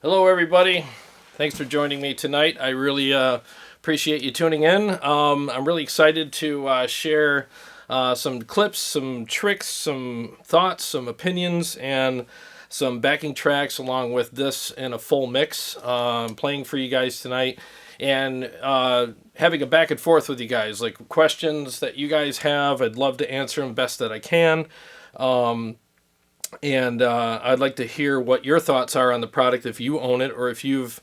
Hello, everybody. Thanks for joining me tonight. I really appreciate you tuning in. I'm really excited to share some clips, some tricks, some thoughts, some opinions, and some backing tracks along with this in a full mix playing for you guys tonight. And having a back and forth with you guys, like questions that you guys have, I'd love to answer them best that I can. And I'd like to hear what your thoughts are on the product if you own it or if you've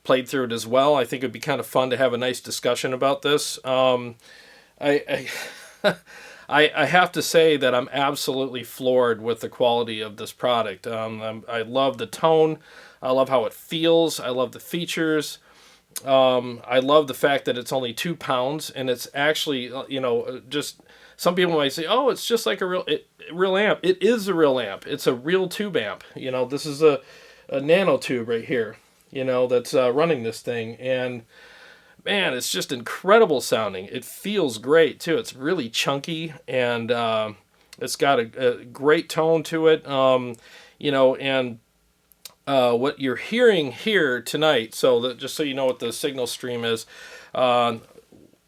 played through it as well. I think it'd be kind of fun to have a nice discussion about this. I I have to say that I'm absolutely floored with the quality of this product. I love the tone. I love how it feels. I love the features. I love the fact that it's only 2 pounds and it's actually, just some people might say, oh, it's just like a real amp. It is a real amp. It's a real tube amp. This is a nano tube right here, that's running this thing. And man, it's just incredible sounding. It feels great too. It's really chunky and it's got a great tone to it. And what you're hearing here tonight, so that just so you know what the signal stream is, I'm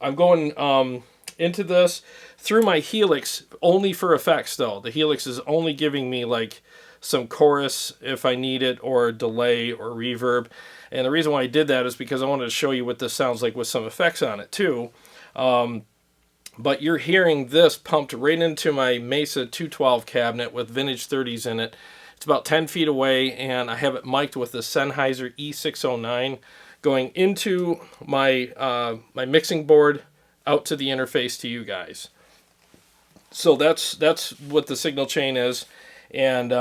going into this through my Helix only for effects though. The Helix is only giving me like some chorus if I need it, or delay or reverb. And the reason why I did that is because I wanted to show you what this sounds like with some effects on it too. But you're hearing this pumped right into my Mesa 212 cabinet with vintage 30s in it. It's about 10 feet away, and I have it mic'd with the Sennheiser E609 going into my my mixing board out to the interface to you guys. So that's what the signal chain is. And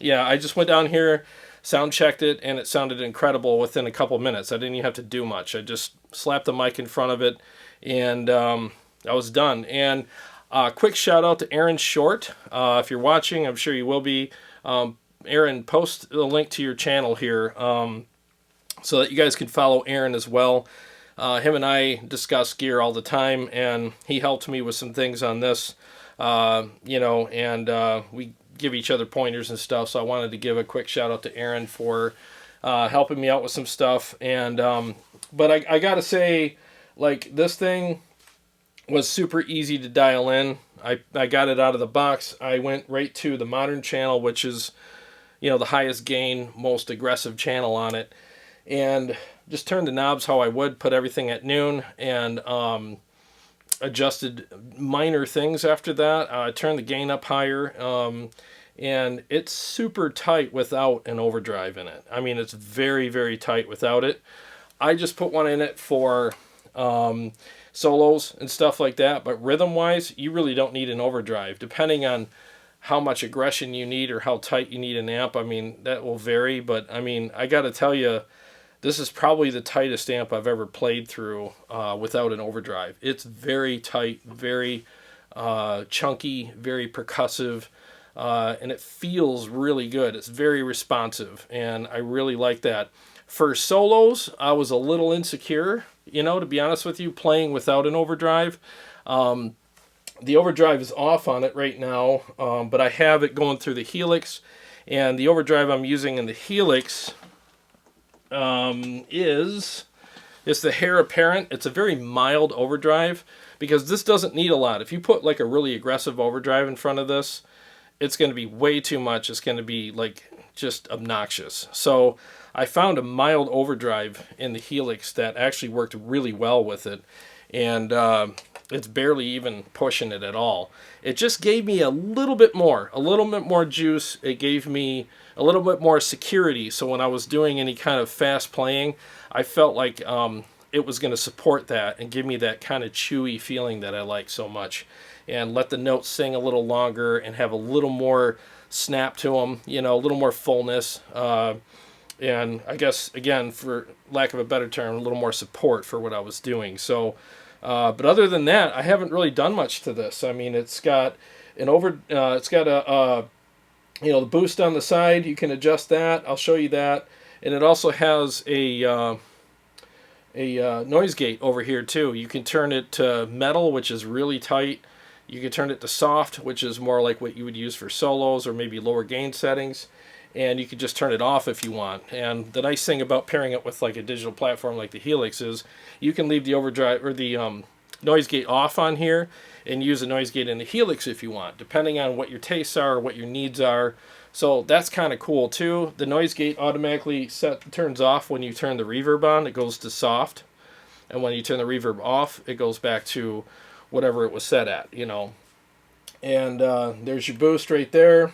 yeah, I just went down here, sound checked it, and it sounded incredible within a couple minutes. I didn't even have to do much. I just slapped the mic in front of it, and I was done. And quick shout out to Aaron Short. If you're watching, I'm sure you will be. Aaron, post the link to your channel here so that you guys can follow Aaron as well. Him and I discuss gear all the time, and he helped me with some things on this, and we give each other pointers and stuff. So I wanted to give a quick shout out to Aaron for helping me out with some stuff. And but I gotta say, like, this thing was super easy to dial in. I got it out of the box. I went right to the modern channel, which is, the highest gain, most aggressive channel on it, and just turned the knobs how I would, put everything at noon, and adjusted minor things after that. I turned the gain up higher, and it's super tight without an overdrive in it. I mean, it's very, very tight without it. I just put one in it for solos and stuff like that, but rhythm-wise, you really don't need an overdrive. Depending on how much aggression you need or how tight you need an amp, I mean, that will vary, but I mean, I gotta tell you, this is probably the tightest amp I've ever played through without an overdrive. It's very tight, very chunky, very percussive, and it feels really good. It's very responsive, and I really like that. For solos, I was a little insecure, to be honest with you, playing without an overdrive. The overdrive is off on it right now, but I have it going through the Helix, and the overdrive I'm using in the Helix it's the Heir Apparent. It's a very mild overdrive because this doesn't need a lot. If you put like a really aggressive overdrive in front of this, it's going to be way too much. It's going to be like just obnoxious. So I found a mild overdrive in the Helix that actually worked really well with it, and it's barely even pushing it at all. It just gave me a little bit more juice. It gave me a little bit more security. So when I was doing any kind of fast playing, I felt like it was going to support that and give me that kind of chewy feeling that I like so much, and let the notes sing a little longer and have a little more snap to them, a little more fullness. And I guess, again, for lack of a better term, a little more support for what I was doing. So, but other than that, I haven't really done much to this. I mean, it's got it's got the boost on the side. You can adjust that. I'll show you that. And it also has a noise gate over here too. You can turn it to metal, which is really tight, You could turn it to soft, which is more like what you would use for solos or maybe lower gain settings. And you could just turn it off if you want. And the nice thing about pairing it with like a digital platform like the Helix is you can leave the overdrive or the noise gate off on here and use the noise gate in the Helix if you want, depending on what your tastes are or what your needs are. So that's kind of cool too. The noise gate automatically turns off when you turn the reverb on. It goes to soft. And when you turn the reverb off, it goes back to whatever it was set at, you know. And there's your boost right there.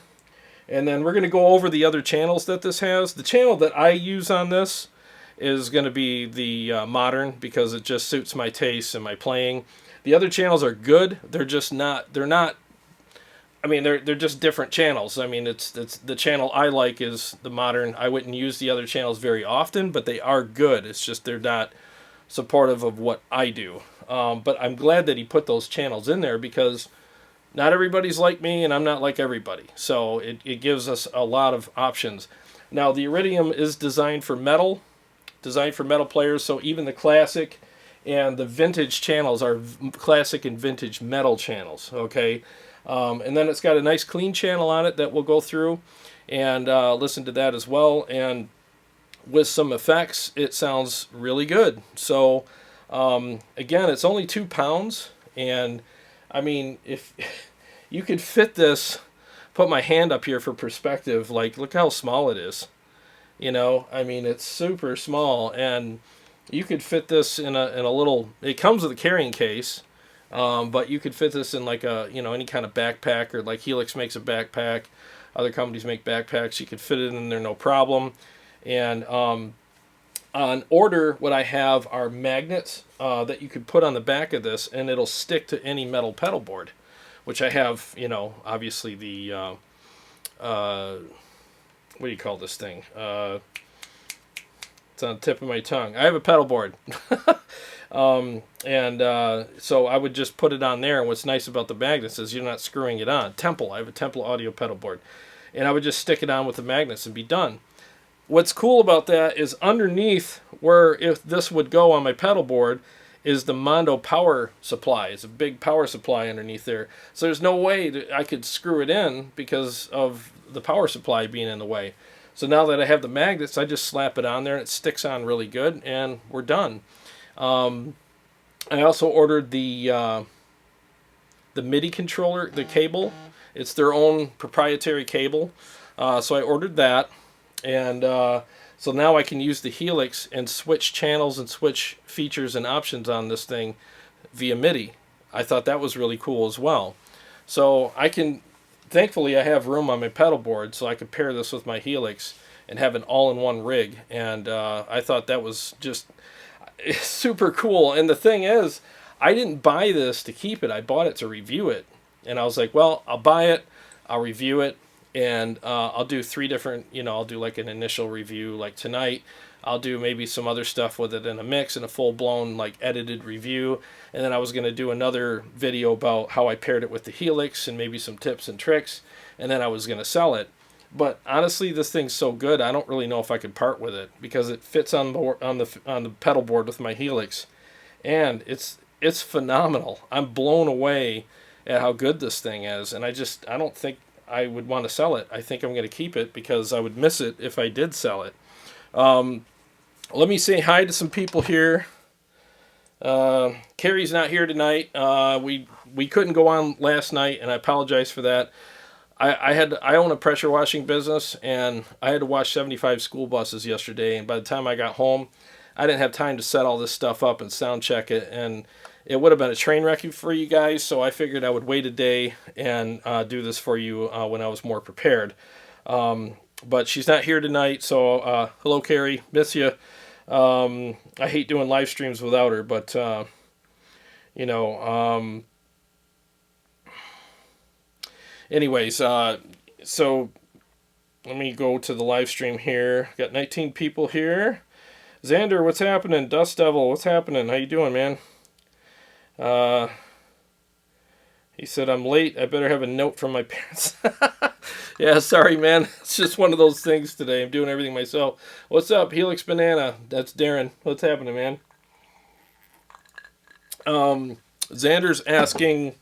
And then we're going to go over the other channels that this has. The channel that I use on this is going to be the modern, because it just suits my taste and my playing. The other channels are good. They're just not, I mean, they're just different channels. I mean, it's the channel I like is the modern. I wouldn't use the other channels very often, but they are good. It's just they're not supportive of what I do. But I'm glad that he put those channels in there, because not everybody's like me, and I'm not like everybody. So it gives us a lot of options. Now, the Iridium is designed for metal players, so even the classic and the vintage channels are classic and vintage metal channels, okay? And then it's got a nice clean channel on it that we'll go through and listen to that as well. And with some effects, it sounds really good. So, again, it's only 2 pounds, and I mean, if you could fit this, put my hand up here for perspective, like, look how small it is. You know, I mean, it's super small, and you could fit this in a little, it comes with a carrying case, but you could fit this in like a, you know, any kind of backpack, or like Helix makes a backpack, other companies make backpacks, you could fit it in there no problem. And on order, what I have are magnets that you could put on the back of this, and it'll stick to any metal pedal board, which I have, you know, obviously the, what do you call this thing? It's on the tip of my tongue. I have a pedal board. So I would just put it on there, and what's nice about the magnets is you're not screwing it on. I have a Temple audio pedal board, and I would just stick it on with the magnets and be done. What's cool about that is underneath where if this would go on my pedal board is the Mondo power supply. It's a big power supply underneath there. So there's no way that I could screw it in because of the power supply being in the way. So now that I have the magnets, I just slap it on there and it sticks on really good, and we're done. I also ordered the MIDI controller, the cable. It's their own proprietary cable. So I ordered that. And so now I can use the Helix and switch channels and switch features and options on this thing via MIDI. I thought that was really cool as well. So I can, thankfully I have room on my pedal board, so I could pair this with my Helix and have an all-in-one rig. And I thought that was just super cool. And the thing is, I didn't buy this to keep it. I bought it to review it. And I was like, well, I'll buy it, I'll review it, and I'll do 3 different, you know, I'll do like an initial review like tonight. I'll do maybe some other stuff with it in a mix and a full-blown like edited review. And then I was going to do another video about how I paired it with the Helix and maybe some tips and tricks. And then I was going to sell it. But honestly, this thing's so good, I don't really know if I could part with it, because it fits on the pedal board with my Helix. And it's phenomenal. I'm blown away at how good this thing is. And I don't think I would want to sell it. I think I'm going to keep it because I would miss it if I did sell it. Let me say hi to some people here. Carrie's not here tonight. We couldn't go on last night, and I apologize for that. I own a pressure washing business, and I had to wash 75 school buses yesterday, and by the time I got home, I didn't have time to set all this stuff up and sound check it, and it would have been a train wreck for you guys, so I figured I would wait a day and do this for you when I was more prepared. But she's not here tonight, so hello, Carrie. Miss you. I hate doing live streams without her, but, you know, anyways, so let me go to the live stream here. Got 19 people here. Xander, what's happening? Dust Devil, what's happening? How you doing, man? He said, I'm late. I better have a note from my parents. Yeah, sorry, man. It's just one of those things today. I'm doing everything myself. What's up, Helix Banana? That's Darren. What's happening, man? Xander's asking,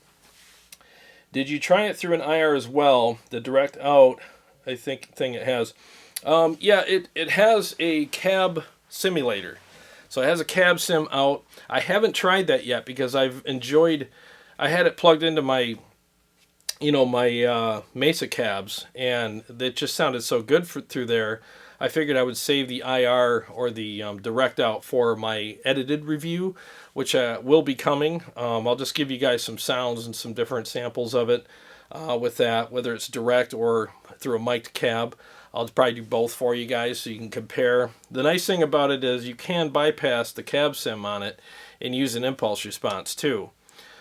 Did you try it through an IR as well? The direct out, I think, thing it has. Yeah, it has a cab simulator. So it has a cab sim out. I haven't tried that yet because I've enjoyed. I had it plugged into my, my Mesa cabs, and it just sounded so good through there. I figured I would save the IR or the direct out for my edited review, which will be coming. I'll just give you guys some sounds and some different samples of it with that, whether it's direct or through a mic'd cab. I'll probably do both for you guys so you can compare. The nice thing about it is you can bypass the cab sim on it and use an impulse response too.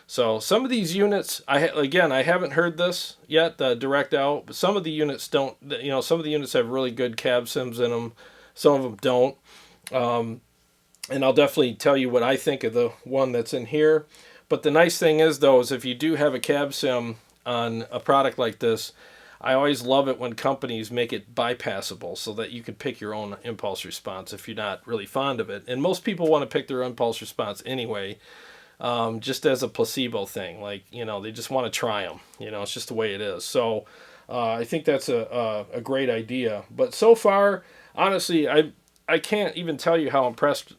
So some of these units, again, I haven't heard this yet, the direct out, but some of the units don't, some of the units have really good cab sims in them. Some of them don't. And I'll definitely tell you what I think of the one that's in here. But the nice thing is, though, is if you do have a cab sim on a product like this, I always love it when companies make it bypassable so that you can pick your own impulse response if you're not really fond of it. And most people want to pick their impulse response anyway, just as a placebo thing. Like, they just want to try them. It's just the way it is. So I think that's a great idea. But so far, honestly, I can't even tell you how impressed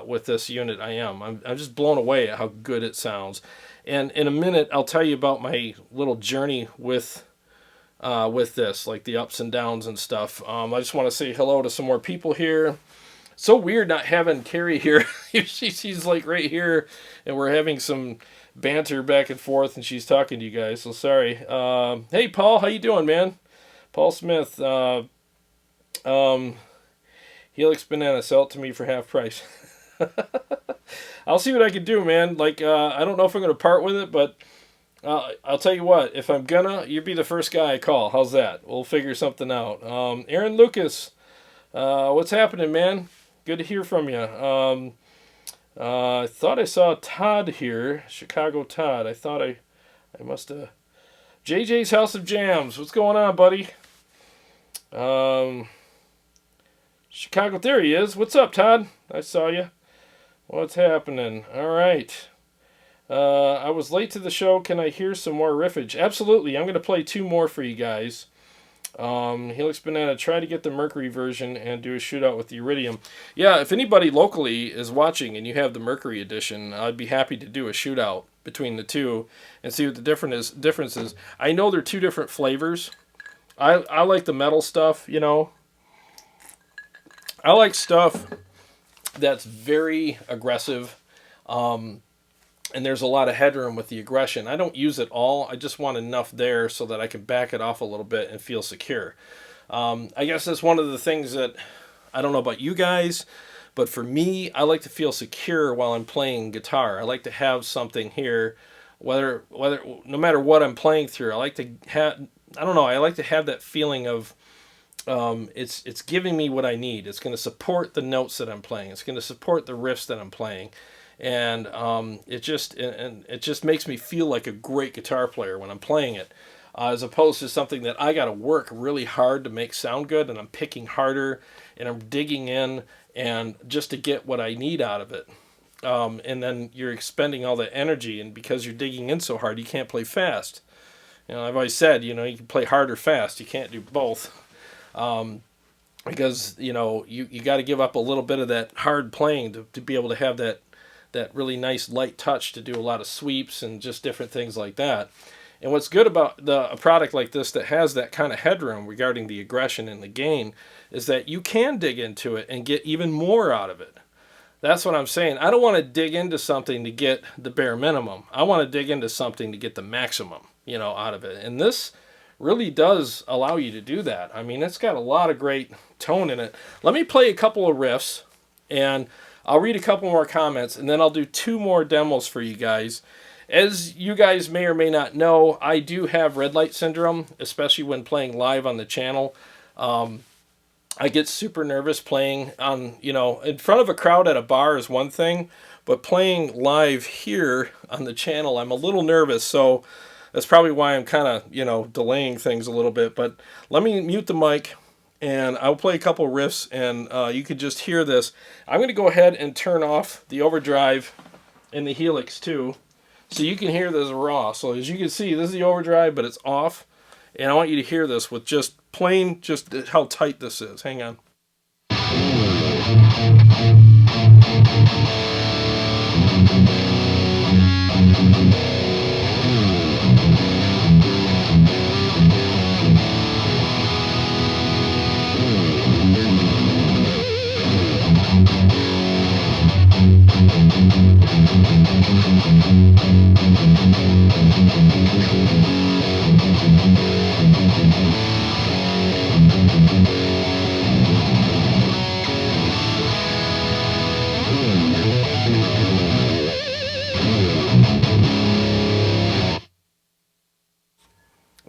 with this unit I am. I'm just blown away at how good it sounds. And in a minute, I'll tell you about my little journey with this, like the ups and downs and stuff. I just want to say hello to some more people here. So weird not having Carrie here. She's like right here, and we're having some banter back and forth, and she's talking to you guys. So sorry. Hey, Paul, how you doing, man? Paul Smith. Helix Banana, sell it to me for half price. I'll see what I can do, man. Like, I don't know if I'm going to part with it, but I'll tell you what. If I'm gonna, you'll be the first guy I call. How's that? We'll figure something out. Aaron Lucas, what's happening, man? Good to hear from you. I thought I saw Todd here, Chicago Todd. I thought I must have. JJ's House of Jams. What's going on, buddy? Chicago, there he is. What's up, Todd? I saw you. What's happening? All right. I was late to the show. Can I hear some more riffage? Absolutely. I'm going to play 2 more for you guys. Helix Banana, try to get the Mercury version and do a shootout with the Iridium. Yeah, if anybody locally is watching and you have the Mercury edition, I'd be happy to do a shootout between the two and see what the difference is. I know they're 2 different flavors. I like the metal stuff, I like stuff that's very aggressive, and there's a lot of headroom with the aggression. I don't use it all. I just want enough there so that I can back it off a little bit and feel secure. I guess that's one of the things that, I don't know about you guys, but for me, I like to feel secure while I'm playing guitar. I like to have something here, whether no matter what I'm playing through. I like to have, I don't know, I like to have that feeling of, it's giving me what I need. It's going to support the notes that I'm playing. It's going to support the riffs that I'm playing. And it just makes me feel like a great guitar player when I'm playing it, as opposed to something that I got to work really hard to make sound good, and I'm picking harder and I'm digging in and just to get what I need out of it. And then you're expending all that energy, and because you're digging in so hard, you can't play fast. I've always said, you can play hard or fast. You can't do both. Because, you got to give up a little bit of that hard playing to be able to have that really nice light touch to do a lot of sweeps and just different things like that. And what's good about a product like this that has that kind of headroom regarding the aggression and the gain is that you can dig into it and get even more out of it. That's what I'm saying. I don't want to dig into something to get the bare minimum. I want to dig into something to get the maximum, out of it. And this really does allow you to do that. I mean, it's got a lot of great tone in it. Let me play a couple of riffs, and I'll read a couple more comments, and then I'll do 2 more demos for you guys. As you guys may or may not know, I do have red light syndrome, especially when playing live on the channel. I get super nervous playing on, in front of a crowd at a bar is one thing, but playing live here on the channel, I'm a little nervous, so that's probably why I'm kind of, delaying things a little bit. But let me mute the mic, and I'll play a couple riffs, and you can just hear this. I'm going to go ahead and turn off the Overdrive and the Helix too, So you can hear this raw. So as you can see, this is the overdrive, but it's off. And I want you to hear this with just plain, just how tight this is. Hang on.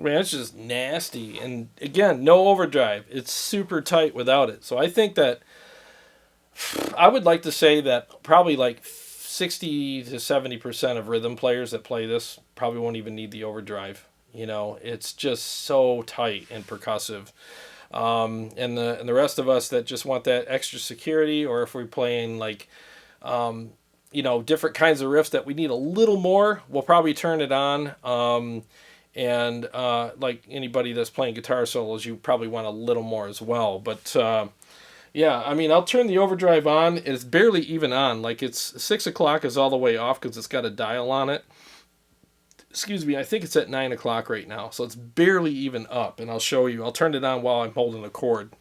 Man, it's just nasty. And again, no overdrive. It's super tight without it. So I think that I would like to say that probably like 60 to 70% of rhythm players that play this probably won't even need the overdrive. You know, it's just so tight and percussive. And the rest of us that just want that extra security, or if we're playing like different kinds of riffs that we need a little more, we'll probably turn it on. And like anybody that's playing guitar solos, you probably want a little more as well. But yeah, I mean, I'll turn the overdrive on. It's barely even on. Like, it's 6 o'clock is all the way off because it's got a dial on it. Excuse me, I think it's at 9 o'clock right now. So it's barely even up. And I'll show you. I'll turn it on while I'm holding the chord.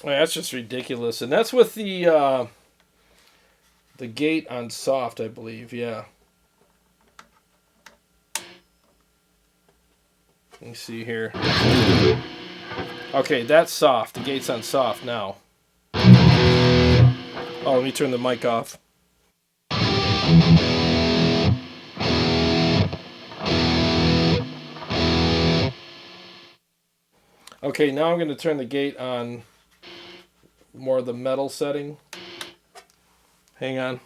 That's just ridiculous. And that's with the gate on soft, I believe. Yeah. Let me see here. Okay, that's soft. The gate's on soft now. Oh, let me turn the mic off. Okay, now I'm going to turn the gate on more of the metal setting. Hang on.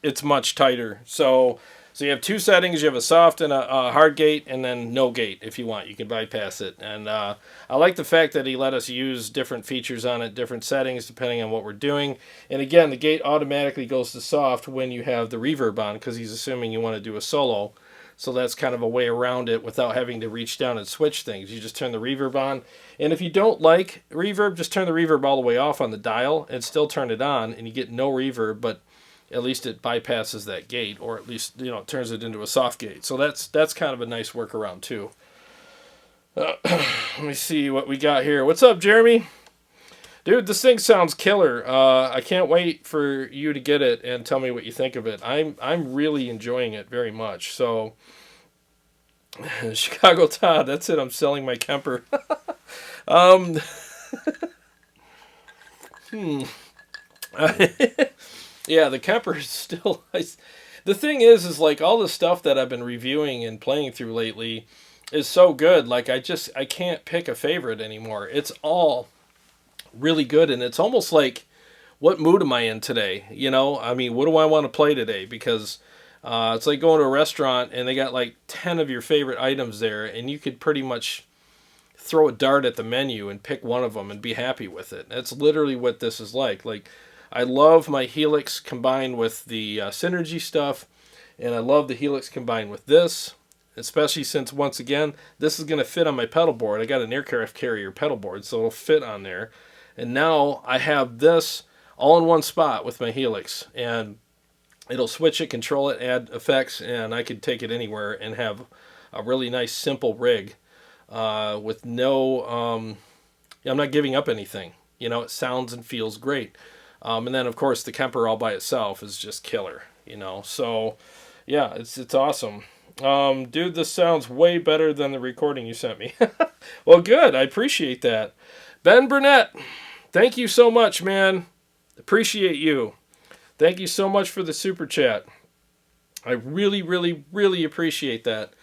It's much tighter. So you have two settings. You have a soft and a hard gate, and then no gate if you want. You can bypass it. And I like the fact that he let us use different features on it, different settings depending on what we're doing. And again, the gate automatically goes to soft when you have the reverb on, because he's assuming you want to do a solo. So that's kind of a way around it without having to reach down and switch things. You just turn the reverb on. And if you don't like reverb, just turn the reverb all the way off on the dial and still turn it on, and you get no reverb, but at least it bypasses that gate, or at least, it turns it into a soft gate. So that's kind of a nice workaround too. Let me see what we got here. What's up, Jeremy? Dude, this thing sounds killer. I can't wait for you to get it and tell me what you think of it. I'm really enjoying it very much. So, Chicago Todd, that's it. I'm selling my Kemper. Yeah, the Kemper is still... The thing is like all the stuff that I've been reviewing and playing through lately is so good. Like, I can't pick a favorite anymore. It's all really good, and it's almost like, what mood am I in today? I mean, what do I want to play today? Because it's like going to a restaurant and they got like 10 of your favorite items there, and you could pretty much throw a dart at the menu and pick one of them and be happy with it. That's literally what this is like. Like, I love my Helix combined with the Synergy stuff, and I love the Helix combined with this, especially since, once again, this is going to fit on my pedal board. I got an aircraft carrier pedal board, so it'll fit on there. And now I have this all in one spot with my Helix, and it'll switch it, control it, add effects, and I could take it anywhere and have a really nice simple rig. with no, I'm not giving up anything. You know, it sounds and feels great. And then of course the Kemper all by itself is just killer, you know. So yeah, it's awesome. Dude, this sounds way better than the recording you sent me. Well, good. I appreciate that. Ben Burnett, thank you so much, man. Appreciate you. Thank you so much for the super chat. I really, really, really appreciate that.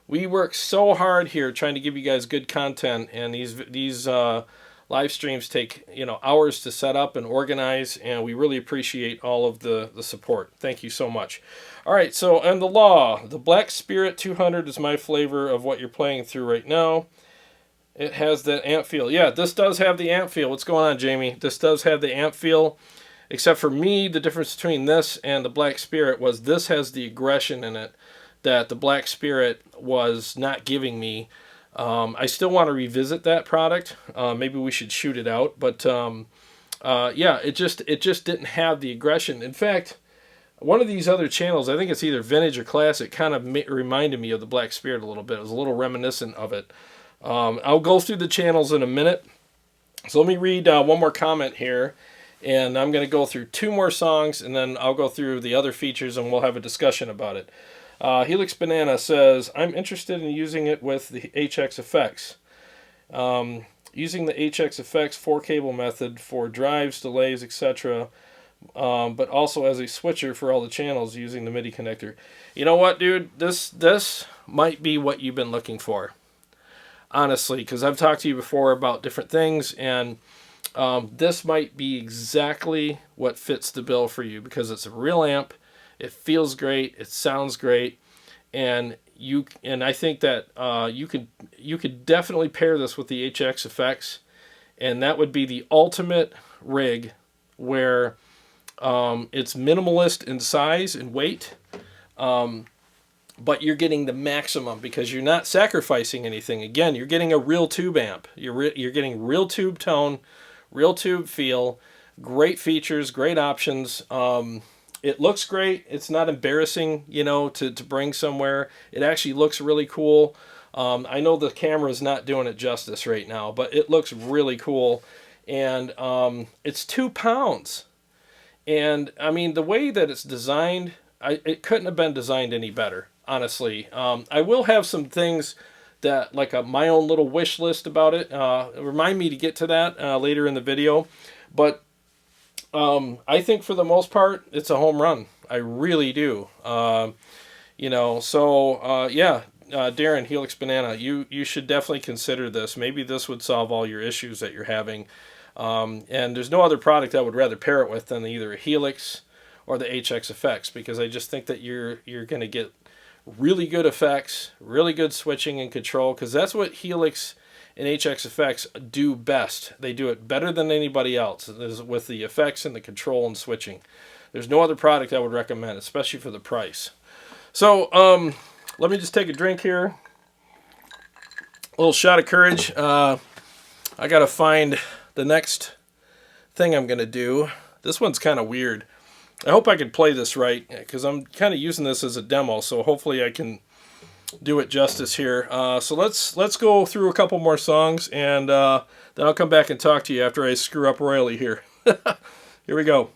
We work so hard here trying to give you guys good content, and these live streams take, you know, hours to set up and organize, and we really appreciate all of the support. Thank you so much. All right, so and the Law, the Black Spirit 200 is my flavor of what you're playing through right now. It has that amp feel. Yeah, this does have the amp feel. What's going on, Jamie? This does have the amp feel. Except for me, the difference between this and the Black Spirit was this has the aggression in it that the Black Spirit was not giving me. I still want to revisit that product. Maybe we should shoot it out. But yeah, it just didn't have the aggression. In fact, one of these other channels, I think it's either Vintage or Classic, kind of reminded me of the Black Spirit a little bit. It was a little reminiscent of it. I'll go through the channels in a minute. So let me read one more comment here. And I'm going to go through 2 more songs, and then I'll go through the other features, and we'll have a discussion about it. Helix Banana says, I'm interested in using it with the HX Effects. Using the HX Effects 4-cable method for drives, delays, etc., but also as a switcher for all the channels using the MIDI connector. You know what, dude? This might be what you've been looking for. Honestly, because I've talked to you before about different things, and this might be exactly what fits the bill for you, because it's a real amp, it feels great, it sounds great, and I think that you could definitely pair this with the HX Effects, and that would be the ultimate rig where it's minimalist in size and weight, but you're getting the maximum because you're not sacrificing anything. Again, you're getting a real tube amp. You're getting real tube tone, real tube feel, great features, great options. It looks great. It's not embarrassing, you know, to bring somewhere. It actually looks really cool. I know the camera is not doing it justice right now, but it looks really cool. And it's 2 pounds. And I mean, the way that it's designed, it couldn't have been designed any better, honestly. I will have some things that, like my own little wish list about it. Remind me to get to that later in the video. But I think for the most part, it's a home run. I really do. You know, so yeah, Darren, Helix Banana, you should definitely consider this. Maybe this would solve all your issues that you're having. And there's no other product I would rather pair it with than either a Helix or the HX Effects, because I just think that you're going to get really good effects, really good switching and control, because that's what Helix and HX Effects do best. They do it better than anybody else with the effects and the control and switching. There's no other product I would recommend, especially for the price. So let me just take a drink here. A little shot of courage. I got to find the next thing I'm going to do. This one's kind of weird. I hope I can play this right, because I'm kind of using this as a demo, so hopefully I can do it justice here. So let's go through a couple more songs, and then I'll come back and talk to you after I screw up royally here. Here we go.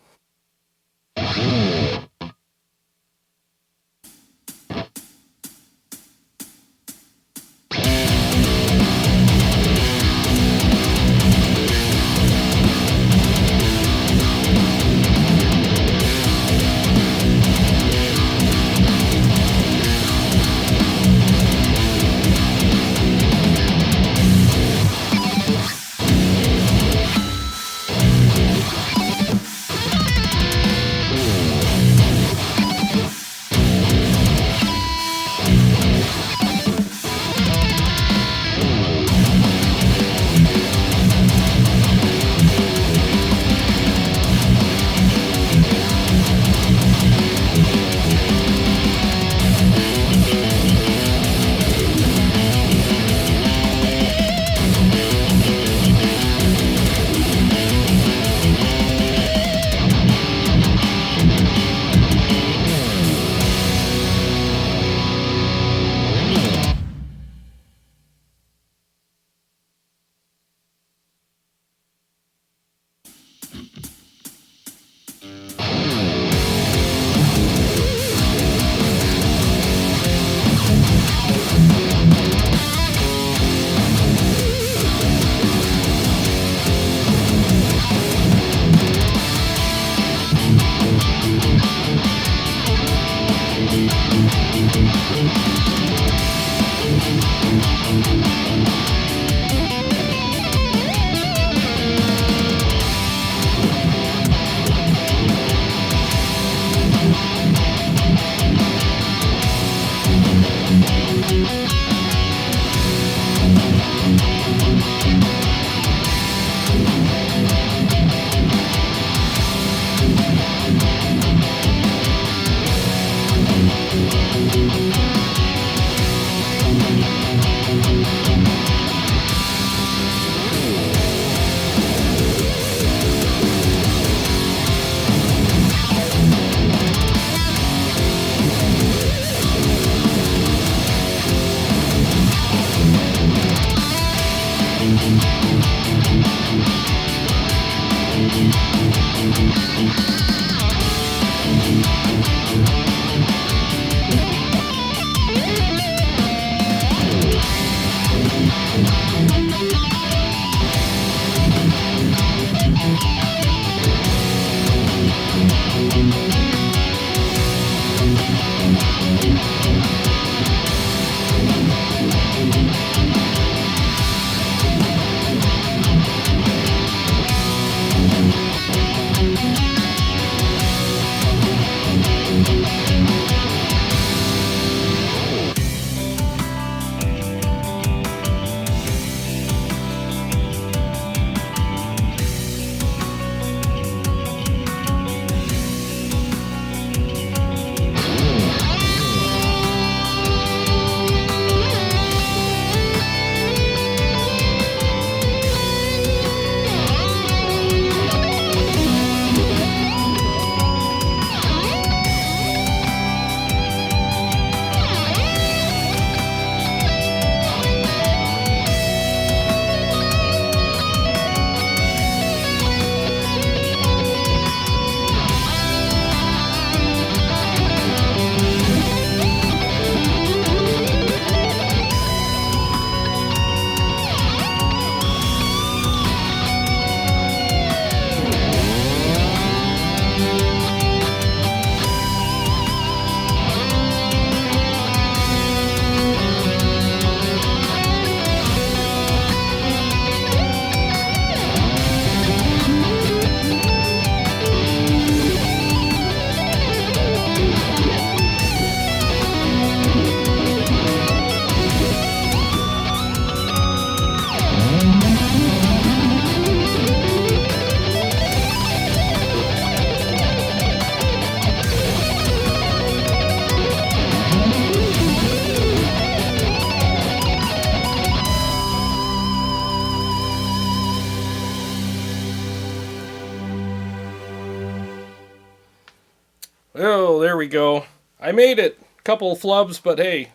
Oh, there we go. I made it. Couple of flubs, but hey,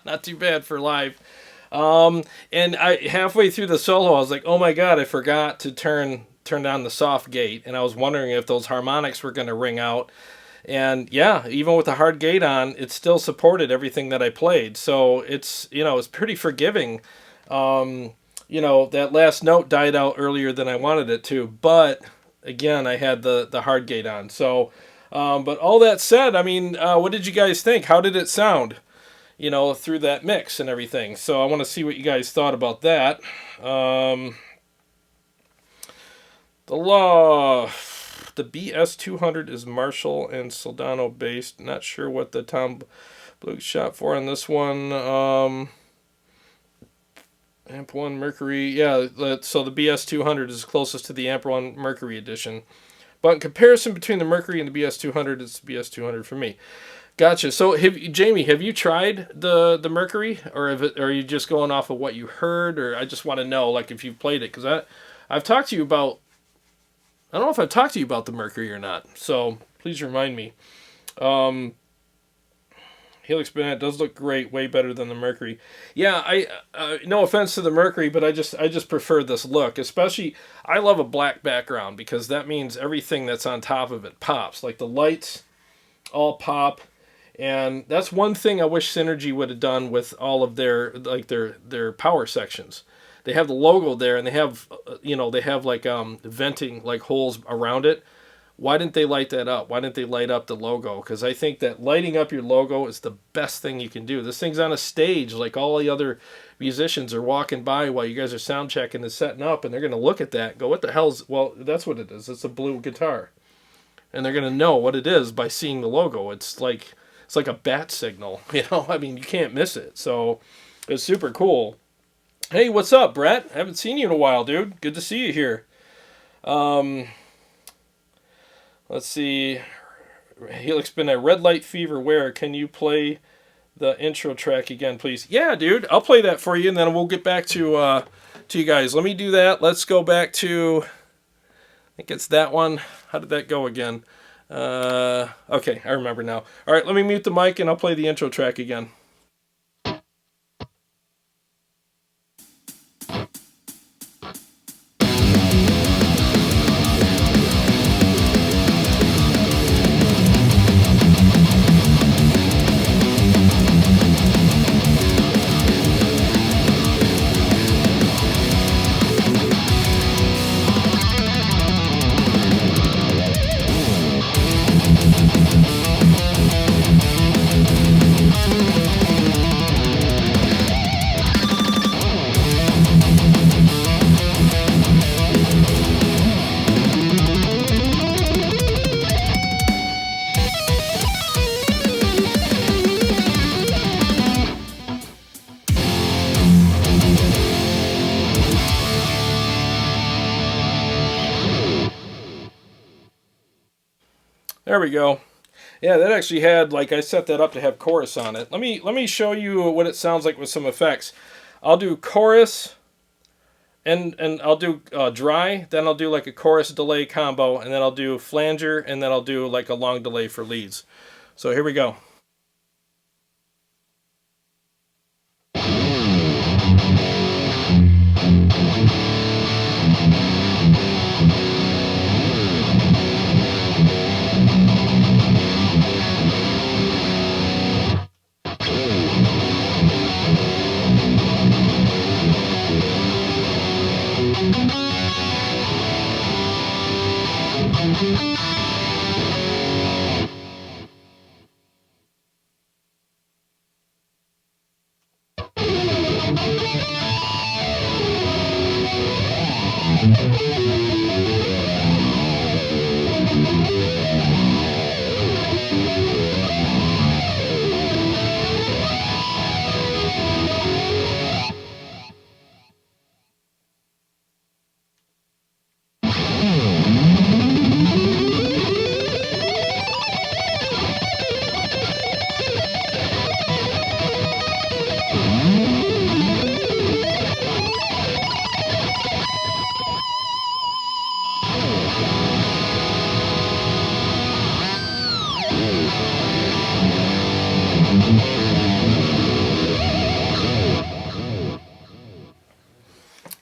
not too bad for live. And I halfway through the solo, I was like, "Oh my god, I forgot to turn down the soft gate," and I was wondering if those harmonics were going to ring out. And yeah, even with the hard gate on, it still supported everything that I played. So it's it's pretty forgiving. That last note died out earlier than I wanted it to, but again, I had the hard gate on. So, but all that said, I mean, what did you guys think? How did it sound? Through that mix and everything. So I want to see what you guys thought about that. The BS200 is Marshall and Soldano based. Not sure what the Tom Blue shot for on this one. Amp 1 Mercury. Yeah, so the BS200 is closest to the Amp 1 Mercury edition. But in comparison between the Mercury and the BS200, it's the BS200 for me. Gotcha. So, Jamie, have you tried the Mercury, or are you just going off of what you heard, or I just want to know, like, if you've played it, because I've talked to you about, I don't know if I've talked to you about the Mercury or not, so please remind me. Helix Bayonet does look great, way better than the Mercury. Yeah, no offense to the Mercury, but I just prefer this look. Especially, I love a black background because that means everything that's on top of it pops. Like the lights all pop, and that's one thing I wish Synergy would have done with all of their power sections. They have the logo there, and they have venting like holes around it. Why didn't they light that up? Why didn't they light up the logo? Because I think that lighting up your logo is the best thing you can do. This thing's on a stage, like all the other musicians are walking by while you guys are sound checking and setting up, and they're going to look at that and go, what the hell's, well, that's what it is. It's a Blu guitar. And they're going to know what it is by seeing the logo. It's like a bat signal, you know? I mean, you can't miss it. So it's super cool. Hey, what's up, Brett? I haven't seen you in a while, dude. Good to see you here. Let's see. Helix been a Red Light Fever Where? Can you play the intro track again, please? Yeah, dude. I'll play that for you, and then we'll get back to you guys. Let me do that. Let's go back to, I think it's that one. How did that go again? Okay, I remember now. All right, let me mute the mic, and I'll play the intro track again. There we go. Yeah, that actually had, like, I set that up to have chorus on it. Let me show you what it sounds like with some effects. I'll do chorus, and I'll do dry, then I'll do like a chorus delay combo, and then I'll do flanger, and then I'll do like a long delay for leads. So here we go.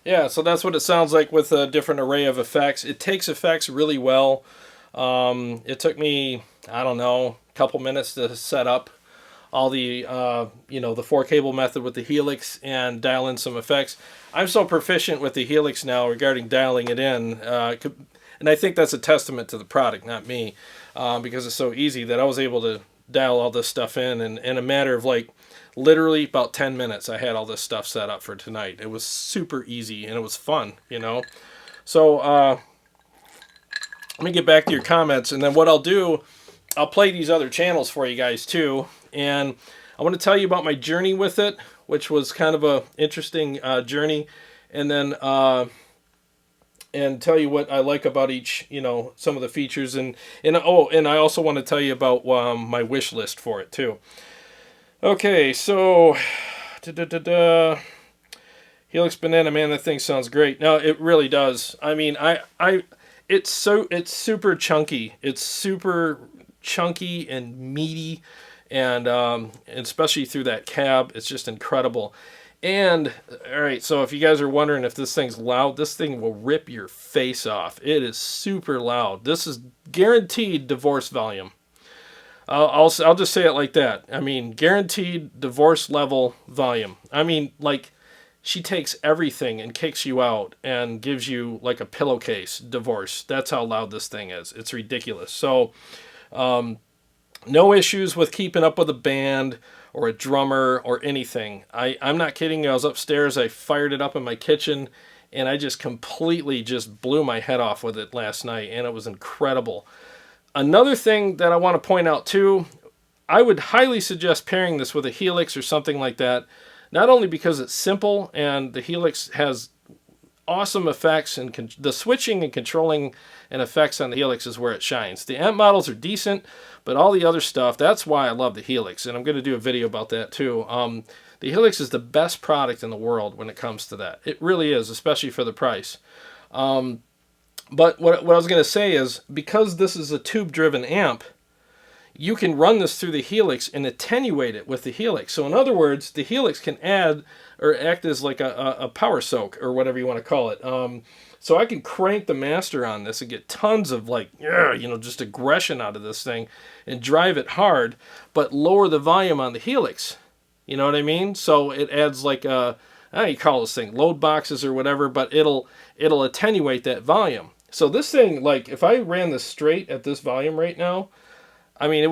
Yeah, so that's what it sounds like with a different array of effects. It takes effects really well. It took me, I don't know, a couple minutes to set up all the, the 4-cable method with the Helix and dial in some effects. I'm so proficient with the Helix now regarding dialing it in, and I think that's a testament to the product, not me, because it's so easy that I was able to dial all this stuff in a matter of like literally about 10 minutes. I had all this stuff set up for tonight. It was super easy and it was fun, you know. So let me get back to your comments, and then what I'll do, I'll play these other channels for you guys too, and I want to tell you about my journey with it, which was kind of a interesting journey, and then and tell you what I like about each, some of the features, and I also want to tell you about my wish list for it too. Okay, so Helix Banana, man, that thing sounds great. No, it really does. I mean, it's super chunky. It's super chunky and meaty, and especially through that cab, it's just incredible. And, all right, so if you guys are wondering if this thing's loud, this thing will rip your face off. It is super loud. This is guaranteed divorce volume. I'll just say it like that. I mean, guaranteed divorce level volume. I mean, like, she takes everything and kicks you out and gives you like a pillowcase divorce. That's how loud this thing is. It's ridiculous. So no issues with keeping up with a band or a drummer or anything. I'm not kidding you. I was upstairs. I fired it up in my kitchen, and I just completely just blew my head off with it last night, and it was incredible. Another thing that I want to point out too, I would highly suggest pairing this with a Helix or something like that, not only because it's simple and the Helix has awesome effects, and the switching and controlling and effects on the Helix is where it shines. The amp models are decent, but all the other stuff, that's why I love the Helix, and I'm going to do a video about that too. The Helix is the best product in the world when it comes to that. It really is, especially for the price. But what I was going to say is, because this is a tube-driven amp, you can run this through the Helix and attenuate it with the Helix. So in other words, the Helix can add or act as like a power soak or whatever you want to call it. So I can crank the master on this and get tons of like, just aggression out of this thing and drive it hard, but lower the volume on the Helix. You know what I mean? So it adds like how do you call this thing? Load boxes or whatever, but it'll attenuate that volume. So this thing, like if I ran this straight at this volume right now, I mean,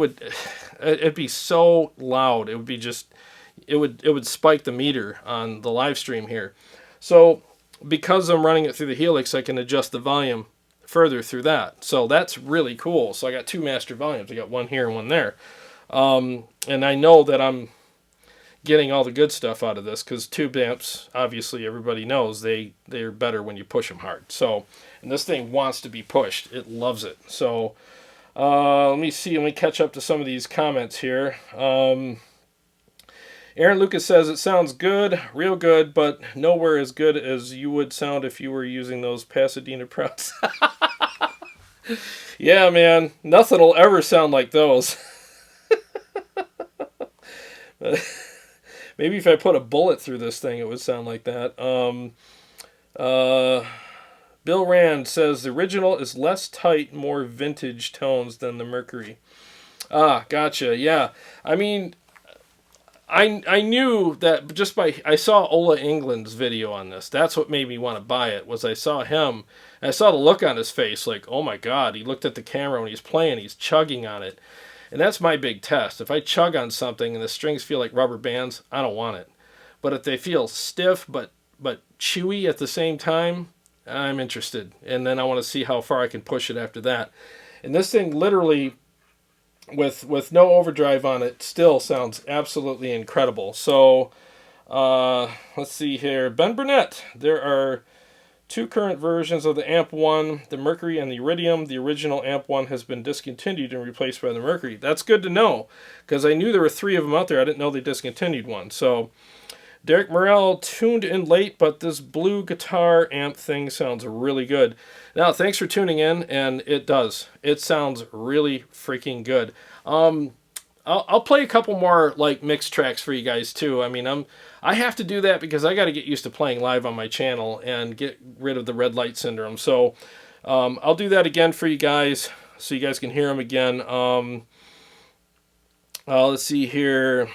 it'd be so loud. It would be just, it would spike the meter on the live stream here. So because I'm running it through the Helix, I can adjust the volume further through that. So that's really cool. So I got two master volumes. I got one here and one there. And I know that I'm getting all the good stuff out of this, because tube amps, obviously everybody knows they're better when you push them hard. So, and this thing wants to be pushed. It loves it. So let me see. Let me catch up to some of these comments here. Aaron Lucas says, it sounds good, real good, but nowhere as good as you would sound if you were using those Pasadena Pros. Yeah, man. Nothing will ever sound like those. Maybe if I put a bullet through this thing, it would sound like that. Bill Rand says, the original is less tight, more vintage tones than the Mercury. Ah, gotcha. Yeah. I mean, I knew that just I saw Ola England's video on this. That's what made me want to buy it, was I saw him. And I saw the look on his face, like, oh my God. He looked at the camera when he's playing, he's chugging on it. And that's my big test. If I chug on something and the strings feel like rubber bands, I don't want it. But if they feel stiff but chewy at the same time, I'm interested. And then I want to see how far I can push it after that. And this thing literally, with no overdrive on it, still sounds absolutely incredible. So let's see here. Ben Burnett, there are two current versions of the Amp 1, the Mercury and the Iridium. The original Amp 1 has been discontinued and replaced by the Mercury. That's good to know, because I knew there were three of them out there. I didn't know they discontinued one. So Derek Morrell tuned in late, but this Blu Guitar Amp thing sounds really good. Now, thanks for tuning in, and it does. It sounds really freaking good. I'll play a couple more like mixed tracks for you guys too. I mean, I have to do that because I got to get used to playing live on my channel and get rid of the red light syndrome. So I'll do that again for you guys, so you guys can hear them again. Let's see here.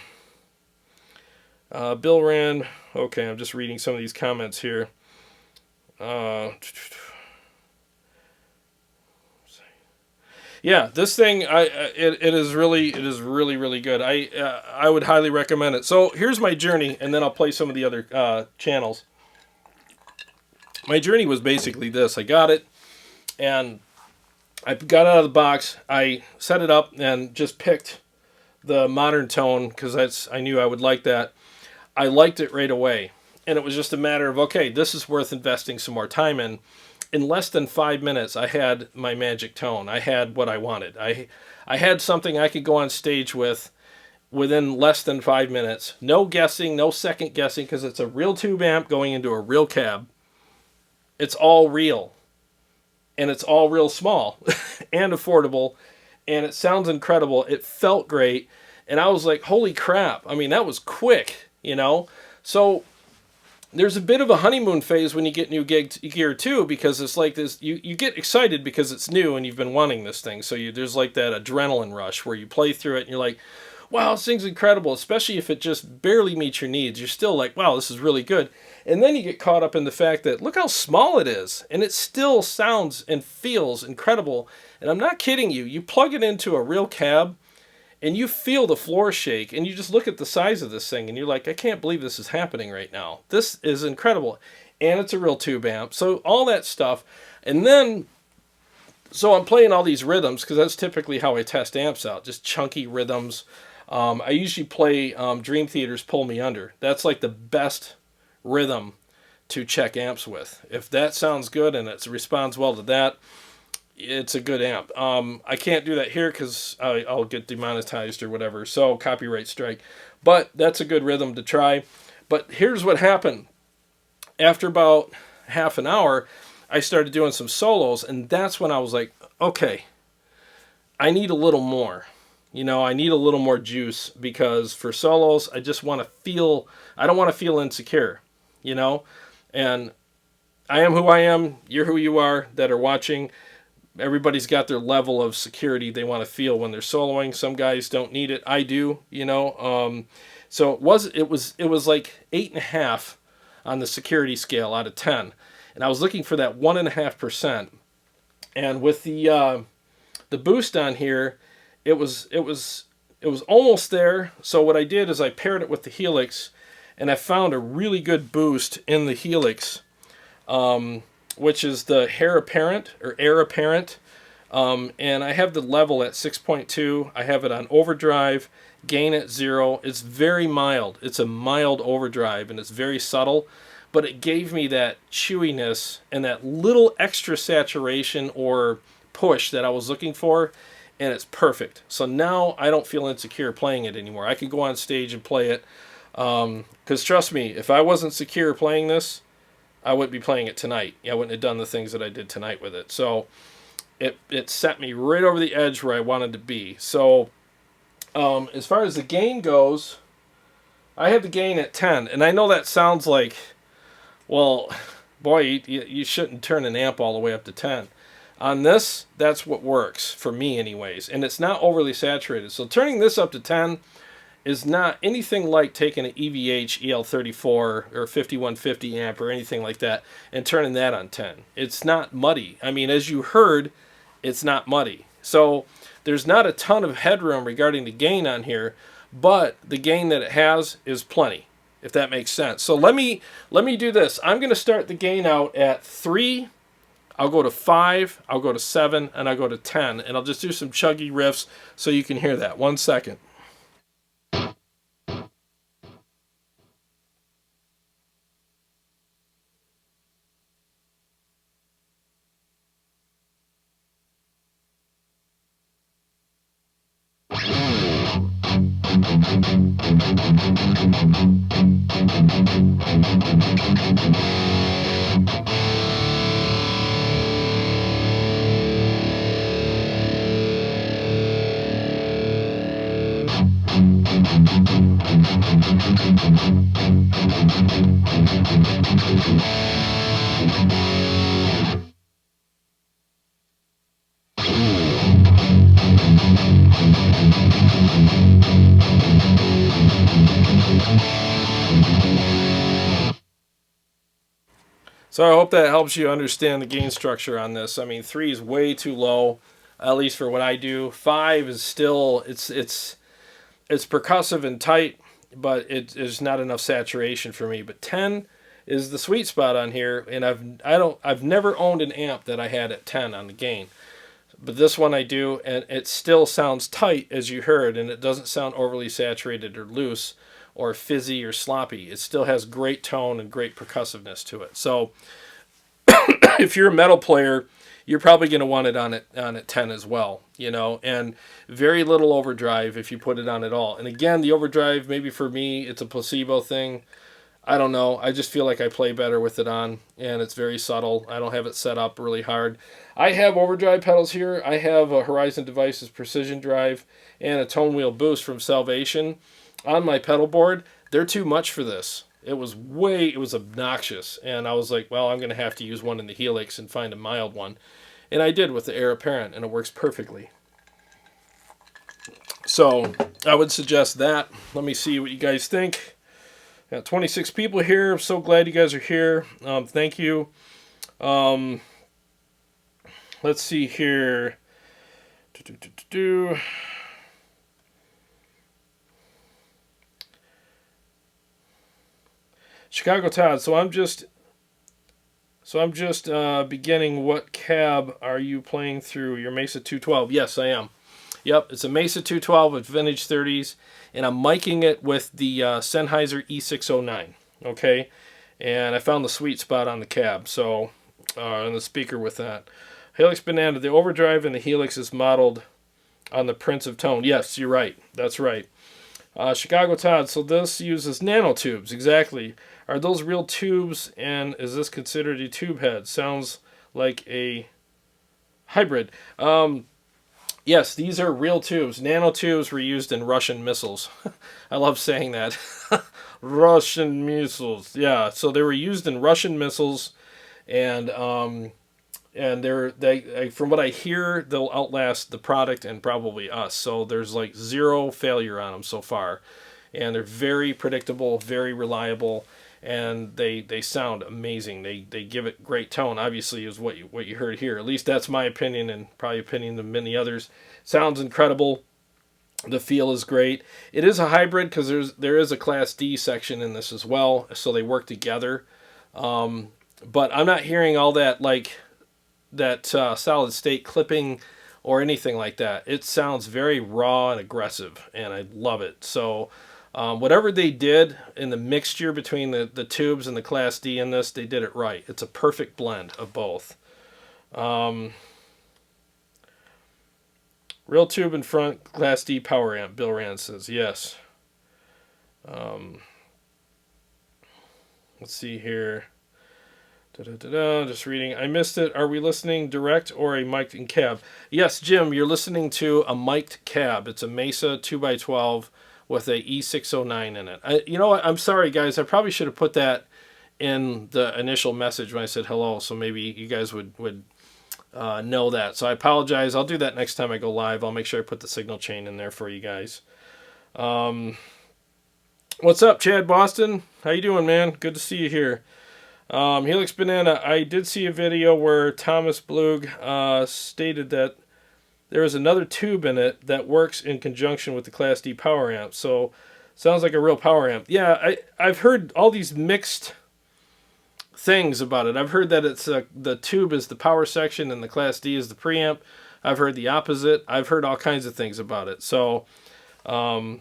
Bill Rand. Okay, I'm just reading some of these comments here. Yeah, this thing, it is really good. I would highly recommend it. So here's my journey, and then I'll play some of the other channels. My journey was basically this. I got it, and I got it out of the box. I set it up and just picked the modern tone because I knew I would like that. I liked it right away, and it was just a matter of, okay, this is worth investing some more time in. In less than 5 minutes, I had my magic tone. I had what I wanted. I had something I could go on stage with within less than 5 minutes. No guessing, no second guessing, because it's a real tube amp going into a real cab. It's all real. And it's all real small and affordable. And it sounds incredible. It felt great. And I was like, holy crap. I mean, that was quick, you know? So there's a bit of a honeymoon phase when you get new gear too, because it's like this, you get excited because it's new and you've been wanting this thing. So there's like that adrenaline rush where you play through it and you're like, wow, this thing's incredible, especially if it just barely meets your needs. You're still like, wow, this is really good. And then you get caught up in the fact that look how small it is, and it still sounds and feels incredible. And I'm not kidding you. You plug it into a real cab, and you feel the floor shake, and you just look at the size of this thing, and you're like, I can't believe this is happening right now. This is incredible. And it's a real tube amp. So all that stuff. And then, so I'm playing all these rhythms, because that's typically how I test amps out, just chunky rhythms. I usually play Dream Theater's Pull Me Under. That's like the best rhythm to check amps with. If that sounds good and it responds well to that, it's a good amp. I can't do that here because I'll get demonetized or whatever, so copyright strike. But that's a good rhythm to try. But here's what happened. After about half an hour, I started doing some solos, and that's when I was like, okay, I need a little more. You know, I need a little more juice, because for solos, I just want to feel, I don't want to feel insecure, you know? And I am who I am, you're who you are that are watching. Everybody's got their level of security they want to feel when they're soloing. Some guys don't need it. I do, you know. So it was like 8.5 on the security scale out of 10, and I was looking for that 1.5%. And with the boost on here, it was almost there. So what I did is I paired it with the Helix, and I found a really good boost in the Helix, which is the Heir Apparent or Heir Apparent. And I have the level at 6.2. I have it on overdrive, gain at 0. It's very mild. It's a mild overdrive, and it's very subtle, but it gave me that chewiness and that little extra saturation or push that I was looking for, and it's perfect. So now I don't feel insecure playing it anymore. I can go on stage and play it, because trust me, if I wasn't secure playing this, I wouldn't be playing it tonight. I wouldn't have done the things that I did tonight with it. So it set me right over the edge where I wanted to be. So as far as the gain goes, I have the gain at 10. And I know that sounds like, well, boy, you shouldn't turn an amp all the way up to 10. On this, that's what works, for me anyways. And it's not overly saturated. So turning this up to 10 is not anything like taking an EVH EL34 or 5150 amp or anything like that and turning that on 10. It's not muddy. I mean, as you heard, it's not muddy. So there's not a ton of headroom regarding the gain on here, but the gain that it has is plenty, if that makes sense. So let me do this. I'm going to start the gain out at 3. I'll go to 5, I'll go to 7, and I'll go to 10. And I'll just do some chuggy riffs so you can hear that. 1 second. So I hope that helps you understand the gain structure on this. I mean, 3 is way too low, at least for what I do. 5 is still, it's percussive and tight, but it's not enough saturation for me. But 10 is the sweet spot on here, and I've never owned an amp that I had at 10 on the gain. But this one I do, and it still sounds tight, as you heard, and it doesn't sound overly saturated or loose or fizzy or sloppy. It still has great tone and great percussiveness to it. So if you're a metal player, you're probably going to want it on at 10 as well, you know, and very little overdrive if you put it on at all. And again, the overdrive, maybe for me, it's a placebo thing. I don't know. I just feel like I play better with it on, and it's very subtle. I don't have it set up really hard. I have overdrive pedals here. I have a Horizon Devices Precision Drive and a Tone Wheel Boost from Salvation on my pedal board. They're too much for this. It was obnoxious, and I was like, well, I'm going to have to use one in the Helix and find a mild one. And I did with the Heir Apparent, and it works perfectly. So I would suggest that. Let me see what you guys think. Got 26 people here. I'm so glad you guys are here. Thank you. Let's see here. Chicago Todd. So I'm just beginning. What cab are you playing through? Your Mesa 212? Yes, I am. Yep, it's a Mesa 212 with vintage 30s, and I'm miking it with the Sennheiser E609. Okay, and I found the sweet spot on the cab, so and the speaker with that. Helix Banana. The Overdrive and the Helix is modeled on the Prince of Tone. Yes, you're right. That's right. Chicago Todd. So this uses nanotubes. Exactly. Are those real tubes, and is this considered a tube head? Sounds like a hybrid. Yes, these are real tubes. Nanotubes were used in Russian missiles. I love saying that. Russian missiles. Yeah, so they were used in Russian missiles, and they from what I hear, they'll outlast the product and probably us. So there's like zero failure on them so far, and they're very predictable, very reliable, and they sound amazing. They give it great tone. Obviously, is what you heard here. At least that's my opinion, and probably opinion of many others. Sounds incredible. The feel is great. It is a hybrid because there is a Class D section in this as well, so they work together. But I'm not hearing all that solid state clipping or anything like that. It sounds very raw and aggressive, and I love it. So whatever they did in the mixture between the tubes and the Class D in this, they did it right. It's a perfect blend of both. Real tube in front, Class D power amp, Bill Rand says. Yes. Let's see here. Just reading. I missed it. Are we listening direct or a mic'd in cab? Yes, Jim, you're listening to a mic'd cab. It's a Mesa 2x12 with a E609 in it. You know what? I'm sorry, guys. I probably should have put that in the initial message when I said hello, so maybe you guys would know that. So I apologize. I'll do that next time I go live. I'll make sure I put the signal chain in there for you guys. What's up, Chad Boston? How you doing, man? Good to see you here. Helix Banana, I did see a video where Thomas Blug stated that there is another tube in it that works in conjunction with the Class D power amp. So, sounds like a real power amp. Yeah, I've heard all these mixed things about it. I've heard that it's the tube is the power section and the Class D is the preamp. I've heard the opposite. I've heard all kinds of things about it. So, yeah,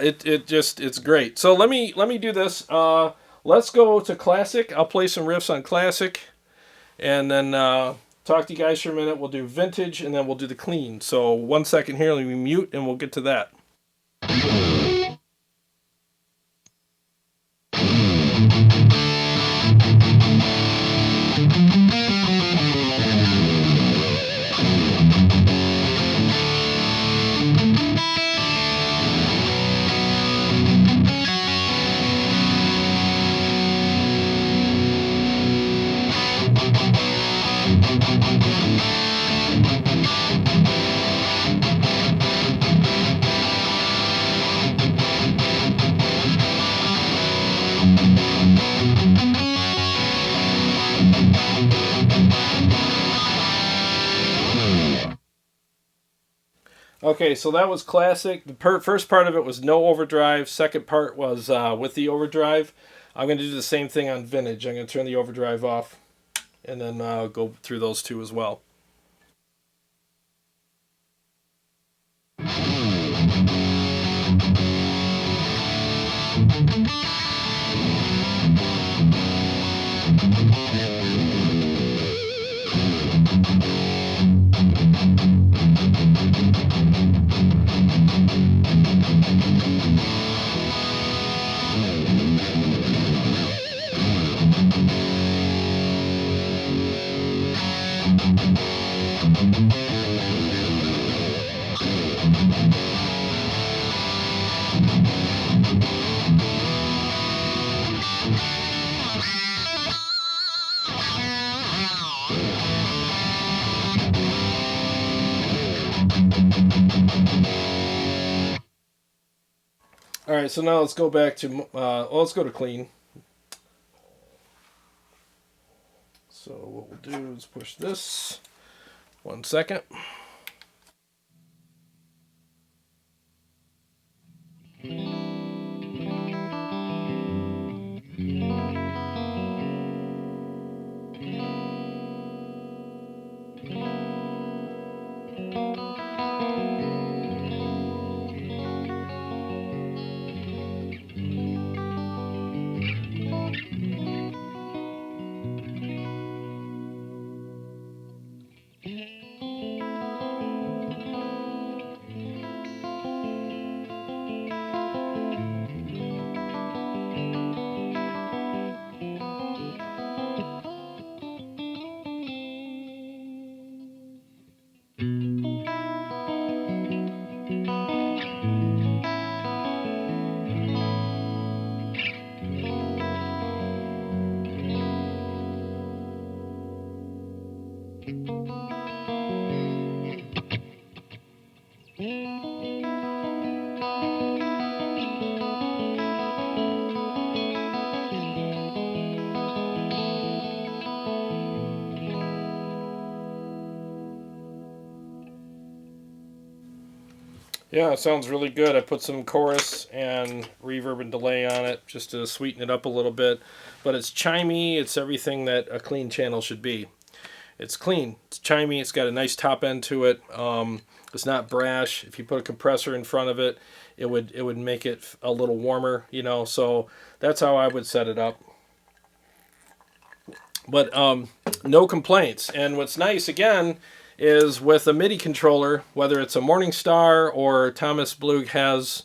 it's great. So let me do this. Let's go to classic. I'll play some riffs on classic, and then talk to you guys for a minute. We'll do vintage, and then we'll do the clean. So 1 second here. Let me mute, and we'll get to that. Okay, so that was classic. The first part of it was no overdrive. Second part was with the overdrive. I'm going to do the same thing on vintage. I'm going to turn the overdrive off and then go through those two as well. All right, so now let's go back to, well, let's go to clean. So what we'll do is push this. 1 second. Yeah, it sounds really good. I put some chorus and reverb and delay on it just to sweeten it up a little bit. But it's chimey. It's everything that a clean channel should be. It's clean. It's chimey. It's got a nice top end to it. It's not brash. If you put a compressor in front of it, it would make it a little warmer, you know. So that's how I would set it up. But no complaints. And what's nice, again, is with a MIDI controller, whether it's a Morningstar or Thomas Blug has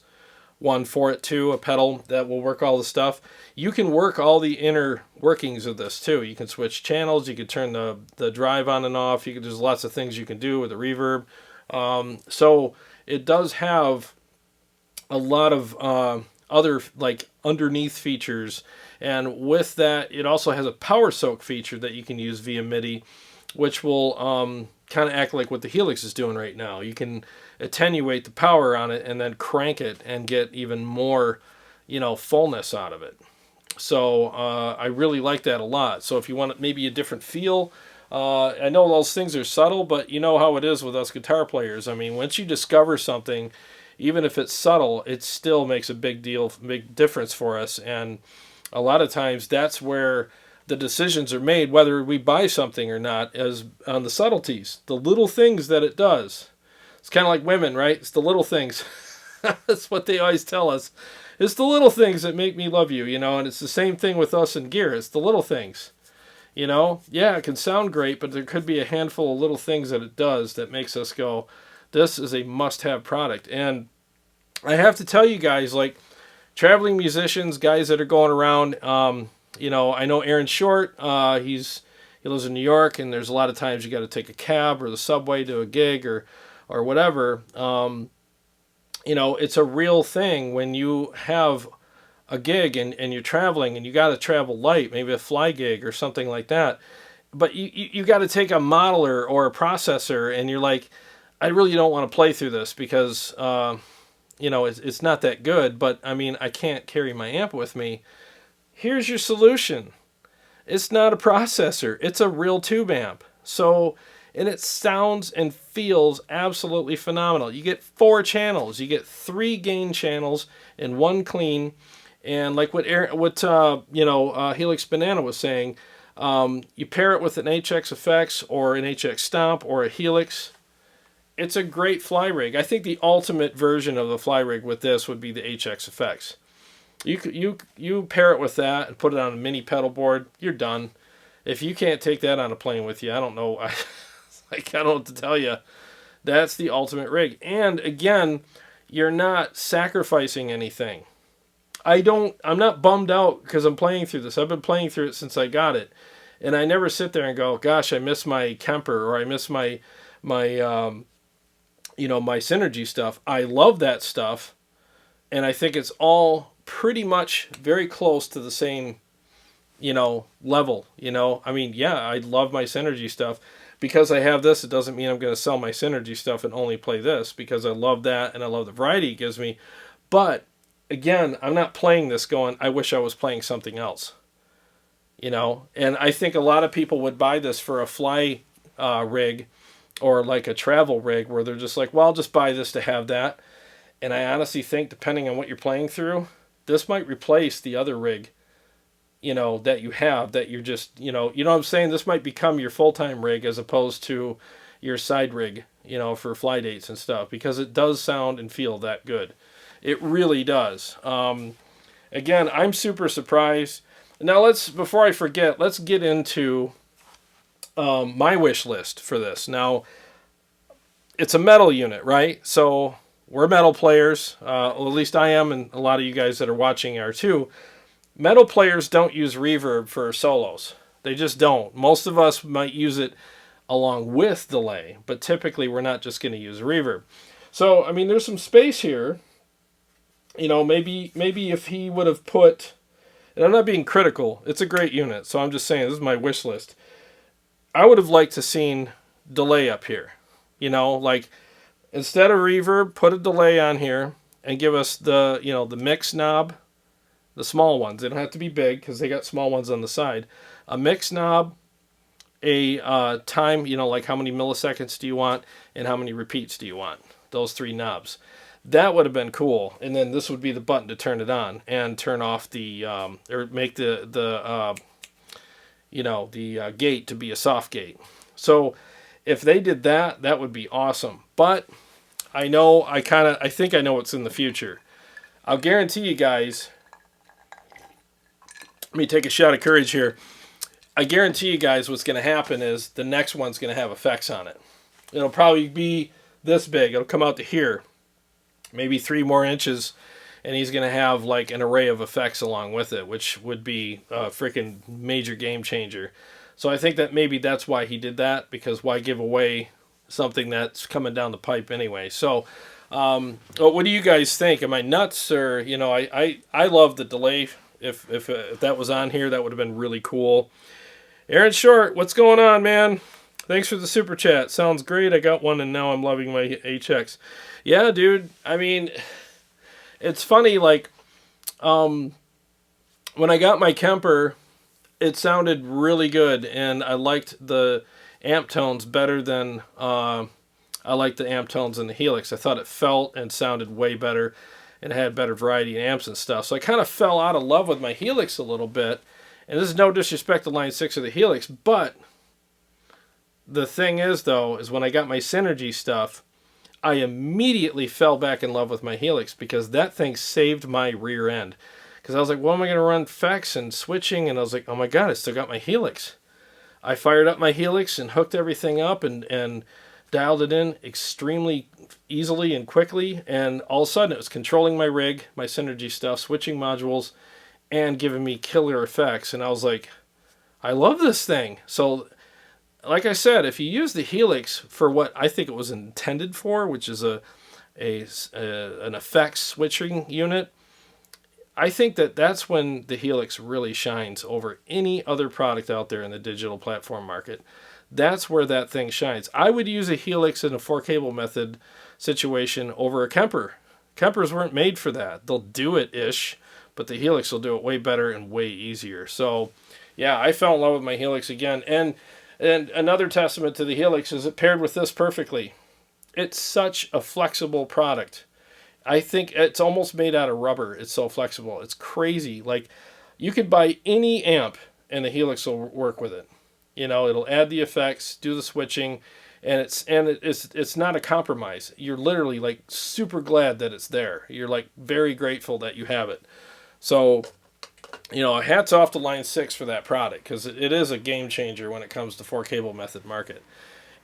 one for it too, a pedal that will work all the stuff. You can work all the inner workings of this too. You can switch channels, you can turn the drive on and off, there's lots of things you can do with the reverb. So it does have a lot of other like underneath features, and with that it also has a power soak feature that you can use via MIDI, which will kind of act like what the Helix is doing right now. You can attenuate the power on it and then crank it and get even more, you know, fullness out of it. So I really like that a lot. So if you want maybe a different feel, I know those things are subtle, but you know how it is with us guitar players. I mean, once you discover something, even if it's subtle, it still makes a big difference for us. And a lot of times that's where the decisions are made, whether we buy something or not, as on the subtleties, the little things that it does. It's kind of like women, right? It's the little things. That's what they always tell us. It's the little things that make me love you, you know, and it's the same thing with us in gear. It's the little things, you know. Yeah, it can sound great, but there could be a handful of little things that it does that makes us go, this is a must-have product. And I have to tell you guys, like, traveling musicians, guys that are going around, you know, I know Aaron Short, he lives in New York, and there's a lot of times you got to take a cab or the subway to a gig or whatever. You know, it's a real thing when you have a gig and you're traveling and you got to travel light, maybe a fly gig or something like that. But you got to take a modeler or a processor, and you're like, I really don't want to play through this because, you know, it's not that good, but I mean, I can't carry my amp with me. Here's your solution. It's not a processor. It's a real tube amp. So, and it sounds and feels absolutely phenomenal. You get 4 channels. You get 3 gain channels and 1 clean. And like what Helix Banana was saying, you pair it with an HX Effects or an HX Stomp or a Helix. It's a great fly rig. I think the ultimate version of the fly rig with this would be the HX Effects. You pair it with that and put it on a mini pedal board, you're done. If you can't take that on a plane with you, I don't know. I don't know what to tell you. That's the ultimate rig. And again, you're not sacrificing anything. I'm not bummed out because I'm playing through this. I've been playing through it since I got it. And I never sit there and go, gosh, I miss my Kemper or I miss my Synergy stuff. I love that stuff. And I think it's all pretty much very close to the same, you know, level, you know. I mean, yeah, I love my Synergy stuff. Because I have this, it doesn't mean I'm going to sell my Synergy stuff and only play this, because I love that and I love the variety it gives me. But again, I'm not playing this going, I wish I was playing something else. You know, and I think a lot of people would buy this for a fly rig or like a travel rig where they're just like, well, I'll just buy this to have that. And I honestly think, depending on what you're playing through, this might replace the other rig, you know, that you have, that you're just, you know what I'm saying? This might become your full-time rig as opposed to your side rig, you know, for fly dates and stuff, because it does sound and feel that good. It really does. Again, I'm super surprised. Now before I forget, let's get into my wish list for this. Now, it's a metal unit, right? So we're metal players. Well, at least I am, and a lot of you guys that are watching are too. Metal players don't use reverb for solos. They just don't. Most of us might use it along with delay, but typically we're not just going to use reverb. So, I mean, there's some space here. You know, maybe if he would have put, and I'm not being critical, it's a great unit, so I'm just saying, this is my wish list. I would have liked to seen delay up here. You know, like, instead of reverb, put a delay on here and give us the, you know, the mix knob, the small ones. They don't have to be big because they got small ones on the side. A mix knob, a time, you know, like how many milliseconds do you want and how many repeats do you want. Those three knobs. That would have been cool. And then this would be the button to turn it on and turn off the, or make the gate to be a soft gate. So if they did that, that would be awesome. But I think I know what's in the future. I'll guarantee you guys, let me take a shot of courage here. I guarantee you guys what's going to happen is the next one's going to have effects on it. It'll probably be this big. It'll come out to here. Maybe 3 more inches. And he's going to have like an array of effects along with it, which would be a freaking major game changer. So I think that maybe that's why he did that, because why give away something that's coming down the pipe anyway. So what do you guys think? Am I nuts? Or, you know, I love the delay. If that was on here, that would have been really cool. Aaron Short, what's going on, man? Thanks for the super chat. Sounds great. I got one and now I'm loving my HX. Yeah, dude. I mean, it's funny, like, when I got my Kemper, it sounded really good, and I liked the amp tones better than I liked the amp tones in the Helix. I thought it felt and sounded way better and had better variety in amps and stuff. So I kind of fell out of love with my Helix a little bit. And this is no disrespect to Line 6 of the Helix, but the thing is, though, is when I got my Synergy stuff, I immediately fell back in love with my Helix because that thing saved my rear end. Because I was like, well, am I going to run effects and switching? And I was like, oh my God, I still got my Helix. I fired up my Helix and hooked everything up and dialed it in extremely easily and quickly. And all of a sudden it was controlling my rig, my Synergy stuff, switching modules, and giving me killer effects. And I was like, I love this thing. So, like I said, if you use the Helix for what I think it was intended for, which is an effects switching unit, I think that's when the Helix really shines over any other product out there in the digital platform market. That's where that thing shines. I would use a Helix in a 4-cable method situation over a Kemper. Kempers weren't made for that. They'll do it-ish, but the Helix will do it way better and way easier. So, yeah, I fell in love with my Helix again. And another testament to the Helix is it paired with this perfectly. It's such a flexible product. I think it's almost made out of rubber. It's so flexible. It's crazy. Like, you could buy any amp and the Helix will work with it. You know, it'll add the effects, do the switching, and it's not a compromise. You're literally like super glad that it's there. You're like very grateful that you have it. So, you know, hats off to Line 6 for that product, because it is a game changer when it comes to 4-cable method market.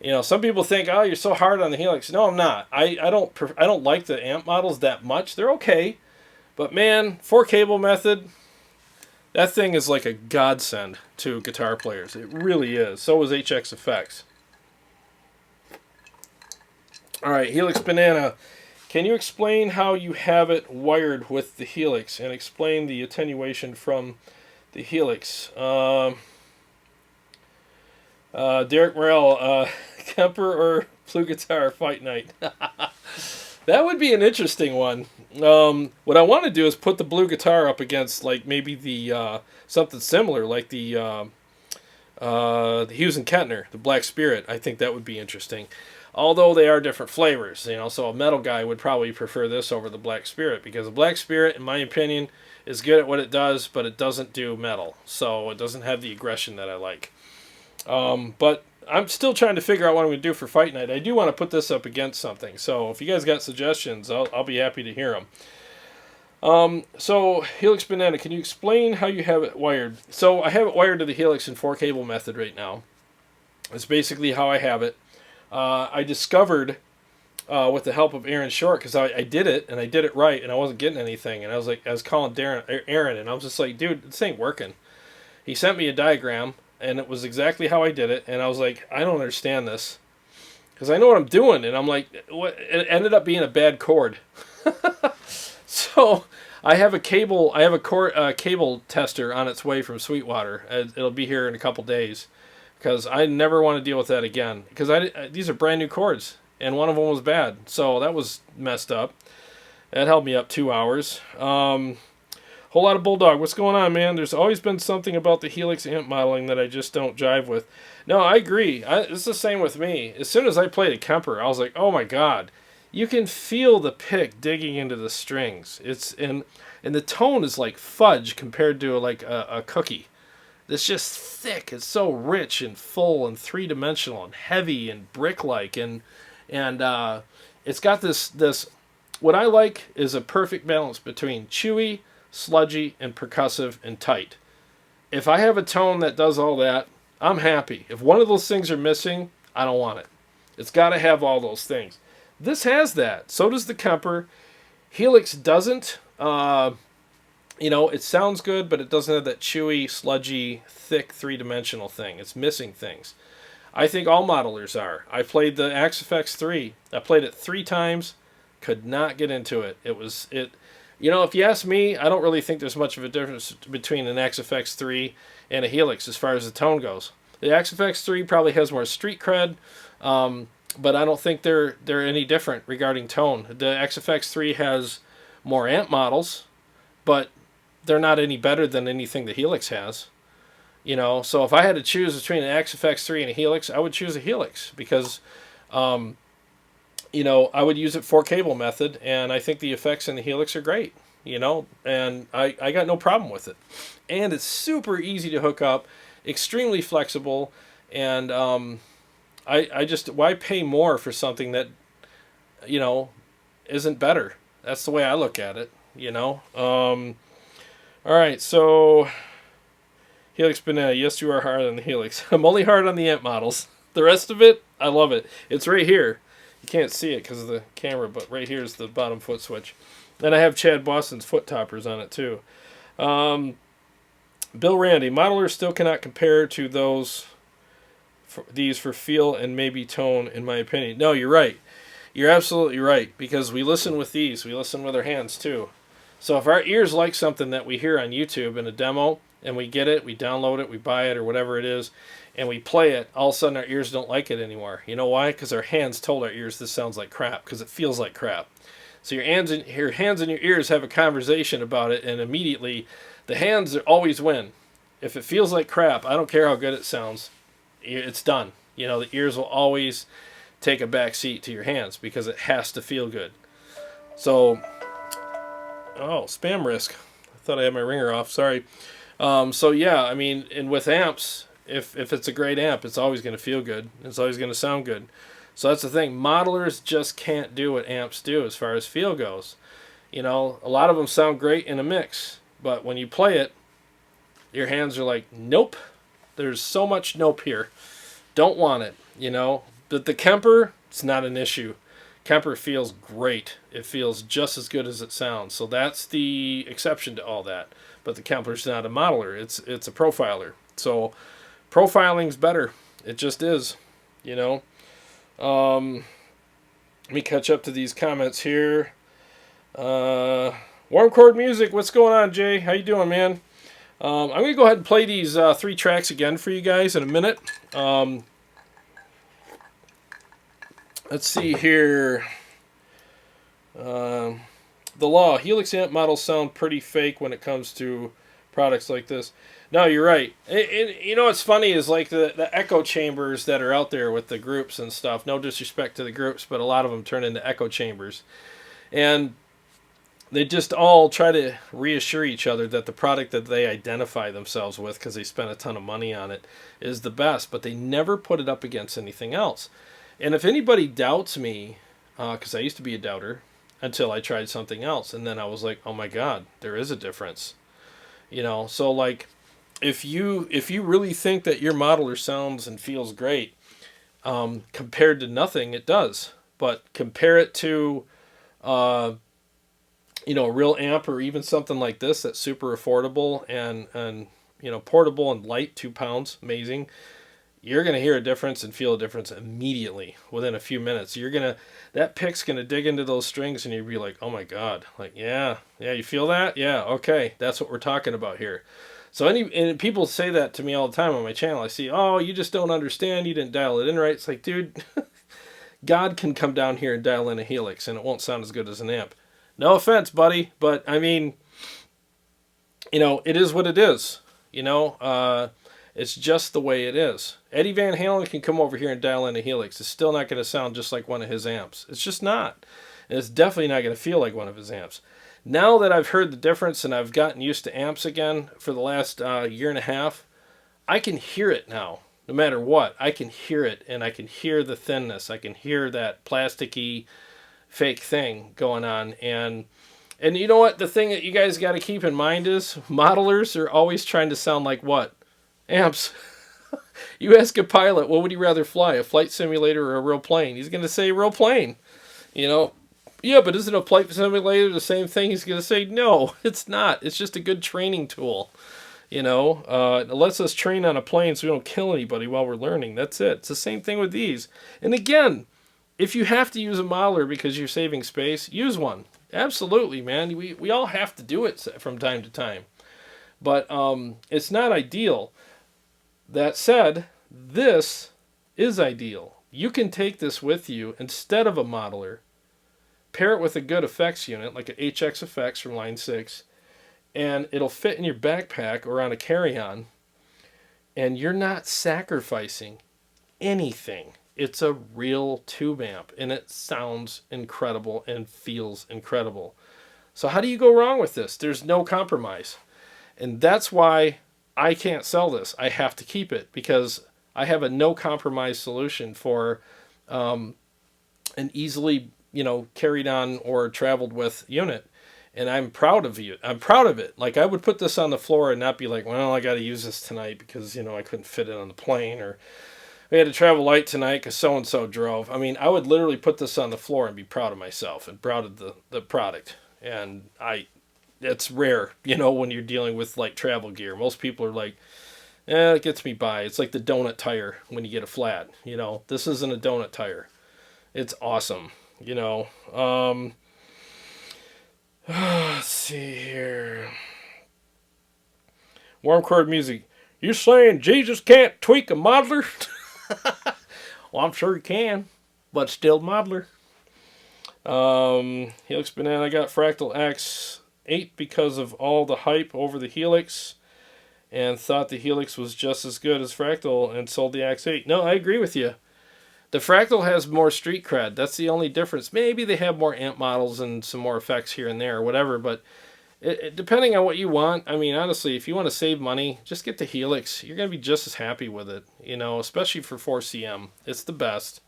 You know, some people think, oh, you're so hard on the Helix. No, I'm not. I don't like the amp models that much. They're okay. But man, 4-cable method, that thing is like a godsend to guitar players. It really is. So is HX Effects. All right, Helix Banana. Can you explain how you have it wired with the Helix and explain the attenuation from the Helix? Derek Morrell, Kemper or Blu Guitar Fight Night? That would be an interesting one. What I want to do is put the Blu Guitar up against like maybe the something similar, like the Hughes and Kettner, the Black Spirit. I think that would be interesting. Although they are different flavors, you know, so a metal guy would probably prefer this over the Black Spirit, because the Black Spirit, in my opinion, is good at what it does, but it doesn't do metal. So it doesn't have the aggression that I like. But I'm still trying to figure out what I'm going to do for Fight Night. I do want to put this up against something. So if you guys got suggestions, I'll be happy to hear them. So Helix Banana, can you explain how you have it wired? So I have it wired to the Helix in 4-cable method right now. It's basically how I have it. I discovered, with the help of Aaron Short, because I did it, and I did it right, and I wasn't getting anything. And I was calling Aaron, and I was just like, dude, this ain't working. He sent me a diagram, and it was exactly how I did it. And I was like, I don't understand this, because I know what I'm doing. And I'm like, what? It ended up being a bad cord. So I have a cable tester on its way from Sweetwater. It'll be here in a couple days, because I never want to deal with that again. Because these are brand new cords, and one of them was bad, so that was messed up. That held me up 2 hours. Whole lot of Bulldog. What's going on, man? There's always been something about the Helix amp modeling that I just don't jive with. No, I agree. It's the same with me. As soon as I played a Kemper, I was like, oh my god. You can feel the pick digging into the strings. And the tone is like fudge compared to like a cookie. It's just thick. It's so rich and full and three-dimensional and heavy and brick-like, and it's got this. What I like is a perfect balance between chewy, sludgy, and percussive and tight. If I have a tone that does all that, I'm happy. If one of those things are missing, I don't want it. It's got to have all those things. This has that. So does the Kemper. Helix doesn't. It sounds good, but it doesn't have that chewy, sludgy, thick, three-dimensional thing. It's missing things. I think all modelers are. I played the Axe-Fx 3. I played it 3 times. Could not get into it. If you ask me, I don't really think there's much of a difference between an Axe-Fx 3 and a Helix as far as the tone goes. The Axe-Fx 3 probably has more street cred, but I don't think they're any different regarding tone. The Axe-Fx 3 has more amp models, but they're not any better than anything the Helix has. So if I had to choose between an Axe-Fx 3 and a Helix, I would choose a Helix, because I would use it 4-cable method, and I think the effects in the Helix are great, and I got no problem with it. And it's super easy to hook up, extremely flexible, and why pay more for something that, isn't better? That's the way I look at it, Alright, so Helix Banana, yes, you are hard on the Helix. I'm only hard on the amp models. The rest of it, I love it. It's right here. You can't see it because of the camera, but right here is the bottom foot switch. And I have Chad Boston's foot toppers on it too. Bill Randy, modelers still cannot compare to these for feel and maybe tone, in my opinion. No, you're right. You're absolutely right, because we listen with these. We listen with our hands too. So if our ears like something that we hear on YouTube in a demo, and we get it, we download it, we buy it, or whatever it is, and we play it, all of a sudden our ears don't like it anymore. You know why? Because our hands told our ears this sounds like crap, because it feels like crap. So your hands and your ears have a conversation about it, and immediately the hands always win. If it feels like crap, I don't care how good it sounds, it's done. The ears will always take a back seat to your hands, because it has to feel good. So, spam risk. I thought I had my ringer off, sorry. So yeah, and with amps, if it's a great amp, it's always going to feel good. It's always going to sound good. So that's the thing. Modelers just can't do what amps do as far as feel goes. A lot of them sound great in a mix, but when you play it, your hands are like, nope. There's so much nope here. Don't want it, But the Kemper, it's not an issue. Kemper feels great. It feels just as good as it sounds. So that's the exception to all that. But the Kemper's not a modeler. It's a profiler. So profiling's better. It just is, Let me catch up to these comments here. Warm chord music. What's going on, Jay? How you doing, man? I'm going to go ahead and play these 3 tracks again for you guys in a minute. Let's see here. The law. Helix amp models sound pretty fake when it comes to products like this. No, you're right. You know what's funny is like the echo chambers that are out there with the groups and stuff. No disrespect to the groups, but a lot of them turn into echo chambers. And they just all try to reassure each other that the product that they identify themselves with, because they spent a ton of money on it, is the best. But they never put it up against anything else. And if anybody doubts me, because I used to be a doubter until I tried something else, and then I was like, oh my God, there is a difference. You know, so like, if you really think that your modeler sounds and feels great, compared to nothing, it does. But compare it to, a real amp, or even something like this that's super affordable and portable and light, 2 pounds, amazing. You're gonna hear a difference and feel a difference immediately within a few minutes. That pick's gonna dig into those strings, and you'll be like, oh my God, like yeah, you feel that? Yeah, okay, that's what we're talking about here. So and people say that to me all the time on my channel. I see, oh, you just don't understand. You didn't dial it in right. It's like, dude, God can come down here and dial in a Helix, and it won't sound as good as an amp. No offense, buddy, but I mean, it is what it is. It's just the way it is. Eddie Van Halen can come over here and dial in a Helix. It's still not going to sound just like one of his amps. It's just not. And it's definitely not going to feel like one of his amps. Now that I've heard the difference and I've gotten used to amps again for the last year and a half, I can hear it now. No matter what, I can hear it, and I can hear the thinness. I can hear that plasticky, fake thing going on. And you know what? The thing that you guys got to keep in mind is modelers are always trying to sound like what? Amps. You ask a pilot, what would he rather fly, a flight simulator or a real plane? He's going to say real plane. Yeah, but isn't a flight simulator the same thing? He's going to say, no, it's not. It's just a good training tool. It lets us train on a plane so we don't kill anybody while we're learning. That's it. It's the same thing with these. And again, if you have to use a modeler because you're saving space, use one. Absolutely, man. We all have to do it from time to time. But it's not ideal. That said, this is ideal. You can take this with you instead of a modeler. Pair it with a good effects unit, like an HX Effects from Line 6, and it'll fit in your backpack or on a carry-on, and you're not sacrificing anything. It's a real tube amp, and it sounds incredible and feels incredible. So how do you go wrong with this? There's no compromise. And that's why I can't sell this. I have to keep it, because I have a no-compromise solution for an easily carried on or traveled with unit. And I'm proud of you. I'm proud of it. Like, I would put this on the floor and not be like, well, I got to use this tonight because, I couldn't fit it on the plane, or we had to travel light tonight because so-and-so drove. I mean, I would literally put this on the floor and be proud of myself and proud of the product. And it's rare, when you're dealing with like travel gear. Most people are like, it gets me by. It's like the donut tire when you get a flat. This isn't a donut tire. It's awesome. Let's see here. Warm chord music. You saying Jesus can't tweak a modeler? Well, I'm sure he can, but still modeler. Helix Banana. I got Fractal X8 because of all the hype over the Helix, and thought the Helix was just as good as Fractal and sold the X8. No, I agree with you. The Fractal has more street cred. That's the only difference. Maybe they have more amp models and some more effects here and there or whatever, but depending on what you want, I mean, honestly, if you want to save money, just get the Helix. You're going to be just as happy with it, especially for 4cm. It's the best.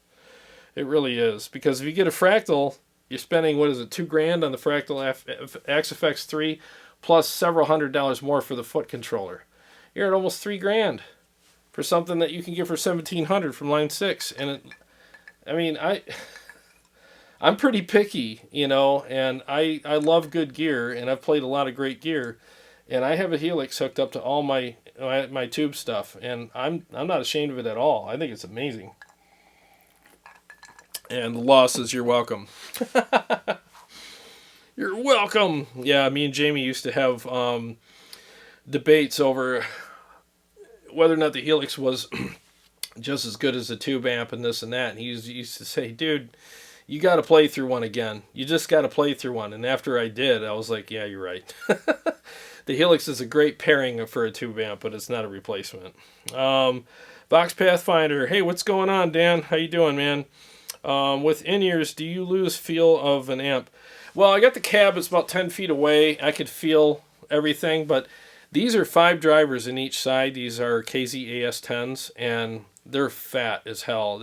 It really is. Because if you get a Fractal, you're spending, $2,000 on the Fractal XFX 3, plus several $100s more for the foot controller. You're at almost $3,000. For something that you can get for $1,700 from Line 6. And I'm pretty picky, and I love good gear, and I've played a lot of great gear, and I have a Helix hooked up to all my tube stuff, and I'm not ashamed of it at all. I think it's amazing. And the law says you're welcome. You're welcome. Yeah, me and Jamie used to have debates over whether or not the Helix was just as good as the tube amp and this and that. And he used to say, dude, you got to play through one again. You just got to play through one. And after I did, I was like, yeah, you're right. The Helix is a great pairing for a tube amp, but it's not a replacement. Vox Pathfinder, hey, what's going on, Dan? How you doing, man? With in-ears, do you lose feel of an amp? Well, I got the cab. It's about 10 feet away. I could feel everything, but these are 5 drivers in each side. These are KZ AS10s, and they're fat as hell.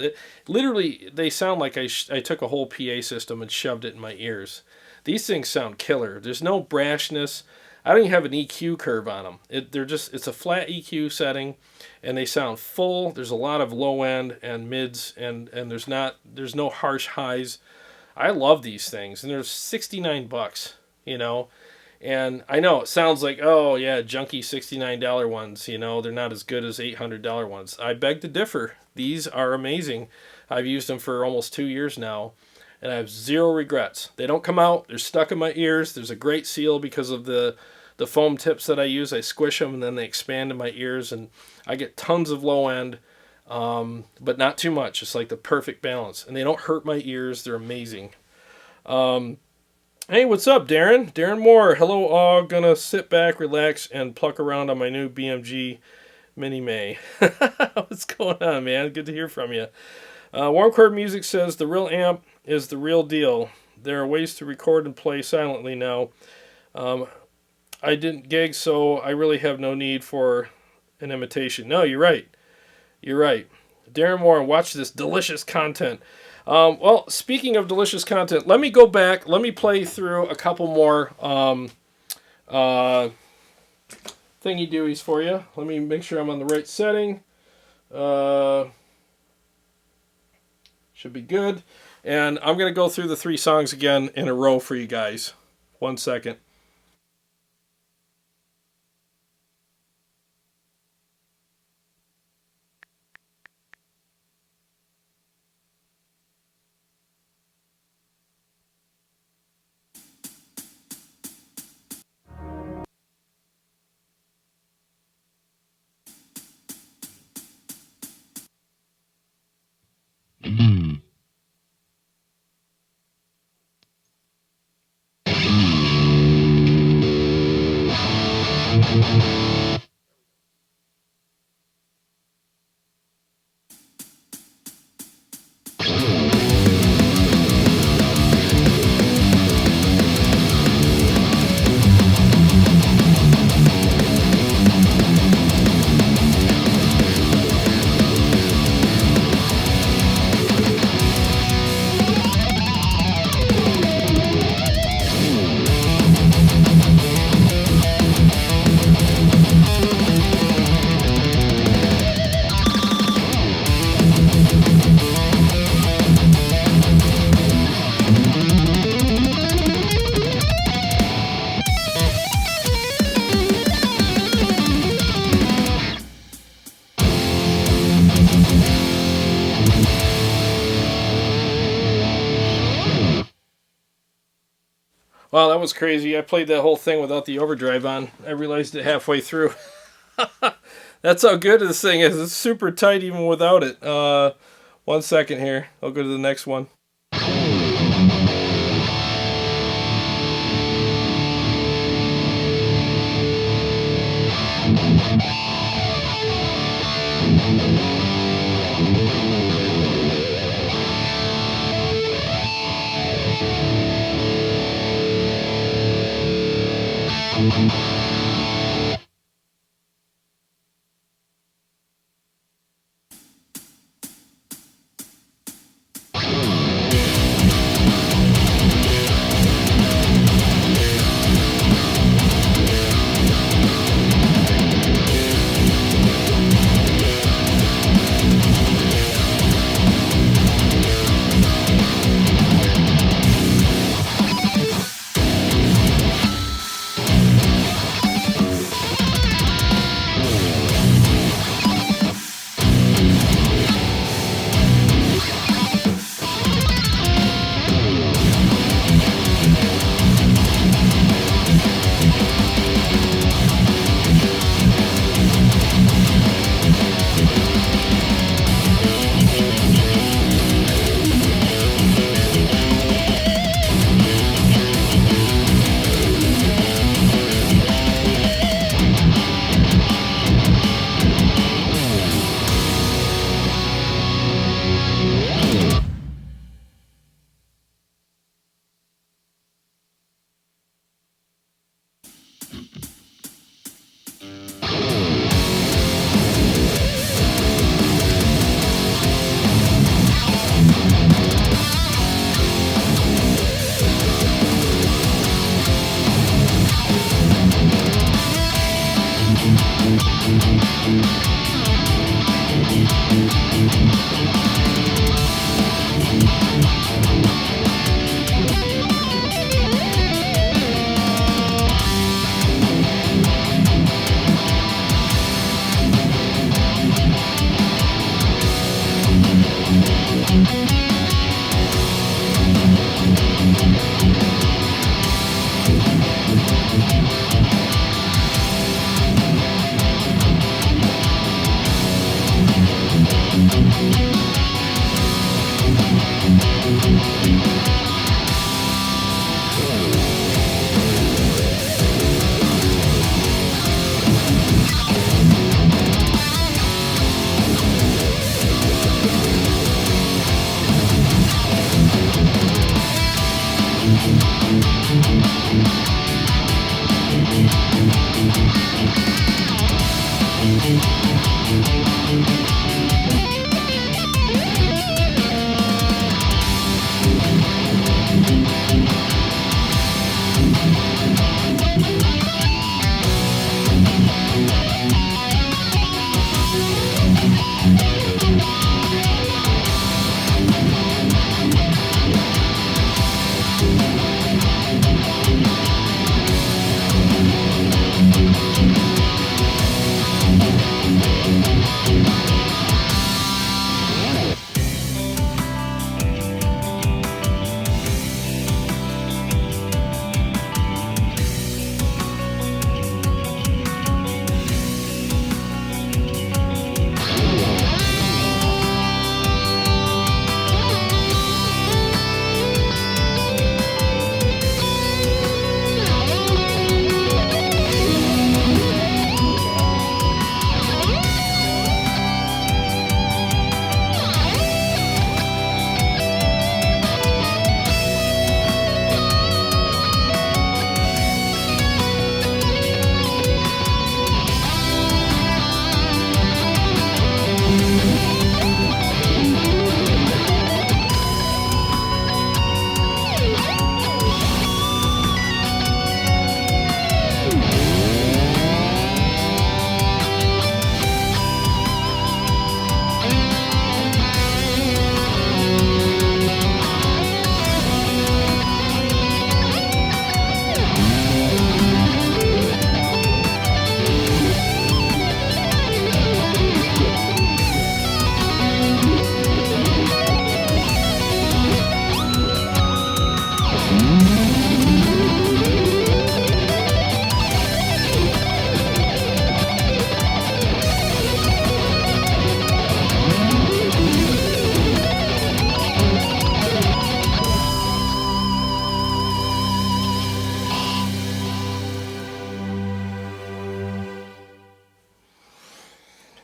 Literally, they sound like I took a whole PA system and shoved it in my ears. These things sound killer. There's no brashness. I don't even have an EQ curve on them. It's a flat EQ setting, and they sound full. There's a lot of low end and mids, and there's no harsh highs. I love these things, and they're $69, you know. And I know it sounds like, oh yeah, junky $69 ones, you know, they're not as good as $800 ones. I beg to differ. These are amazing. I've used them for almost 2 years now, and I have zero regrets. They don't come out. They're stuck in my ears. There's a great seal because of the foam tips that I use. I squish them, and then they expand in my ears, and I get tons of low end, but not too much. It's like the perfect balance, and they don't hurt my ears. They're amazing. Hey, what's up, Darren? Darren Moore. Hello, all. Gonna sit back, relax, and pluck around on my new BMG Mini May. What's going on, man? Good to hear from you. Warm Chord Music says the real amp is the real deal. There are ways to record and play silently now. I didn't gig, so I really have no need for an imitation. No, you're right. You're right. Darren Moore, watch this delicious content. Well, speaking of delicious content, let me go back. Let me play through a couple more thingy dooies for you. Let me make sure I'm on the right setting. Should be good. And I'm going to go through the 3 songs again in a row for you guys. 1 second. Wow, that was crazy. I played that whole thing without the overdrive on. I realized it halfway through. That's how good this thing is. It's super tight even without it. 1 second here. I'll go to the next one.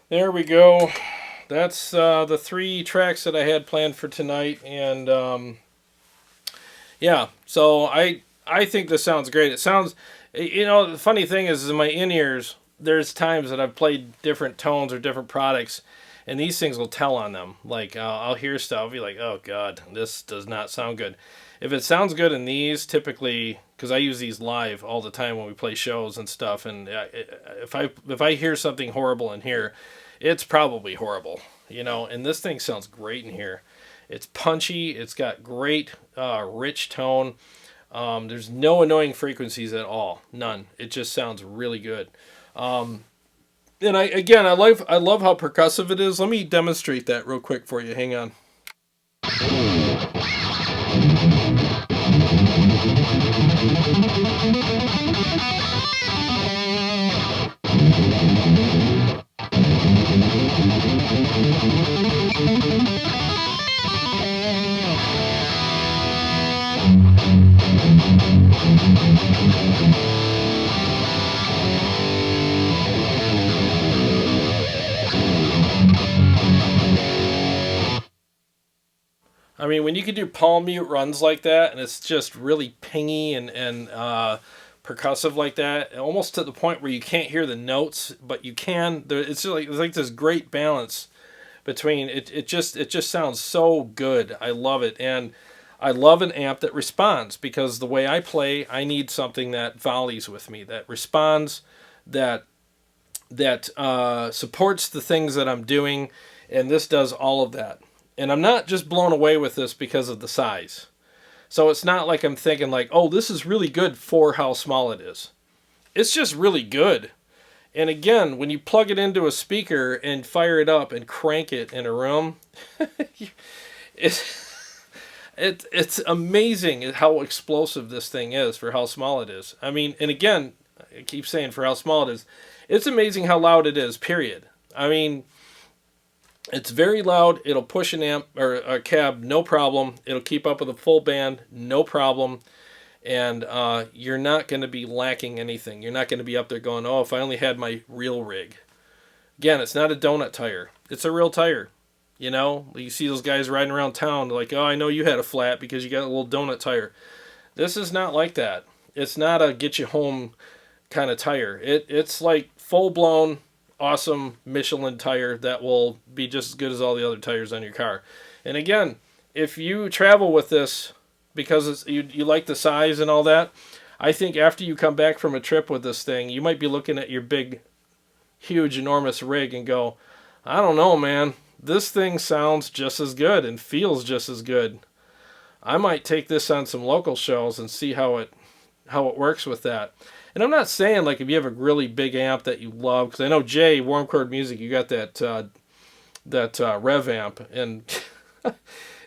There we go. That's the 3 tracks that I had planned for tonight, and yeah. So I think this sounds great. It sounds, the funny thing is in my in-ears, there's times that I've played different tones or different products, and these things will tell on them. Like I'll hear stuff, I'll be like, oh god, this does not sound good. If it sounds good in these, typically, because I use these live all the time when we play shows and stuff, and if I hear something horrible in here, it's probably horrible, and this thing sounds great in here. It's punchy, it's got great rich tone. There's no annoying frequencies at all, none. It just sounds really good. And I love how percussive it is. Let me demonstrate that real quick for you. Hang on. I mean, when you can do palm mute runs like that, and it's just really pingy and percussive like that, almost to the point where you can't hear the notes, but you can. It's like this great balance between it. It just sounds so good. I love it, and I love an amp that responds, because the way I play, I need something that volleys with me, that responds, that supports the things that I'm doing, and this does all of that. And I'm not just blown away with this because of the size. So it's not like I'm thinking like, oh, this is really good for how small it is. It's just really good. And again, when you plug it into a speaker and fire it up and crank it in a room, It's amazing how explosive this thing is for how small it is. I mean, and again, I keep saying for how small it is, it's amazing how loud it is, period. I mean, it's very loud. It'll push an amp or a cab, no problem. It'll keep up with a full band, no problem. And you're not going to be lacking anything. You're not going to be up there going, oh, if I only had my real rig. Again, it's not a donut tire. It's a real tire. You know, you see those guys riding around town like, oh, I know you had a flat because you got a little donut tire. This is not like that. It's not a get you home kind of tire. It's like full blown, awesome Michelin tire that will be just as good as all the other tires on your car. And again, if you travel with this because you like the size and all that, I think after you come back from a trip with this thing, you might be looking at your big, huge, enormous rig and go, I don't know, man. This thing sounds just as good and feels just as good. I might take this on some local shows and see how it works with that. And I'm not saying like if you have a really big amp that you love, because I know Jay, Warm Chord Music, you got that Rev amp, and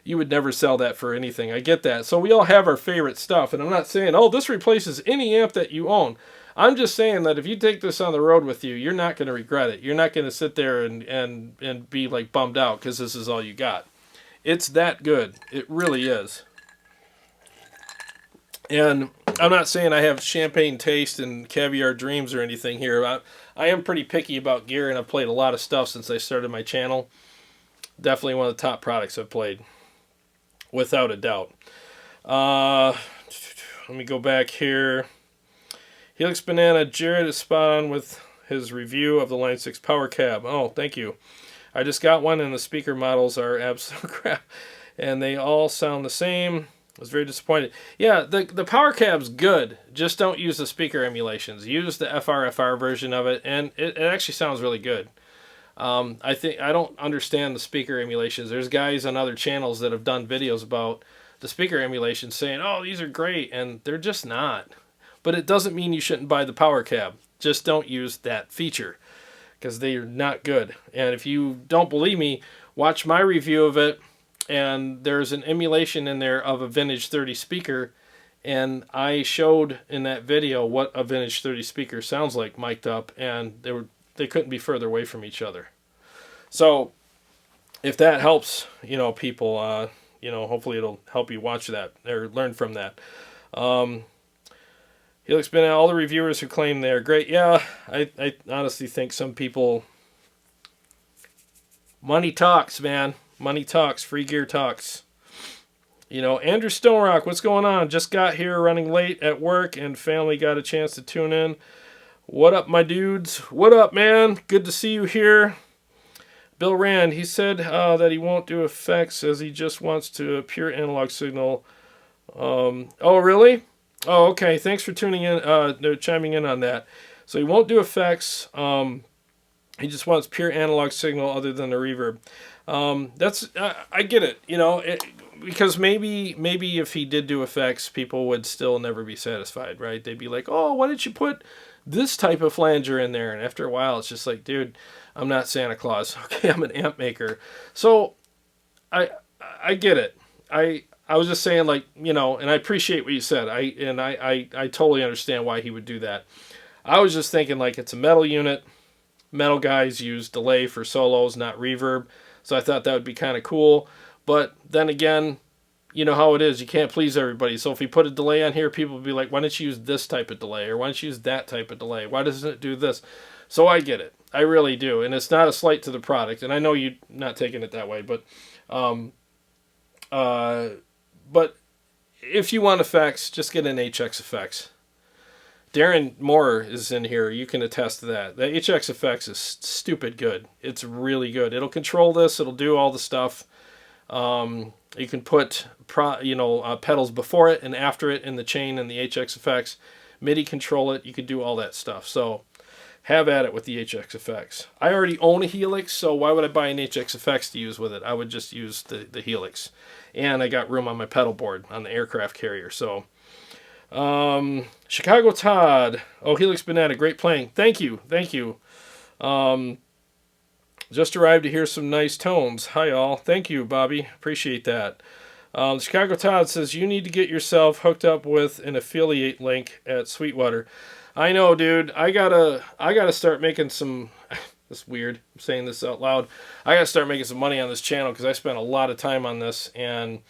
you would never sell that for anything. I get that. So we all have our favorite stuff, and I'm not saying, oh, this replaces any amp that you own. I'm just saying that if you take this on the road with you, you're not going to regret it. You're not going to sit there and be like bummed out because this is all you got. It's that good. It really is. And I'm not saying I have champagne taste and caviar dreams or anything here. I am pretty picky about gear, and I've played a lot of stuff since I started my channel. Definitely one of the top products I've played, without a doubt. Let me go back here. Helix Banana, Jared is spot on with his review of the Line 6 Power Cab. Oh, thank you. I just got one, and the speaker models are absolute crap, and they all sound the same. I was very disappointed. Yeah, the Power Cab's good. Just don't use the speaker emulations. Use the FRFR version of it, and it actually sounds really good. I don't understand the speaker emulations. There's guys on other channels that have done videos about the speaker emulations saying, oh, these are great, and they're just not. But it doesn't mean you shouldn't buy the Power Cab. Just don't use that feature because they are not good. And if you don't believe me, watch my review of it, and there's an emulation in there of a Vintage 30 speaker, and I showed in that video what a Vintage 30 speaker sounds like mic'd up, and they couldn't be further away from each other. So if that helps, people, hopefully it'll help you watch that or learn from that. Helix Banana, all the reviewers who claim they're great. Yeah, I honestly think some people... Money talks, man. Money talks. Free gear talks. Andrew Stonerock, what's going on? Just got here running late at work and family got a chance to tune in. What up, my dudes? What up, man? Good to see you here. Bill Rand, he said that he won't do effects as he just wants to a pure analog signal. Oh, really? Oh, okay. Thanks for tuning in, chiming in on that. So he won't do effects. He just wants pure analog signal other than the reverb. I get it. Because maybe if he did do effects, people would still never be satisfied, right? They'd be like, oh, why didn't you put this type of flanger in there? And after a while, it's just like, dude, I'm not Santa Claus. Okay, I'm an amp maker. So I get it. I was just saying, like, and I appreciate what you said. I totally understand why he would do that. I was just thinking, like, it's a metal unit. Metal guys use delay for solos, not reverb. So I thought that would be kind of cool. But then again, you know how it is. You can't please everybody. So if he put a delay on here, people would be like, why don't you use this type of delay? Or why don't you use that type of delay? Why doesn't it do this? So I get it. I really do. And it's not a slight to the product. And I know you're not taking it that way. But if you want effects, just get an HX Effects. Darren Moore is in here. You can attest to that. The HX Effects is stupid good. It's really good. It'll control this. It'll do all the stuff. You can put pedals before it and after it in the chain and the HX Effects. MIDI control it. You can do all that stuff. So have at it with the HX Effects. I already own a Helix, so why would I buy an HX Effects to use with it? I would just use the Helix. And I got room on my pedal board on the aircraft carrier. So Chicago Todd. Oh, Helix Banana, great playing. Thank you. Just arrived to hear some nice tones. Hi all. Thank you, Bobby. Appreciate that. Chicago Todd says you need to get yourself hooked up with an affiliate link at Sweetwater. I know, dude. I gotta start making some. That's weird. I'm saying this out loud. I gotta start making some money on this channel because I spent a lot of time on this, and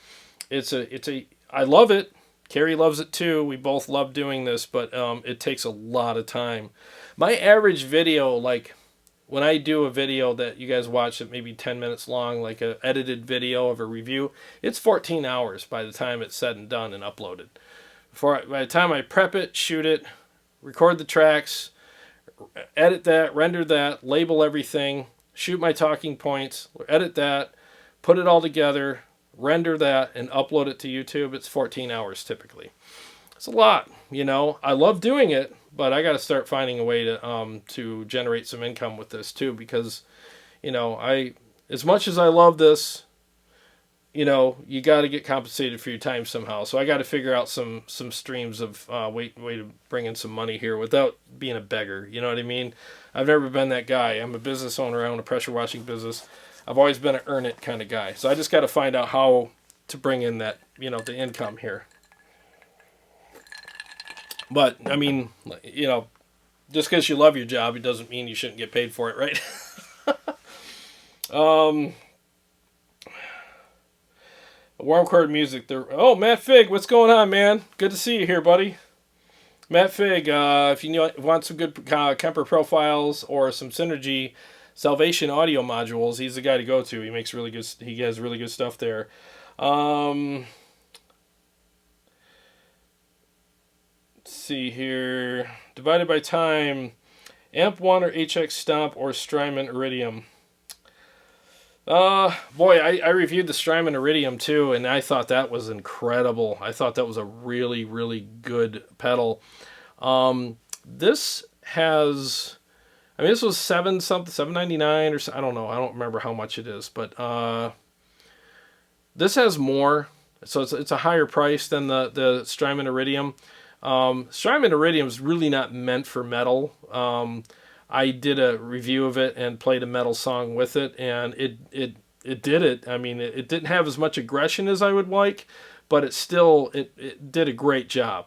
it's a. I love it. Carrie loves it too. We both love doing this, but it takes a lot of time. My average video, like when I do a video that you guys watch that maybe 10 minutes long, like an edited video of a review, it's 14 hours by the time it's said and done and uploaded. By the time I prep it, shoot it, record the tracks, edit that, render that, label everything, shoot my talking points, edit that, put it all together, render that, and upload it to YouTube, it's 14 hours typically. It's a lot, you know. I love doing it, but I got to start finding a way to generate some income with this too, because, you know, as much as I love this, you know, you got to get compensated for your time somehow. So I got to figure out some streams of way to bring in some money here without being a beggar. You know what I mean? I've never been that guy. I'm a business owner. I own a pressure washing business. I've always been an earn it kind of guy. So I just got to find out how to bring in that, you know, the income here. But, I mean, you know, just because you love your job, it doesn't mean you shouldn't get paid for it, right? Warm chord music. Oh, Matt Fig, what's going on, man? Good to see you here, buddy. Matt Fig, if you want some good Kemper profiles or some Synergy Salvation audio modules, he's the guy to go to. He makes really good. He has really good stuff there. Let's see here. Divided by time, Amp 1 or HX Stomp or Strymon Iridium. Boy, I reviewed the Strymon Iridium too, and I thought that was incredible. I thought that was a really, really good pedal. This has, I mean, this was $7.99 or so, I don't know. I don't remember how much it is, but this has more, so it's a higher price than the Strymon Iridium. Strymon Iridium is really not meant for metal. I did a review of it and played a metal song with it, and it did it. I mean, it didn't have as much aggression as I would like, but it did a great job.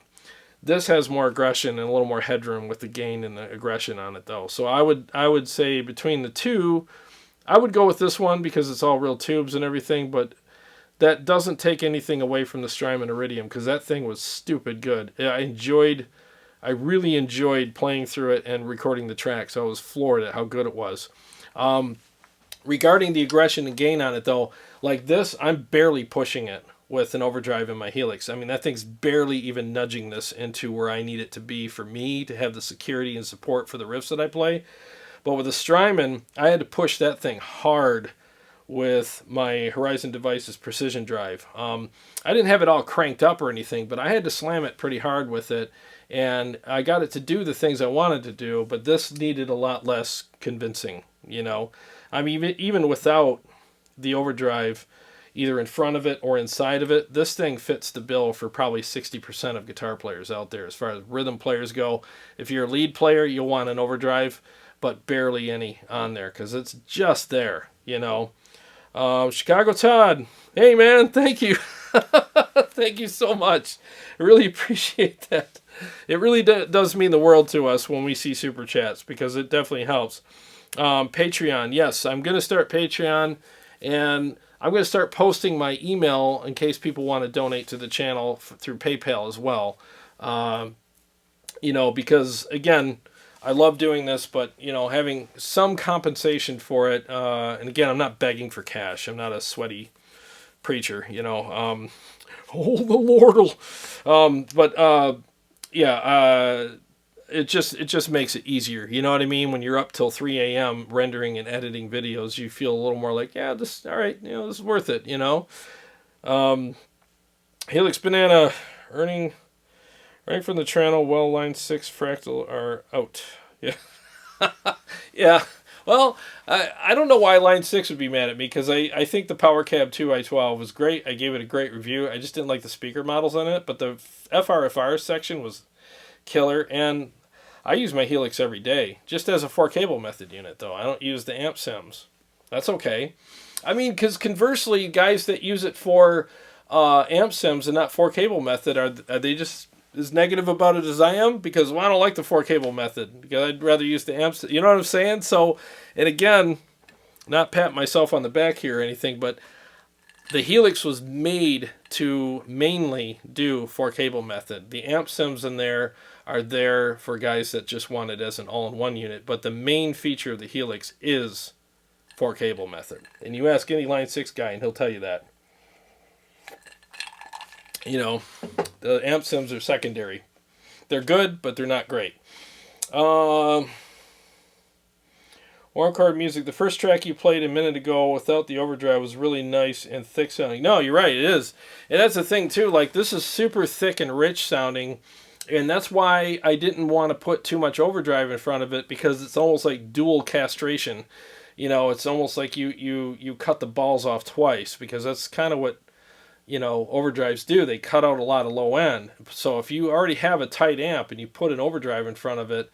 This has more aggression and a little more headroom with the gain and the aggression on it, though. So I would say between the two, I would go with this one because it's all real tubes and everything, but that doesn't take anything away from the Strymon Iridium because that thing was stupid good. I really enjoyed playing through it and recording the tracks. I was floored at how good it was. Regarding the aggression and gain on it, though, like this, I'm barely pushing it with an overdrive in my Helix. I mean, that thing's barely even nudging this into where I need it to be for me to have the security and support for the riffs that I play. But with the Strymon, I had to push that thing hard with my Horizon Devices Precision Drive. I didn't have it all cranked up or anything, but I had to slam it pretty hard with it. And I got it to do the things I wanted to do, but this needed a lot less convincing, you know. I mean, even without the overdrive either in front of it or inside of it, this thing fits the bill for probably 60% of guitar players out there as far as rhythm players go. If you're a lead player, you'll want an overdrive, but barely any on there because it's just there, you know. Chicago Todd, hey man, thank you. Thank you so much. I really appreciate that. It really does mean the world to us when we see super chats because it definitely helps. Patreon, yes, I'm going to start Patreon, and I'm going to start posting my email in case people want to donate to the channel through PayPal as well. You know, because again, I love doing this, but you know, having some compensation for it. And again, I'm not begging for cash. I'm not a sweaty preacher, you know. Oh, the Lord'll. It just makes it easier. You know what I mean? When you're up till 3 a.m. rendering and editing videos, you feel a little more like, yeah, this all right. You know, this is worth it. You know. Helix Banana earning from the channel. Well, line 6 fractal are out. Yeah, yeah. Well, I don't know why Line 6 would be mad at me, because I think the Power Cab 2i12 was great. I gave it a great review. I just didn't like the speaker models on it, but the FRFR section was killer, and I use my Helix every day, just as a 4-cable method unit, though. I don't use the amp sims. That's okay. I mean, because conversely, guys that use it for amp sims and not 4-cable method, are they just as negative about it as I am? Because, well, I don't like the 4-cable method, because I'd rather use the amps. You know what I'm saying? So, and again, not pat myself on the back here or anything, but the Helix was made to mainly do 4-cable method. The amp sims in there are there for guys that just want it as an all-in-one unit, but the main feature of the Helix is 4-cable method. And you ask any Line 6 guy and he'll tell you that. You know, the amp sims are secondary. They're good, but they're not great. Warm chord music. The first track you played a minute ago without the overdrive was really nice and thick sounding. No, you're right, it is. And that's the thing too, like this is super thick and rich sounding, and that's why I didn't want to put too much overdrive in front of it, because it's almost like dual castration. You know, it's almost like you cut the balls off twice, because that's kind of what, you know, overdrives do. They cut out a lot of low end. So if you already have a tight amp and you put an overdrive in front of it,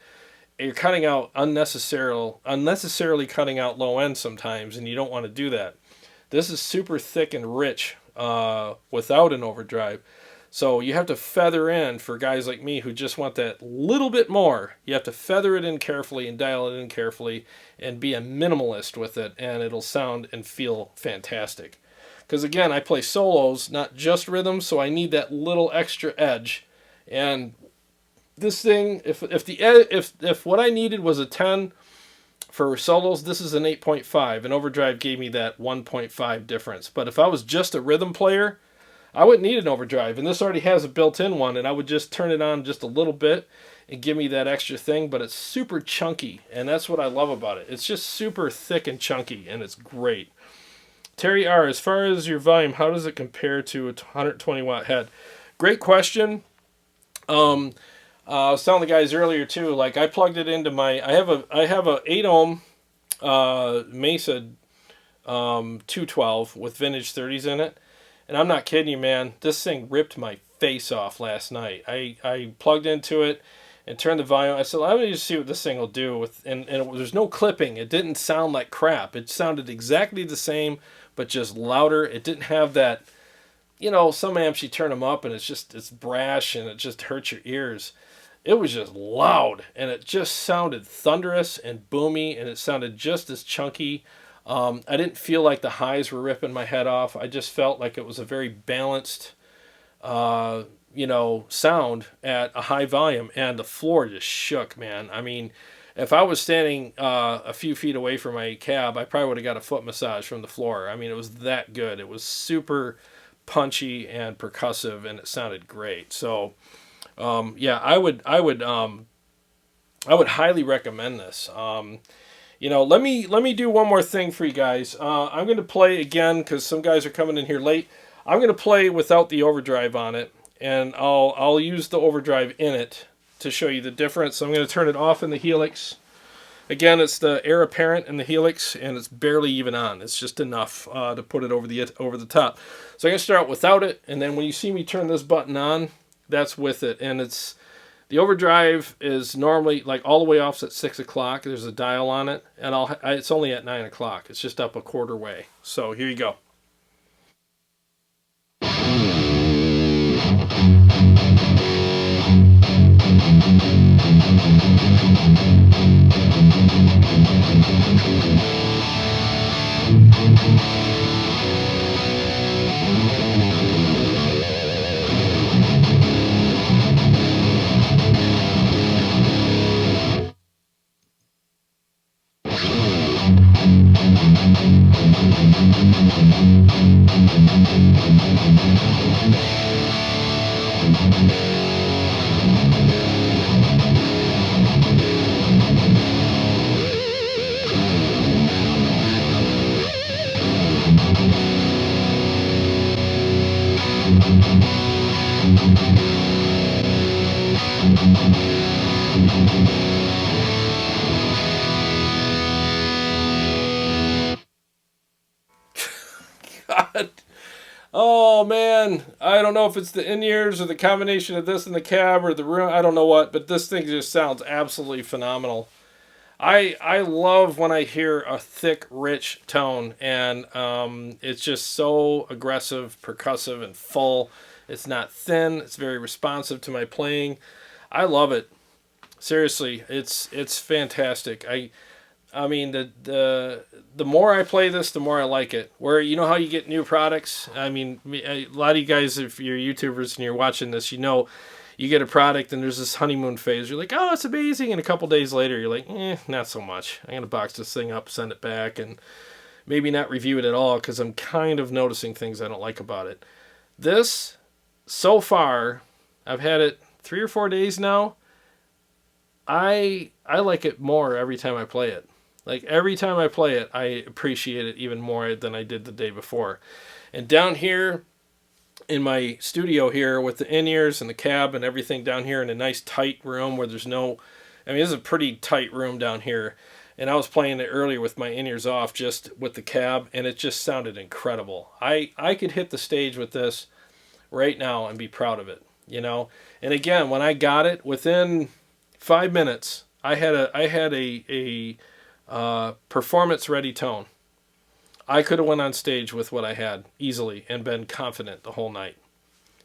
you're cutting out unnecessarily cutting out low end sometimes, and you don't want to do that. This is super thick and rich without an overdrive. So you have to feather in, for guys like me who just want that little bit more, you have to feather it in carefully and dial it in carefully and be a minimalist with it, and it'll sound and feel fantastic. Because again, I play solos, not just rhythms, so I need that little extra edge. And this thing, if what I needed was a 10 for solos, this is an 8.5, and overdrive gave me that 1.5 difference. But if I was just a rhythm player, I wouldn't need an overdrive, and this already has a built-in one, and I would just turn it on just a little bit and give me that extra thing. But it's super chunky, and that's what I love about it. It's just super thick and chunky, and it's great. Terry R., as far as your volume, how does it compare to a 120 watt head? Great question. I was telling the guys earlier too, like I plugged it into my, I have a 8 ohm Mesa 212 with vintage 30s in it, and I'm not kidding you, man. This thing ripped my face off last night. I plugged into it and turned the volume. I said, let me just see what this thing will do with, and there's no clipping. It didn't sound like crap. It sounded exactly the same, but just louder. It didn't have that, you know, some amps you turn them up and it's brash and it just hurts your ears. It was just loud, and it just sounded thunderous and boomy, and it sounded just as chunky. I didn't feel like the highs were ripping my head off. I just felt like it was a very balanced, you know, sound at a high volume, and the floor just shook, man. I mean, if I was standing a few feet away from my cab, I probably would have got a foot massage from the floor. I mean, it was that good. It was super punchy and percussive, and it sounded great. So, yeah, I would highly recommend this. You know, let me do one more thing for you guys. I'm going to play again because some guys are coming in here late. I'm going to play without the overdrive on it, and I'll use the overdrive in it to show you the difference. So I'm going to turn it off in the Helix. Again, it's the air apparent in the Helix, and it's barely even on. It's just enough to put it over the top. So I'm going to start without it, and then when you see me turn this button on, that's with it. And it's the overdrive is normally like all the way off at 6 o'clock. There's a dial on it, and it's only at 9 o'clock. It's just up a quarter way. So here you go. God. Oh man, I don't know if it's the in-ears or the combination of this and the cab or the room. I don't know what, but this thing just sounds absolutely phenomenal. I love when I hear a thick, rich tone, and it's just so aggressive, percussive, and full. It's not thin. It's very responsive to my playing. I love it. Seriously, it's fantastic. I mean the more I play this, the more I like it. Where you know how you get new products. I mean, a lot of you guys, if you're YouTubers and you're watching this, you know you get a product and there's this honeymoon phase. You're like, oh, it's amazing, and a couple days later, you're like, not so much. I'm gonna box this thing up, send it back, and maybe not review it at all because I'm kind of noticing things I don't like about it. This, so far, I've had it 3 or 4 days now. I like it more every time I play it. Like every time I play it, I appreciate it even more than I did the day before. And down here in my studio here with the in-ears and the cab and everything down here in a nice tight room where there's no, I mean, this is a pretty tight room down here. And I was playing it earlier with my in-ears off just with the cab, and it just sounded incredible. I could hit the stage with this right now and be proud of it, you know? And again, when I got it, within 5 minutes, I had a performance ready tone. I could have went on stage with what I had easily and been confident the whole night.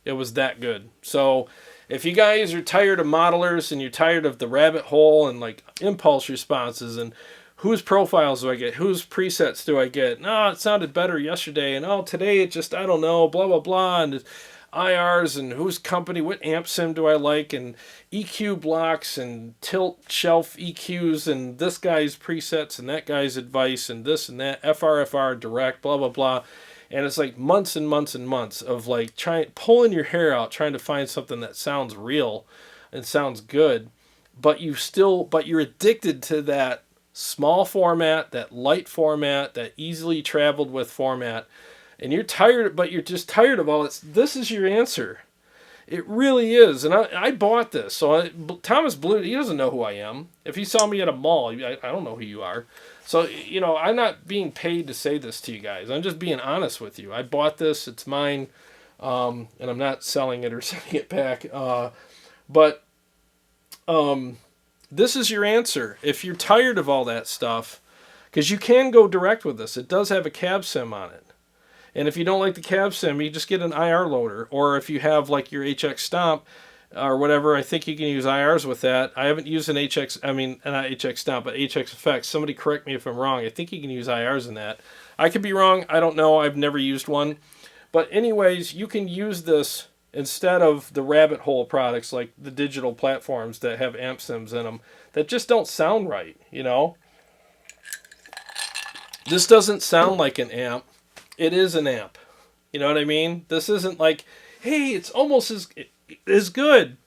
It was that good. So if you guys are tired of modelers and you're tired of the rabbit hole and like impulse responses and whose profiles do I get, whose presets do I get, no, it sounded better yesterday, and oh, today it just, I don't know, blah blah blah, and IRs and whose company, what amp sim do I like, and EQ blocks and tilt shelf EQs and this guy's presets and that guy's advice and this and that, FRFR direct, blah blah blah. And it's like months and months and months of like pulling your hair out trying to find something that sounds real and sounds good, but you're addicted to that small format, that light format, that easily traveled with format. And you're tired, but you're just tired of all this. This is your answer. It really is. And I bought this. So Thomas Blu, he doesn't know who I am. If he saw me at a mall, I don't know who you are. So, you know, I'm not being paid to say this to you guys. I'm just being honest with you. I bought this. It's mine. And I'm not selling it or sending it back. But this is your answer. If you're tired of all that stuff, because you can go direct with this. It does have a cab sim on it. And if you don't like the cab sim, you just get an IR loader. Or if you have like your HX Stomp or whatever, I think you can use IRs with that. I haven't used an HX, I mean, not HX Stomp, but HX Effects. Somebody correct me if I'm wrong. I think you can use IRs in that. I could be wrong. I don't know. I've never used one. But anyways, you can use this instead of the rabbit hole products like the digital platforms that have amp sims in them that just don't sound right, you know? This doesn't sound like an amp. It is an amp. You know what I mean? This isn't like, hey, it's almost as good.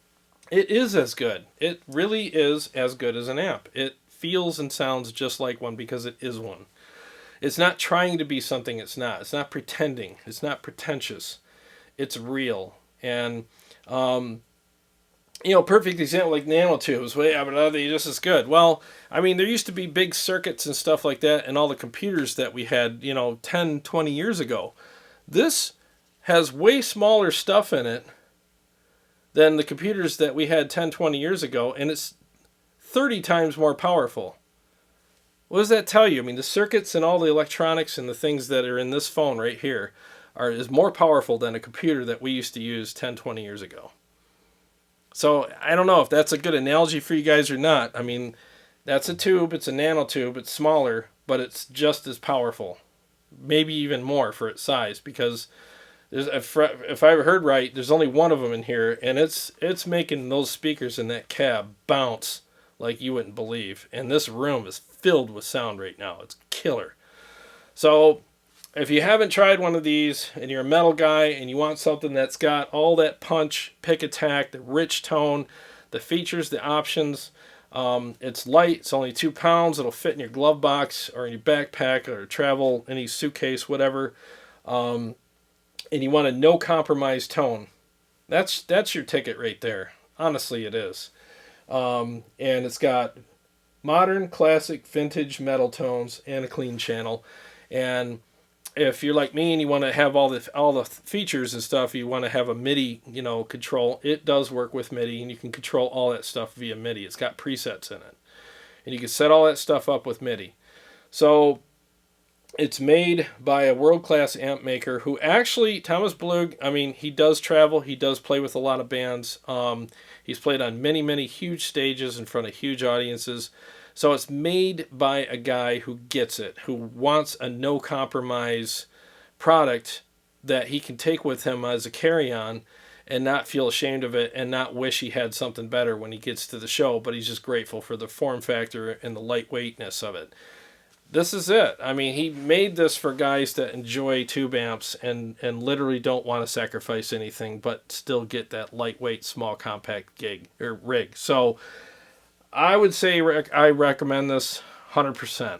It is as good. It really is as good as an amp. It feels and sounds just like one because it is one. It's not trying to be something it's not. It's not pretending. It's not pretentious. It's real. And, you know, perfect example like nanotubes. Well, yeah, but are they just as good? Well, I mean, there used to be big circuits and stuff like that and all the computers that we had, you know, 10, 20 years ago. This has way smaller stuff in it than the computers that we had 10, 20 years ago, and it's 30 times more powerful. What does that tell you? I mean, the circuits and all the electronics and the things that are in this phone right here is more powerful than a computer that we used to use 10, 20 years ago. So I don't know if that's a good analogy for you guys or not. I mean, that's a tube. It's a nanotube. It's smaller, but it's just as powerful. Maybe even more for its size, because if I heard right, there's only one of them in here, and it's making those speakers in that cab bounce like you wouldn't believe. And this room is filled with sound right now. It's killer. So if you haven't tried one of these and you're a metal guy and you want something that's got all that punch, pick attack, the rich tone, the features, the options, it's light, it's only 2 pounds, it'll fit in your glove box or in your backpack or travel, any suitcase, whatever, and you want a no compromise tone, that's your ticket right there. Honestly, it is. And it's got modern, classic, vintage metal tones and a clean channel. And if you're like me and you want to have all the features and stuff, you want to have a MIDI, you know, control. It does work with MIDI, and you can control all that stuff via MIDI. It's got presets in it. and you can set all that stuff up with MIDI. So it's made by a world-class amp maker who actually, Thomas Blug, I mean, he does travel. He does play with a lot of bands. He's played on many, many huge stages in front of huge audiences. So it's made by a guy who gets it, who wants a no-compromise product that he can take with him as a carry-on and not feel ashamed of it and not wish he had something better when he gets to the show, but he's just grateful for the form factor and the lightweightness of it. This is it. I mean, he made this for guys that enjoy tube amps and literally don't want to sacrifice anything, but still get that lightweight, small, compact gig or rig. So I would say I recommend this 100%.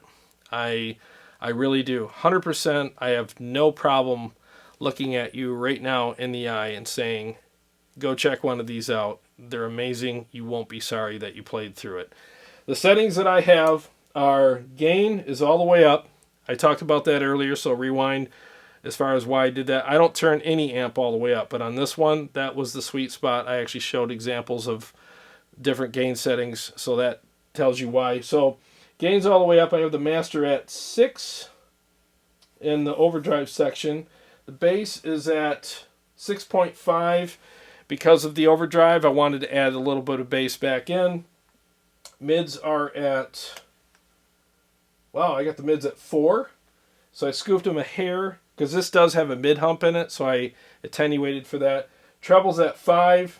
I really do. 100%. I have no problem looking at you right now in the eye and saying, go check one of these out. They're amazing. You won't be sorry that you played through it. The settings that I have are gain is all the way up. I talked about that earlier, so rewind as far as why I did that. I don't turn any amp all the way up, but on this one, that was the sweet spot. I actually showed examples of different gain settings, so that tells you why. So gain's all the way up. I have the master at 6 in the overdrive section. The bass is at 6.5. Because of the overdrive, I wanted to add a little bit of bass back in. Mids are at... Wow, I got the mids at 4. So I scooped them a hair, because this does have a mid hump in it, so I attenuated for that. Treble's at 5.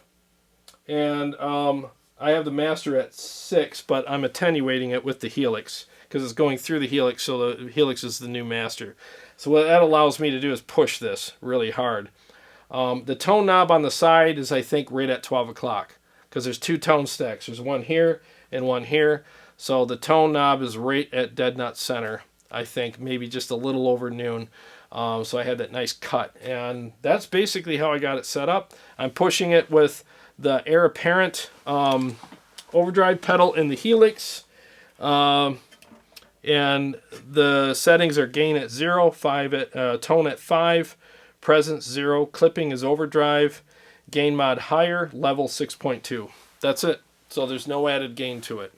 And I have the master at 6, but I'm attenuating it with the helix, because it's going through the helix, so the helix is the new master. So what that allows me to do is push this really hard. The tone knob on the side is, I think, right at 12 o'clock, because there's 2 tone stacks. There's one here and one here. So the tone knob is right at dead nut center, I think, maybe just a little over noon. So I had that nice cut. And that's basically how I got it set up. I'm pushing it with the Heir Apparent overdrive pedal in the helix. And the settings are gain at 0, tone at 5, presence 0, clipping is overdrive, gain mod higher, level 6.2. That's it. So there's no added gain to it.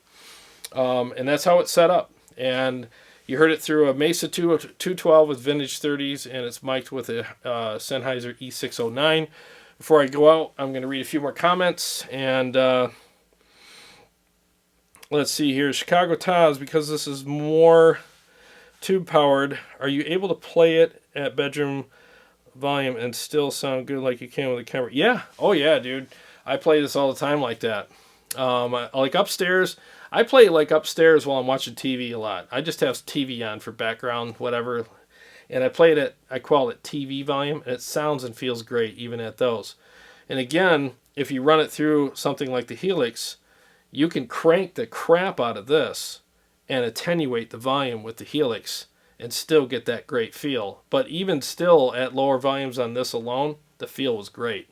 And that's how it's set up. And you heard it through a Mesa 212 with vintage 30s, and it's mic'd with a Sennheiser E609. Before I go out, I'm going to read a few more comments. And let's see here. Chicago Taz, because this is more tube powered, are you able to play it at bedroom volume and still sound good like you can with a Kemper? Yeah. Oh, yeah, dude. I play this all the time like that. Like upstairs, I play like upstairs while I'm watching TV a lot. I just have TV on for background, whatever. And I play it at, I call it TV volume, and it sounds and feels great even at those. And again, if you run it through something like the Helix, you can crank the crap out of this and attenuate the volume with the Helix and still get that great feel. But even still, at lower volumes on this alone, the feel was great.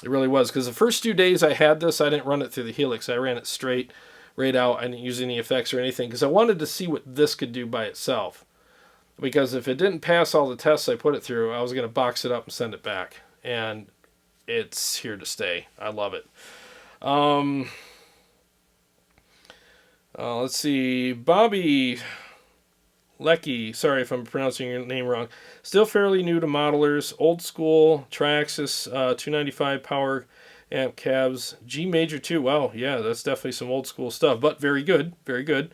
It really was, because the first few days I had this, I didn't run it through the Helix. I ran it straight right out. I didn't use any effects or anything, because I wanted to see what this could do by itself. Because if it didn't pass all the tests I put it through, I was going to box it up and send it back. And it's here to stay. I love it. Let's see. Bobby Lecky, sorry if I'm pronouncing your name wrong. Still fairly new to modelers. Old school Triaxis 295 power amp cabs. G major too. Wow, yeah, that's definitely some old school stuff. But very good. Very good.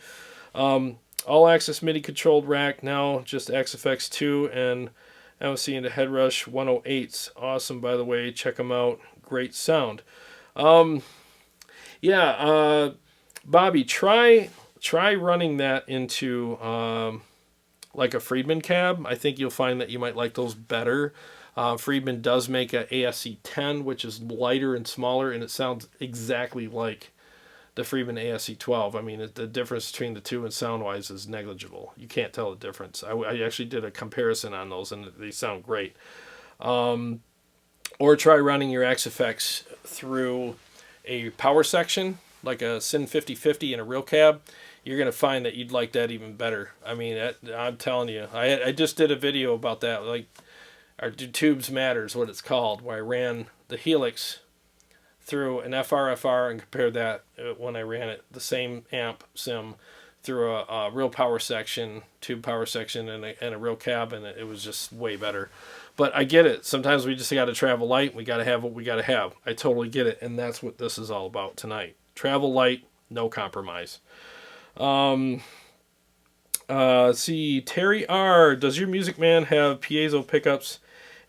All access MIDI controlled rack. Now just XFX 2 and MOC into Headrush 108s. Awesome, by the way. Check them out. Great sound. Bobby, try running that into like a Friedman cab. I think you'll find that you might like those better. Friedman does make a ASC 10, which is lighter and smaller, and it sounds exactly like the Friedman ASC 12. I mean, the difference between the two and sound-wise is negligible. You can't tell the difference. I actually did a comparison on those, and they sound great. Or try running your XFX through a power section, like a Syn 5050 in a real cab. You're going to find that you'd like that even better. I mean, I'm telling you. I just did a video about that, like, Do Tubes Matters, what it's called, where I ran the Helix through an FRFR and compared that when I ran it, the same amp sim, through a real power section, tube power section, and a real cab, and it was just way better. But I get it. Sometimes we just got to travel light. We got to have what we got to have. I totally get it, and that's what this is all about tonight. Travel light, no compromise. See, Terry R. Does your Music Man have piezo pickups,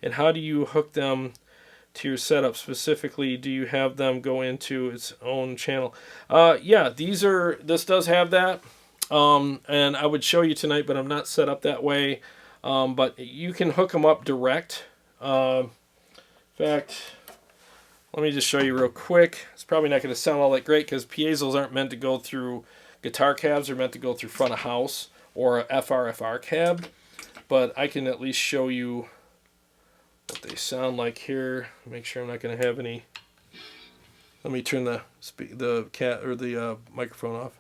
and how do you hook them to your setup? Specifically, do you have them go into its own channel? Yeah, this does have that. And I would show you tonight, but I'm not set up that way. But you can hook them up direct. In fact, let me just show you real quick. It's probably not going to sound all that great because piezos aren't meant to go through guitar cabs. They're meant to go through front of house or a FRFR cab. But I can at least show you what they sound like here. Make sure I'm not going to have any. Let me turn the microphone off.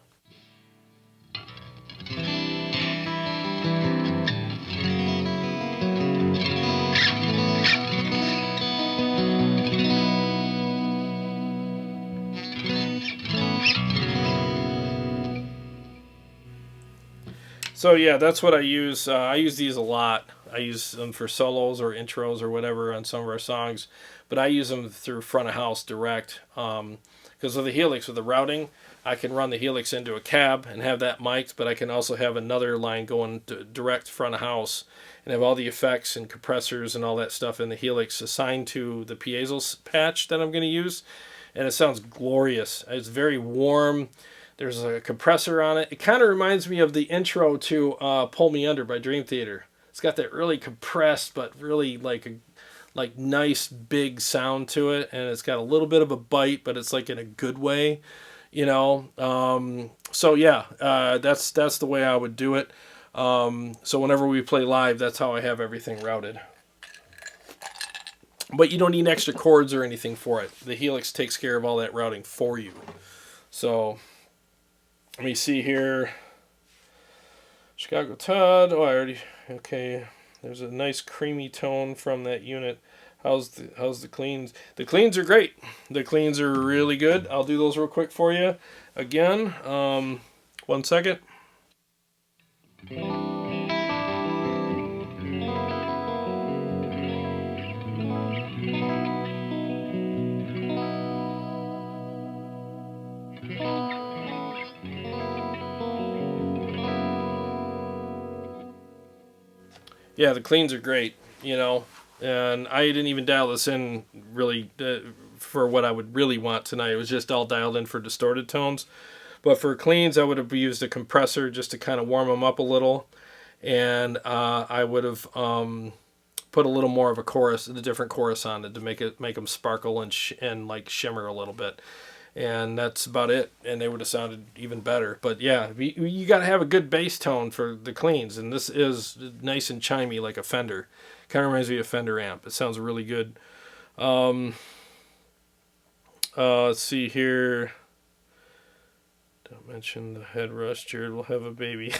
So yeah, that's what I use. I use these a lot. I use them for solos or intros or whatever on some of our songs, but I use them through front of house direct because of the Helix. With the routing, I can run the Helix into a cab and have that mic'd, but I can also have another line going direct front of house and have all the effects and compressors and all that stuff in the Helix assigned to the piezo patch that I'm going to use, and it sounds glorious. It's very warm. There's a compressor on it. It kind of reminds me of the intro to Pull Me Under by Dream Theater. It's got that really compressed but really like nice big sound to it, and it's got a little bit of a bite, but it's like in a good way, you know. So yeah, that's the way I would do it. So whenever we play live, that's how I have everything routed. But you don't need extra cords or anything for it. The Helix takes care of all that routing for you. So let me see here. Chicago Todd. Oh, I already. Okay. There's a nice creamy tone from that unit. How's the cleans? The cleans are great. The cleans are really good. I'll do those real quick for you. Again, 1 second. Yeah, the cleans are great, you know, and I didn't even dial this in really for what I would really want tonight. It was just all dialed in for distorted tones. But for cleans, I would have used a compressor just to kind of warm them up a little, and I would have put a little more of a different chorus on it to make them sparkle and like shimmer a little bit. And that's about it, and they would have sounded even better. But yeah, you got to have a good bass tone for the cleans, and this is nice and chimey like a Fender. Kind of reminds me of a Fender amp. It sounds really good. Let's see here. Don't mention the head rush. Jared will have a baby.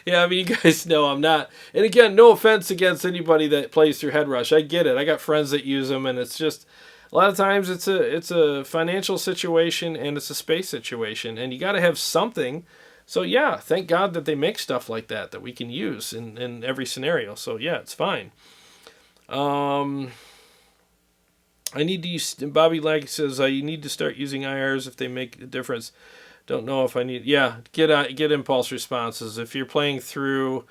Yeah, I mean, you guys know I'm not. And again, no offense against anybody that plays through head rush. I get it. I got friends that use them, and it's just... a lot of times it's a financial situation and it's a space situation, and you got to have something. So yeah, thank God that they make stuff like that we can use in every scenario. So yeah, it's fine. I need to use, Bobby Lag says, you need to start using IRs if they make a difference. Don't know if I need, yeah, get impulse responses. If you're playing through,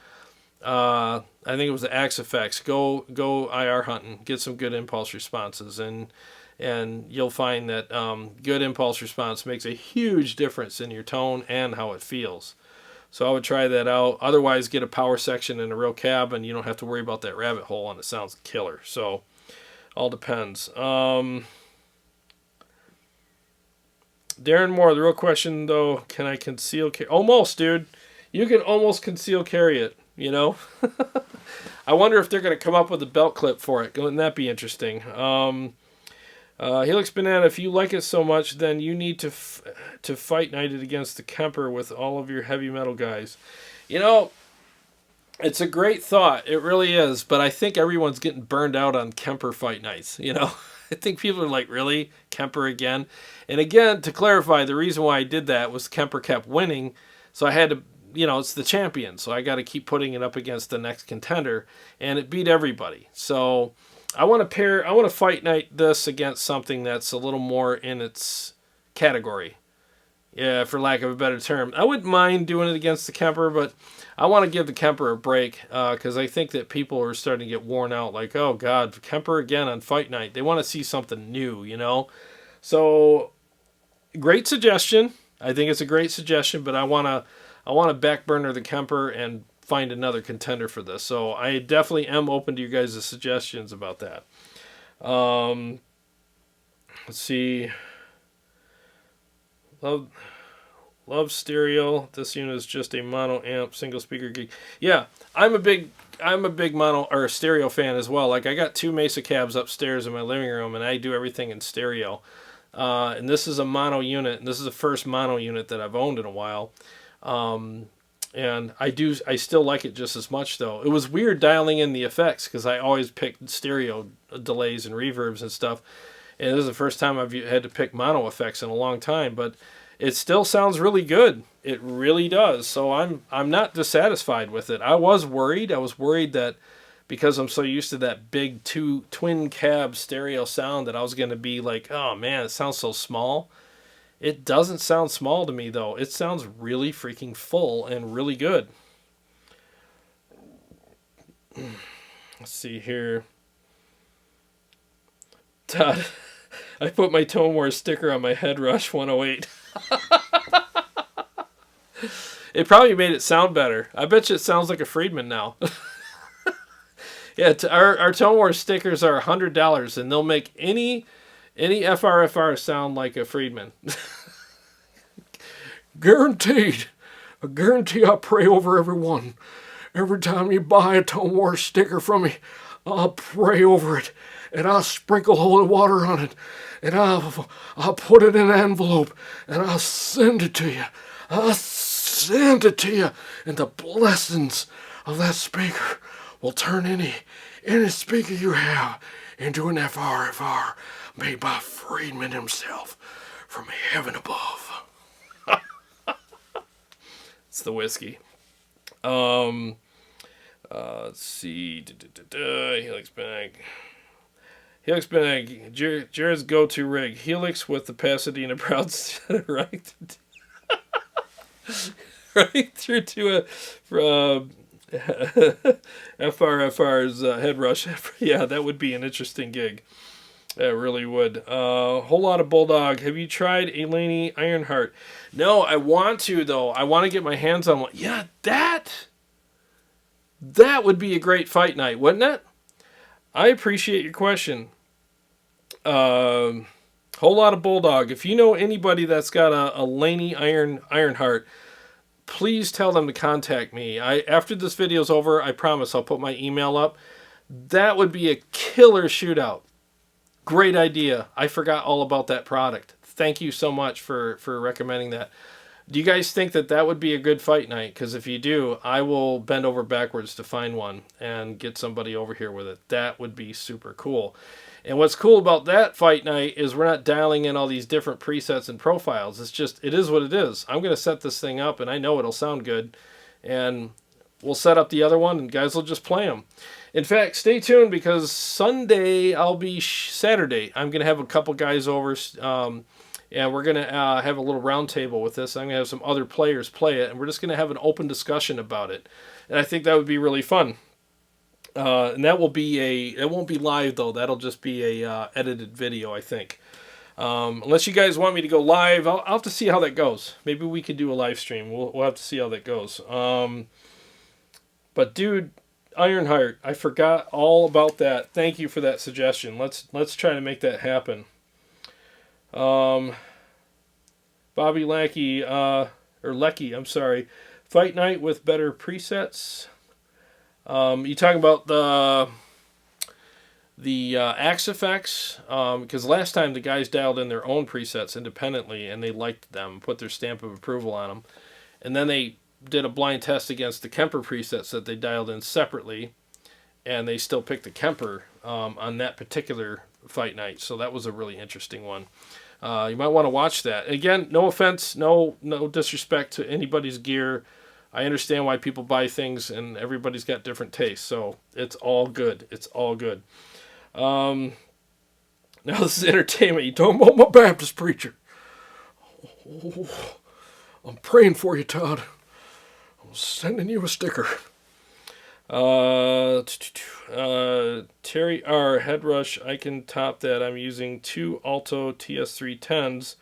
I think it was the Axe Effects, go IR hunting, get some good impulse responses, and you'll find that good impulse response makes a huge difference in your tone and how it feels. So I would try that out. Otherwise, get a power section and a real cab, and you don't have to worry about that rabbit hole, and it sounds killer. So all depends. Darren Moore, the real question though, can I conceal carry? Almost, dude. You can almost conceal carry it, you know? I wonder if they're going to come up with a belt clip for it. Wouldn't that be interesting? Helix Banana, if you like it so much, then you need to fight night it against the Kemper with all of your heavy metal guys. You know, it's a great thought. It really is. But I think everyone's getting burned out on Kemper fight nights, you know? I think people are like, really? Kemper again? And again, to clarify, the reason why I did that was Kemper kept winning. So I had to, it's the champion. So I got to keep putting it up against the next contender. And it beat everybody. So I want to fight night this against something that's a little more in its category. Yeah, for lack of a better term. I wouldn't mind doing it against the Kemper, but I want to give the Kemper a break because I think that people are starting to get worn out. Like, oh, God, Kemper again on fight night. They want to see something new, So, great suggestion. I think it's a great suggestion, but I want to back burner the Kemper and find another contender for this. So, I definitely am open to you guys' suggestions about that. Let's see. Love stereo. This unit is just a mono amp, single speaker geek. Yeah, I'm a big mono or stereo fan as well. Like I got 2 Mesa cabs upstairs in my living room, and I do everything in stereo. And this is a mono unit, and this is the first mono unit that I've owned in a while. And I still like it just as much though. It was weird dialing in the effects because I always picked stereo delays and reverbs and stuff. And this is the first time I've had to pick mono effects in a long time, but it still sounds really good. It really does. So I'm not dissatisfied with it. I was worried. I was worried that because I'm so used to that big twin cab stereo sound that I was going to be like, oh man, it sounds so small. It doesn't sound small to me though. It sounds really freaking full and really good. Let's see here. Todd, I put my Tone Wars sticker on my Head Rush 108. It probably made it sound better. I bet you it sounds like a Friedman now. Yeah, our Tone Wars stickers are $100, and they'll make any FRFR sound like a Friedman. Guaranteed. I guarantee I pray over everyone. Every time you buy a Tone Wars sticker from me, I'll pray over it. And I'll sprinkle holy water on it. And I'll put it in an envelope. And I'll send it to you. I'll send it to you. And the blessings of that speaker will turn any speaker you have into an FRFR made by Friedman himself from heaven above. It's the whiskey. Let's see. Helix bag. Helix bag. Jared's go-to rig. Helix with the Pasadena Proud Center right through to a FRFR's Head Rush. Yeah, that would be an interesting gig. That really would. Whole lot of Bulldog. Have you tried a Laney Ironheart? No, I want to though. I want to get my hands on one. Yeah, that would be a great fight night, wouldn't it? I appreciate your question. Whole lot of Bulldog. If you know anybody that's got a Laney Ironheart, please tell them to contact me. After this video's over, I promise I'll put my email up. That would be a killer shootout. Great idea. I forgot all about that product. Thank you so much for recommending that. Do you guys think that would be a good fight night? Because if you do, I will bend over backwards to find one and get somebody over here with it. That would be super cool. And what's cool about that fight night is we're not dialing in all these different presets and profiles. It is what it is. I'm going to set this thing up, and I know it'll sound good. And we'll set up the other one, and guys will just play them. In fact, stay tuned because Saturday, I'm going to have a couple guys over, and we're going to have a little round table with this. I'm going to have some other players play it, and we're just going to have an open discussion about it. And I think that would be really fun. And that will be it won't be live though. That'll just be a edited video, I think. Unless you guys want me to go live, I'll have to see how that goes. Maybe we could do a live stream. We'll have to see how that goes. But dude, Ironheart, I forgot all about that. Thank you for that suggestion. Let's try to make that happen. Bobby Lackey, Lecky, I'm sorry. Fight night with better presets. You talking about the Axe effects? Because last time the guys dialed in their own presets independently and they liked them, put their stamp of approval on them, and then they did a blind test against the Kemper presets that they dialed in separately, and they still picked the Kemper on that particular fight night. So that was a really interesting one. You might want to watch that. Again, no offense, no disrespect to anybody's gear. I understand why people buy things, and everybody's got different tastes. So it's all good. It's all good. Now this is entertainment. You talking about my Baptist preacher? Oh, I'm praying for you, Todd. I'm sending you a sticker. Terry R. Headrush, I can top that. I'm using 2 Alto TS310s,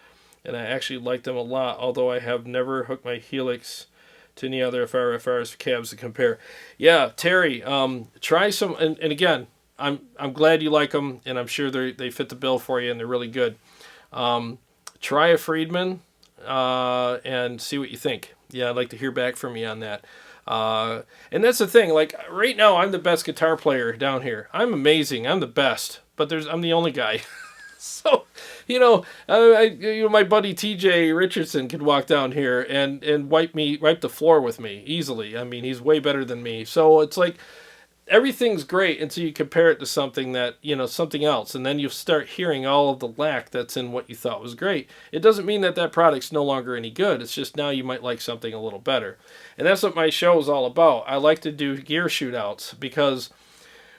and I actually like them a lot, although I have never hooked my Helix to any other FRFRs cabs to compare. Yeah, Terry, try some, and again, I'm glad you like them, and I'm sure they fit the bill for you, and they're really good. Try a Friedman, and see what you think. Yeah, I'd like to hear back from you on that. And that's the thing, like right now I'm the best guitar player down here. I'm amazing. I'm the best, but I'm the only guy. So, my buddy TJ Richardson could walk down here and wipe the floor with me easily. I mean, he's way better than me. So it's like, everything's great until you compare it to something something else, and then you start hearing all of the lack that's in what you thought was great. It doesn't mean that product's no longer any good. It's just now you might like something a little better. And that's what my show is all about. I like to do gear shootouts, because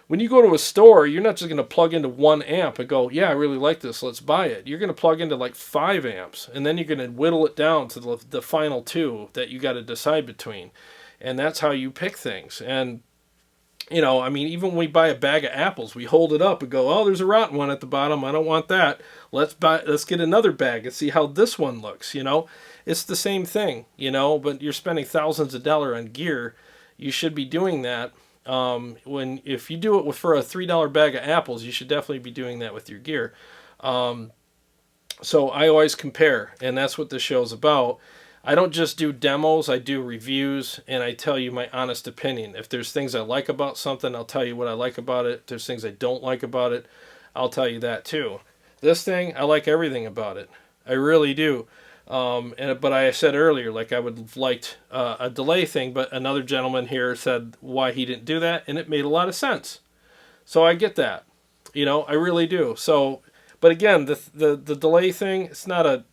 when you go to a store, you're not just going to plug into one amp and go, yeah, I really like this, let's buy it. You're going to plug into like 5 amps, and then you're going to whittle it down to the final 2 that you got to decide between. And that's how you pick things. And I mean, even when we buy a bag of apples, we hold it up and go, oh, there's a rotten one at the bottom. I don't want that. Let's get another bag and see how this one looks. It's the same thing, but you're spending thousands of dollars on gear. You should be doing that. If you do it for a $3 bag of apples, you should definitely be doing that with your gear. So I always compare, and that's what this show's about. I don't just do demos, I do reviews, and I tell you my honest opinion. If there's things I like about something, I'll tell you what I like about it. If there's things I don't like about it, I'll tell you that too. This thing, I like everything about it. I really do. But I said earlier, like, I would have liked a delay thing, but another gentleman here said why he didn't do that, and it made a lot of sense. So I get that. I really do. So, but again, the delay thing, it's not a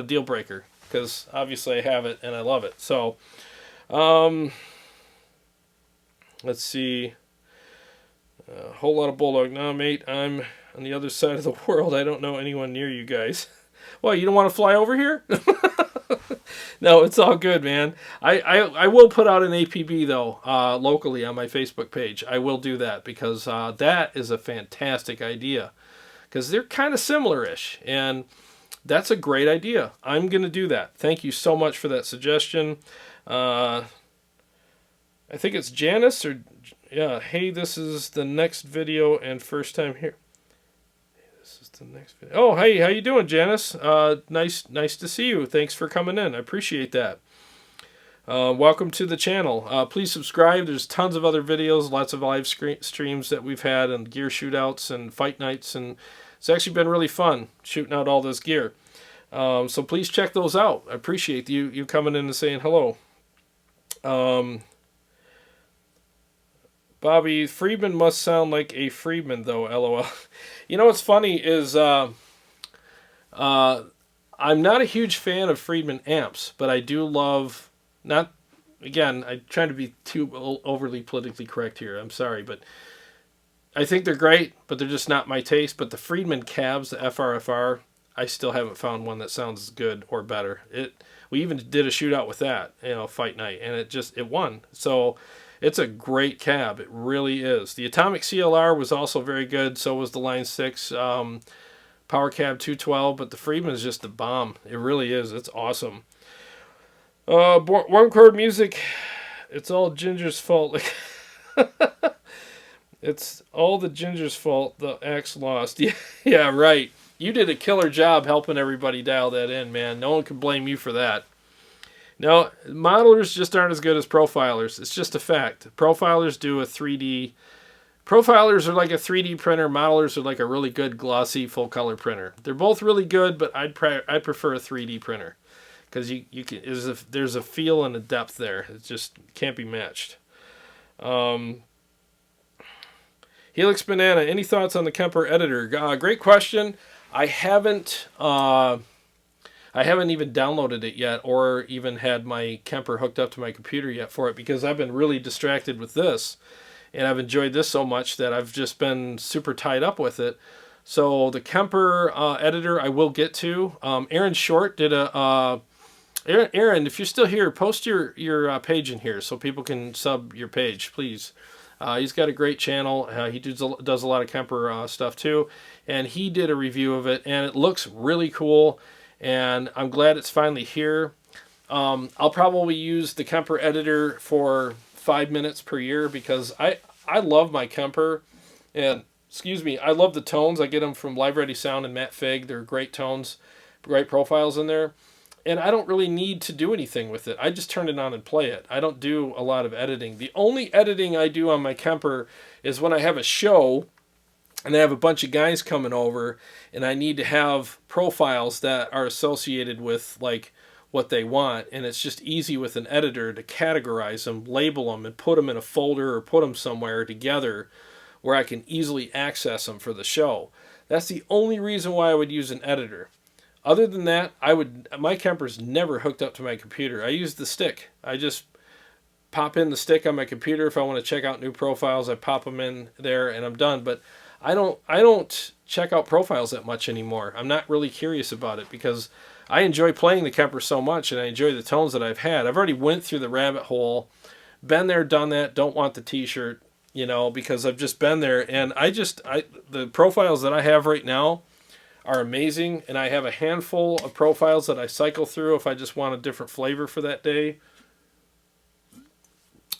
deal breaker, because obviously I have it and I love it. So, let's see. A whole lot of Bulldog. No, mate, I'm on the other side of the world. I don't know anyone near you guys. Well, you don't want to fly over here? No, it's all good, man. I will put out an APB, though, locally on my Facebook page. I will do that, because that is a fantastic idea. Because they're kind of similar-ish, and that's a great idea. I'm going to do that. Thank you so much for that suggestion. I think it's Janice, or yeah. Hey, this is the next video and first time here. Hey, this is the next video. Oh, hey, how you doing, Janice? Nice to see you. Thanks for coming in. I appreciate that. Welcome to the channel. Please subscribe. There's tons of other videos, lots of live streams that we've had, and gear shootouts and fight nights, and it's actually been really fun shooting out all this gear. So please check those out. I appreciate you coming in and saying hello. Bobby, Friedman must sound like a Friedman, though, LOL. What's funny is I'm not a huge fan of Friedman amps, but I do love, I'm trying to be too overly politically correct here. I'm sorry, but I think they're great, but they're just not my taste. But the Friedman cabs, the FRFR, I still haven't found one that sounds good or better. We even did a shootout with that, fight night, and it won. So it's a great cab. It really is. The Atomic CLR was also very good. So was the Line 6 Power Cab 212. But the Friedman is just the bomb. It really is. It's awesome. Warm Chord Music. It's all Ginger's fault. It's all the Ginger's fault. The axe lost. Yeah, right. You did a killer job helping everybody dial that in, man. No one can blame you for that. No, modelers just aren't as good as profilers. It's just a fact. Profilers do a 3D. Profilers are like a 3D printer. Modelers are like a really good glossy full color printer. They're both really good, but I'd prefer a 3D printer, because there's a feel and a depth there. It just can't be matched. Helix Banana, any thoughts on the Kemper editor? Great question. I haven't even downloaded it yet, or even had my Kemper hooked up to my computer yet for it, because I've been really distracted with this, and I've enjoyed this so much that I've just been super tied up with it. So the Kemper editor I will get to. Aaron Short did a... Aaron, if you're still here, post your page in here so people can sub your page, please. He's got a great channel. He does a lot of Kemper stuff too, and he did a review of it, and it looks really cool, and I'm glad it's finally here. I'll probably use the Kemper editor for 5 minutes per year, because I love my Kemper, and excuse me, I love the tones. I get them from Live Ready Sound and Matt Fig. They're great tones, great profiles in there. And I don't really need to do anything with it. I just turn it on and play it. I don't do a lot of editing. The only editing I do on my Kemper is when I have a show and I have a bunch of guys coming over and I need to have profiles that are associated with like what they want. And it's just easy with an editor to categorize them, label them, and put them in a folder or put them somewhere together where I can easily access them for the show. That's the only reason why I would use an editor. Other than that, my Kemper's never hooked up to my computer. I use the stick. I just pop in the stick on my computer. If I want to check out new profiles, I pop them in there and I'm done. But I don't check out profiles that much anymore. I'm not really curious about it because I enjoy playing the Kemper so much and I enjoy the tones that I've had. I've already went through the rabbit hole, been there, done that, don't want the t-shirt, because I've just been there. And the profiles that I have right now are amazing, and I have a handful of profiles that I cycle through if I just want a different flavor for that day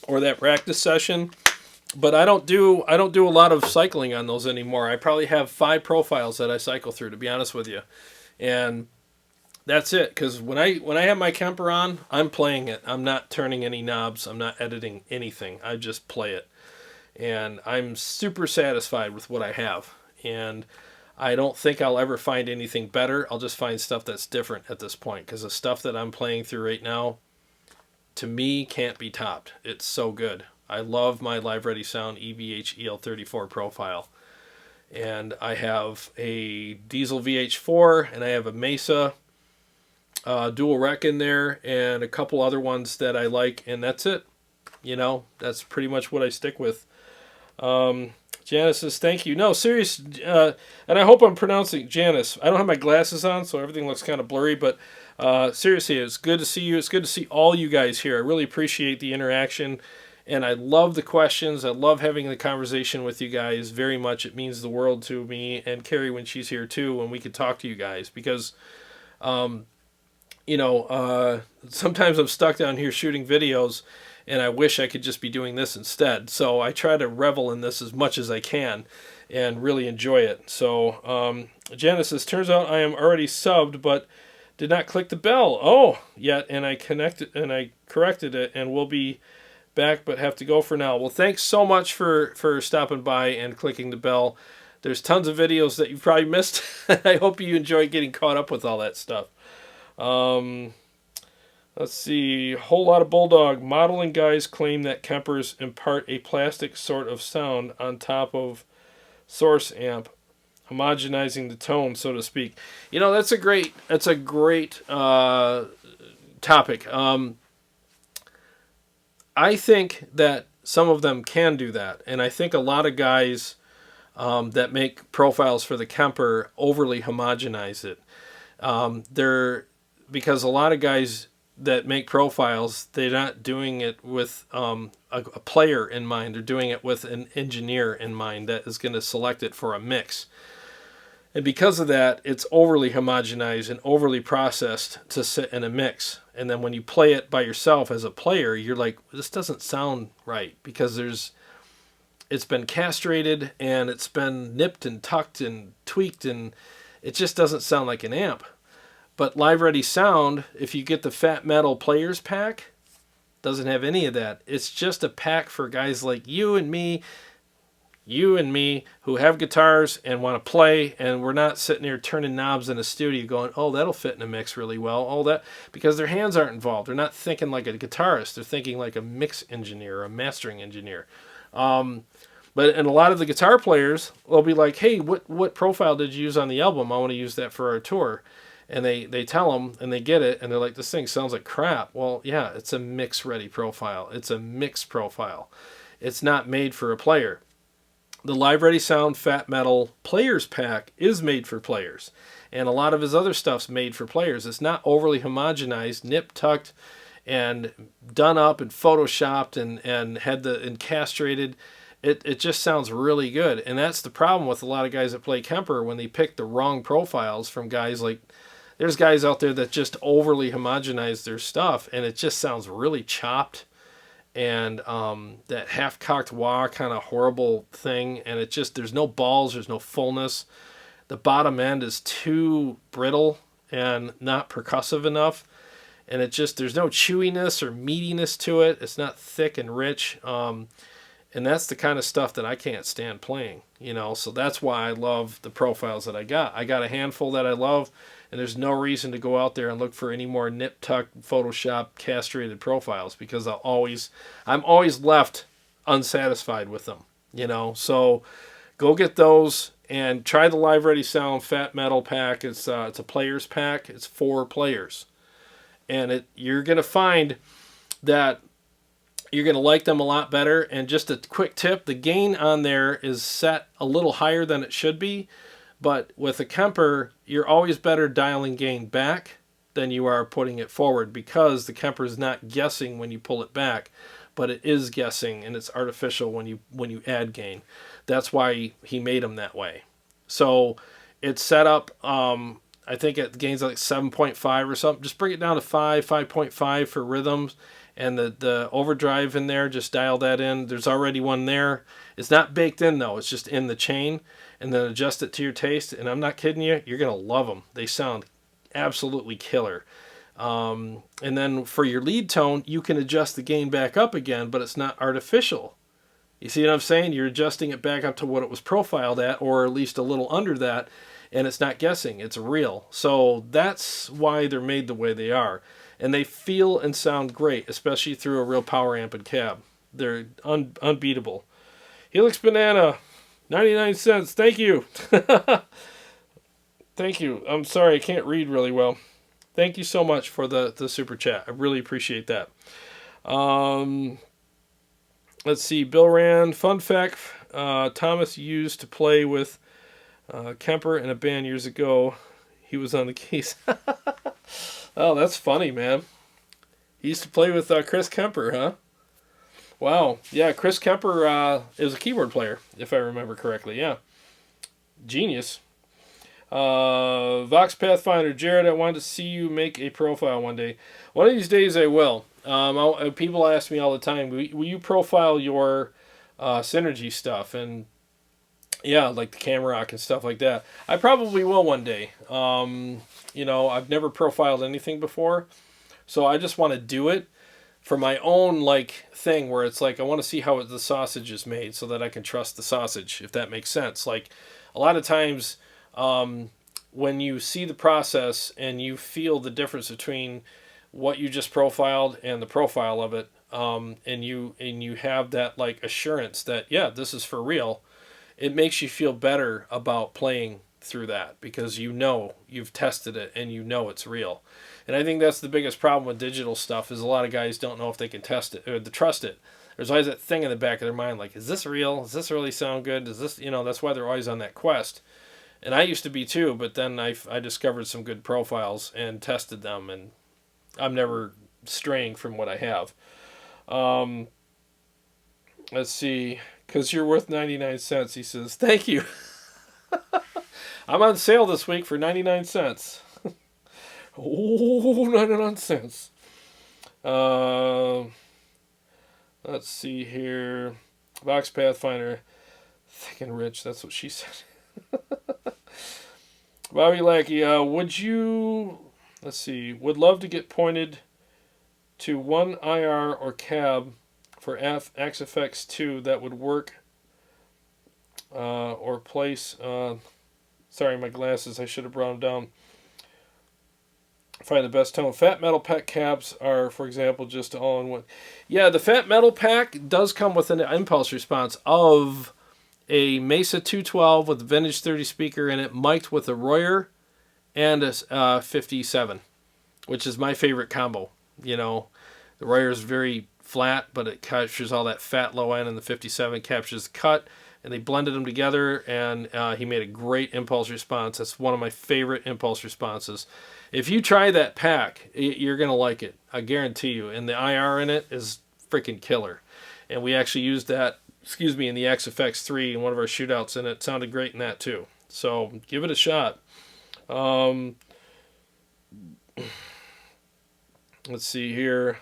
or that practice session. But I don't do a lot of cycling on those anymore. I probably have 5 profiles that I cycle through, to be honest with you, and that's it. Because when I have my Kemper on, I'm playing it. I'm not turning any knobs. I'm not editing anything. I just play it, and I'm super satisfied with what I have. And I don't think I'll ever find anything better. I'll just find stuff that's different at this point, because the stuff that I'm playing through right now, to me, can't be topped. It's so good. I love my Live Ready Sound EVH EL34 profile. And I have a Diesel VH4, and I have a Mesa dual rec in there, and a couple other ones that I like, and that's it. That's pretty much what I stick with. Janice says, thank you. No, serious, and I hope I'm pronouncing Janice. I don't have my glasses on, so everything looks kind of blurry, but seriously, it's good to see you. It's good to see all you guys here. I really appreciate the interaction, and I love the questions. I love having the conversation with you guys very much. It means the world to me, and Carrie when she's here too, when we can talk to you guys, because, sometimes I'm stuck down here shooting videos, and I wish I could just be doing this instead. So I try to revel in this as much as I can and really enjoy it. So Janice says, turns out I am already subbed, but did not click the bell yet, and I corrected it, and will be back, but have to go for now. Well, thanks so much for stopping by and clicking the bell. There's tons of videos that you've probably missed. I hope you enjoy getting caught up with all that stuff. Let's see, a whole lot of Bulldog. Modeling guys claim that Kempers impart a plastic sort of sound on top of source amp, homogenizing the tone, so to speak. That's a great topic. I think that some of them can do that, and I think a lot of guys that make profiles for the Kemper overly homogenize it. Because a lot of guys that make profiles, they're not doing it with a player in mind. They're doing it with an engineer in mind that is going to select it for a mix. And because of that, it's overly homogenized and overly processed to sit in a mix. And then when you play it by yourself as a player, you're like, this doesn't sound right, because it's been castrated and it's been nipped and tucked and tweaked, and it just doesn't sound like an amp. But Live Ready Sound, if you get the Fat Metal Players Pack, doesn't have any of that. It's just a pack for guys like you and me who have guitars and want to play, and we're not sitting here turning knobs in a studio going, oh, that'll fit in a mix really well. Because their hands aren't involved. They're not thinking like a guitarist. They're thinking like a mix engineer or a mastering engineer. And a lot of the guitar players will be like, hey, what profile did you use on the album? I want to use that for our tour. And they tell them, and they get it, and they're like, this thing sounds like crap. Well, yeah, it's a mix-ready profile. It's a mix profile. It's not made for a player. The Live Ready Sound Fat Metal Players Pack is made for players. And a lot of his other stuff's made for players. It's not overly homogenized, nip-tucked, and done up and photoshopped and castrated. It just sounds really good. And that's the problem with a lot of guys that play Kemper when they pick the wrong profiles from guys like... There's guys out there that just overly homogenize their stuff, and it just sounds really chopped, and that half-cocked wah kind of horrible thing, and it just, there's no balls, there's no fullness. The bottom end is too brittle and not percussive enough, and it just, there's no chewiness or meatiness to it. It's not thick and rich, and that's the kind of stuff that I can't stand playing, you know, so that's why I love the profiles that I got. I got a handful that I love, and there's no reason to go out there and look for any more nip-tuck, Photoshop, castrated profiles, because I'm always left unsatisfied with them, you know. So go get those and try the Live Ready Sound Fat Metal Pack. It's a players pack. It's 4 players, and you're gonna find that you're going to like them a lot better. And just a quick tip, the gain on there is set a little higher than it should be. But with a Kemper, you're always better dialing gain back than you are putting it forward, because the Kemper is not guessing when you pull it back, but it is guessing, and it's artificial when you add gain. That's why he made them that way. So it's set up, I think it gains like 7.5 or something. Just bring it down to 5.5 for rhythms. And the overdrive in there, just dial that in. There's already one there. It's not baked in, though. It's just in the chain. And then adjust it to your taste. And I'm not kidding you. You're going to love them. They sound absolutely killer. And then for your lead tone, you can adjust the gain back up again, but it's not artificial. You see what I'm saying? You're adjusting it back up to what it was profiled at, or at least a little under that. And it's not guessing. It's real. So that's why they're made the way they are. And they feel and sound great, especially through a real power amp and cab. They're unbeatable. Helix Banana, 99 cents. Thank you. Thank you. I'm sorry, I can't read really well. Thank you so much for the super chat. I really appreciate that. Let's see. Bill Rand, fun fact, Thomas used to play with Kemper in a band years ago. He was on the keys. Oh, that's funny, man. He used to play with Chris Kemper, huh? Wow. Yeah, Chris Kemper is a keyboard player, if I remember correctly. Yeah. Genius. Vox Pathfinder, Jared, I wanted to see you make a profile one day. One of these days I will. People ask me all the time, will you profile your Synergy stuff? And yeah, like the Camrock and stuff like that. I probably will one day. You know, I've never profiled anything before, so I just want to do it for my own like thing, where it's like I want to see how the sausage is made, so that I can trust the sausage, if that makes sense. Like a lot of times, when you see the process and you feel the difference between what you just profiled and the profile of it, and you have that like assurance that, yeah, this is for real, it makes you feel better about playing through that, because you know you've tested it and you know it's real. And I think that's the biggest problem with digital stuff, is a lot of guys don't know if they can test it or to trust it. There's always that thing in the back of their mind, like, is this real? Does this really sound good? Does this, you know, that's why they're always on that quest. And I used to be too, but then I discovered some good profiles and tested them, and I'm never straying from what I have. Let's see, because you're worth 99 cents, he says. Thank you. I'm on sale this week for 99 cents. Oh, 99 cents. Let's see here. Vox Pathfinder. Thick and rich, that's what she said. Bobby Lackey, would love to get pointed to one IR or cab for XFX 2 that would work, or place, sorry, my glasses, I should have brought them down. Find the best tone. Fat Metal Pack cabs are, for example, just all in one. Yeah, the Fat Metal Pack does come with an impulse response of a Mesa 212 with a vintage 30 speaker in it, mic'd with a Royer and a 57, which is my favorite combo. You know, the Royer is very flat, but it captures all that fat low end, and the 57 captures the cut, and they blended them together, and he made a great impulse response. That's one of my favorite impulse responses. If you try that pack, you're going to like it. I guarantee you. And the IR in it is freaking killer. And we actually used that, in the XFX3 in one of our shootouts, and it sounded great in that too. So give it a shot. Let's see here.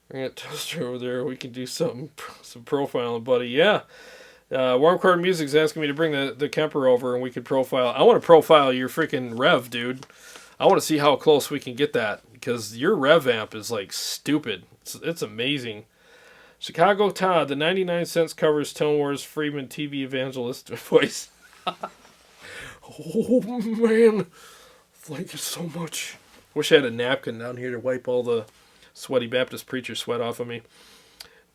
Bring that toaster over there. We can do some profiling, buddy. Yeah. Warmcore Music's asking me to bring the Kemper over and we could profile. I want to profile your freaking Rev, dude. I want to see how close we can get that, because your Rev amp is like stupid. It's amazing. Chicago Todd, the 99 cents covers Tone Wars Friedman TV evangelist voice. Oh man, thank you so much. Wish I had a napkin down here to wipe all the sweaty Baptist preacher sweat off of me.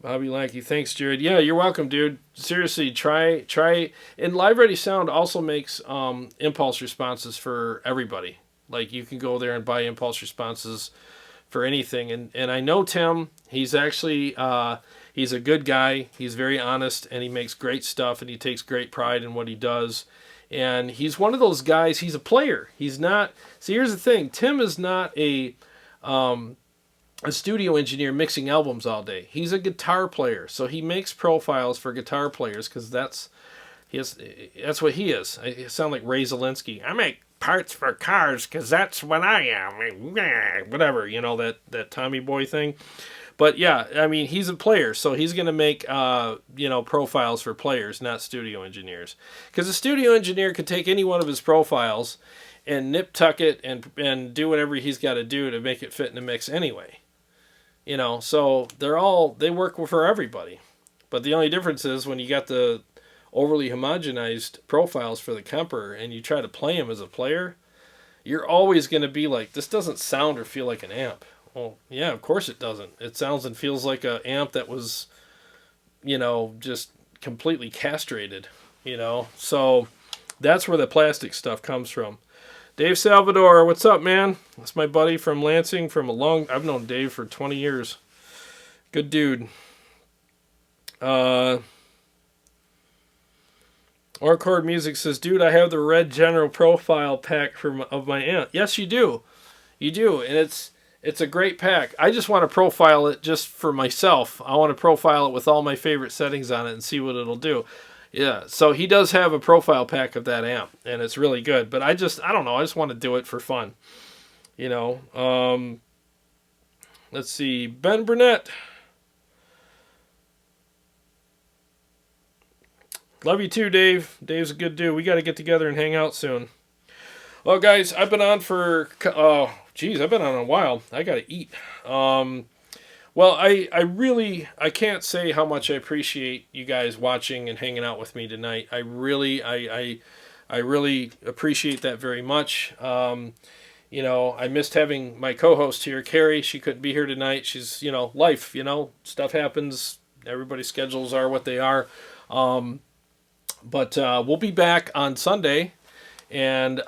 Bobby Lackey, thanks, Jared. Yeah, you're welcome, dude. Seriously, try. And Live Ready Sound also makes impulse responses for everybody. Like, you can go there and buy impulse responses for anything. And I know Tim. He's actually he's a good guy. He's very honest, and he makes great stuff, and he takes great pride in what he does. And he's one of those guys. He's a player. He's not. See, here's the thing. Tim is not a studio engineer mixing albums all day. He's a guitar player, so he makes profiles for guitar players, because that's what he is. I sound like Ray Zelinsky. I make parts for cars because that's what I am. Whatever, you know, that Tommy Boy thing. But yeah, I mean, he's a player, so he's going to make profiles for players, not studio engineers. Because a studio engineer could take any one of his profiles and nip-tuck it and do whatever he's got to do to make it fit in the mix anyway. You know, so they work for everybody. But the only difference is when you got the overly homogenized profiles for the Kemper and you try to play them as a player, you're always going to be like, this doesn't sound or feel like an amp. Well, yeah, of course it doesn't. It sounds and feels like an amp that was, just completely castrated, So that's where the plastic stuff comes from. Dave Salvador, what's up, man? That's my buddy from Lansing I've known Dave for 20 years. Good dude. Orchard Music says, dude, I have the red general profile pack of my amp. Yes, you do. You do, and it's a great pack. I just want to profile it just for myself. I want to profile it with all my favorite settings on it and see what it'll do. Yeah, so he does have a profile pack of that amp, and it's really good. But I don't know. I just want to do it for fun. Let's see. Ben Burnett. Love you too, Dave. Dave's a good dude. We got to get together and hang out soon. Well, guys, I've been on for... I've been on a while. I got to eat. Well, I can't say how much I appreciate you guys watching and hanging out with me tonight. I really appreciate that very much. I missed having my co-host here, Carrie. She couldn't be here tonight. She's, life, stuff happens. Everybody's schedules are what they are. But we'll be back on Sunday, and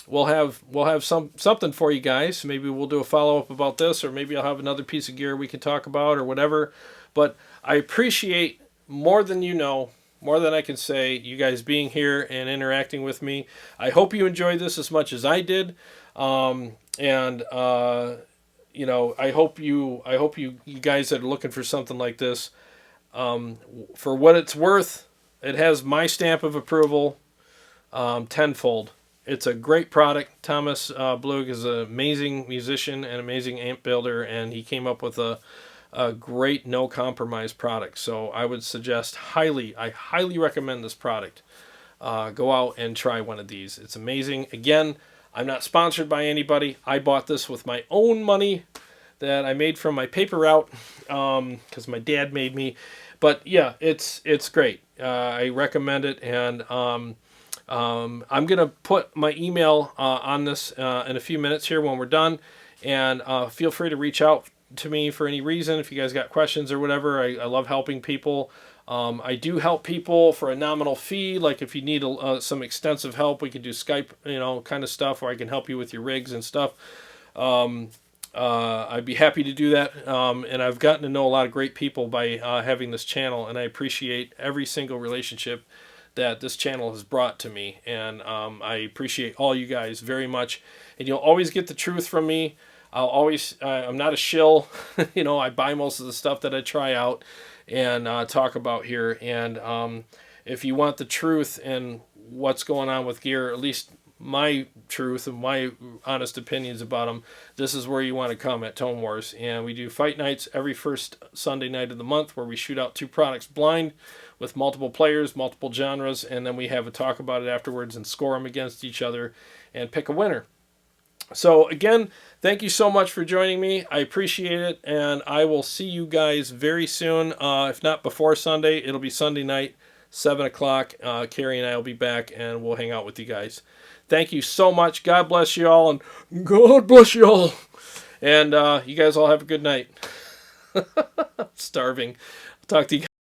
we'll have something for you guys. Maybe we'll do a follow-up about this, or maybe I'll have another piece of gear we can talk about or whatever. But I appreciate more than more than I can say, you guys being here and interacting with me. I hope you enjoyed this as much as I did. I hope you guys that are looking for something like this, for what it's worth, it has my stamp of approval, tenfold. It's a great product. Thomas Blug is an amazing musician and amazing amp builder, and he came up with a great no-compromise product. So I would suggest I highly recommend this product. Go out and try one of these. It's amazing. Again, I'm not sponsored by anybody. I bought this with my own money that I made from my paper route, because my dad made me. But yeah, it's great. I recommend it, and I'm going to put my email on this in a few minutes here when we're done, and feel free to reach out to me for any reason if you guys got questions or whatever. I love helping people. I do help people for a nominal fee. Like if you need some extensive help, we can do Skype, kind of stuff, where I can help you with your rigs and stuff. I'd be happy to do that. And I've gotten to know a lot of great people by having this channel, and I appreciate every single relationship that this channel has brought to me. And I appreciate all you guys very much. And you'll always get the truth from me. I'm not a shill. I buy most of the stuff that I try out and talk about here. And if you want the truth and what's going on with gear, at least my truth and my honest opinions about them, this is where you want to come at Tone Wars. And we do fight nights every first Sunday night of the month, where we shoot out 2 products blind with multiple players, multiple genres, and then we have a talk about it afterwards and score them against each other and pick a winner. So again, thank you so much for joining me. I appreciate it, and I will see you guys very soon. If not before Sunday, it'll be Sunday night, 7 o'clock. Carrie and I will be back, and we'll hang out with you guys. Thank you so much. God bless you all, and God bless you all. And you guys all have a good night. I'm starving. I'll talk to you guys.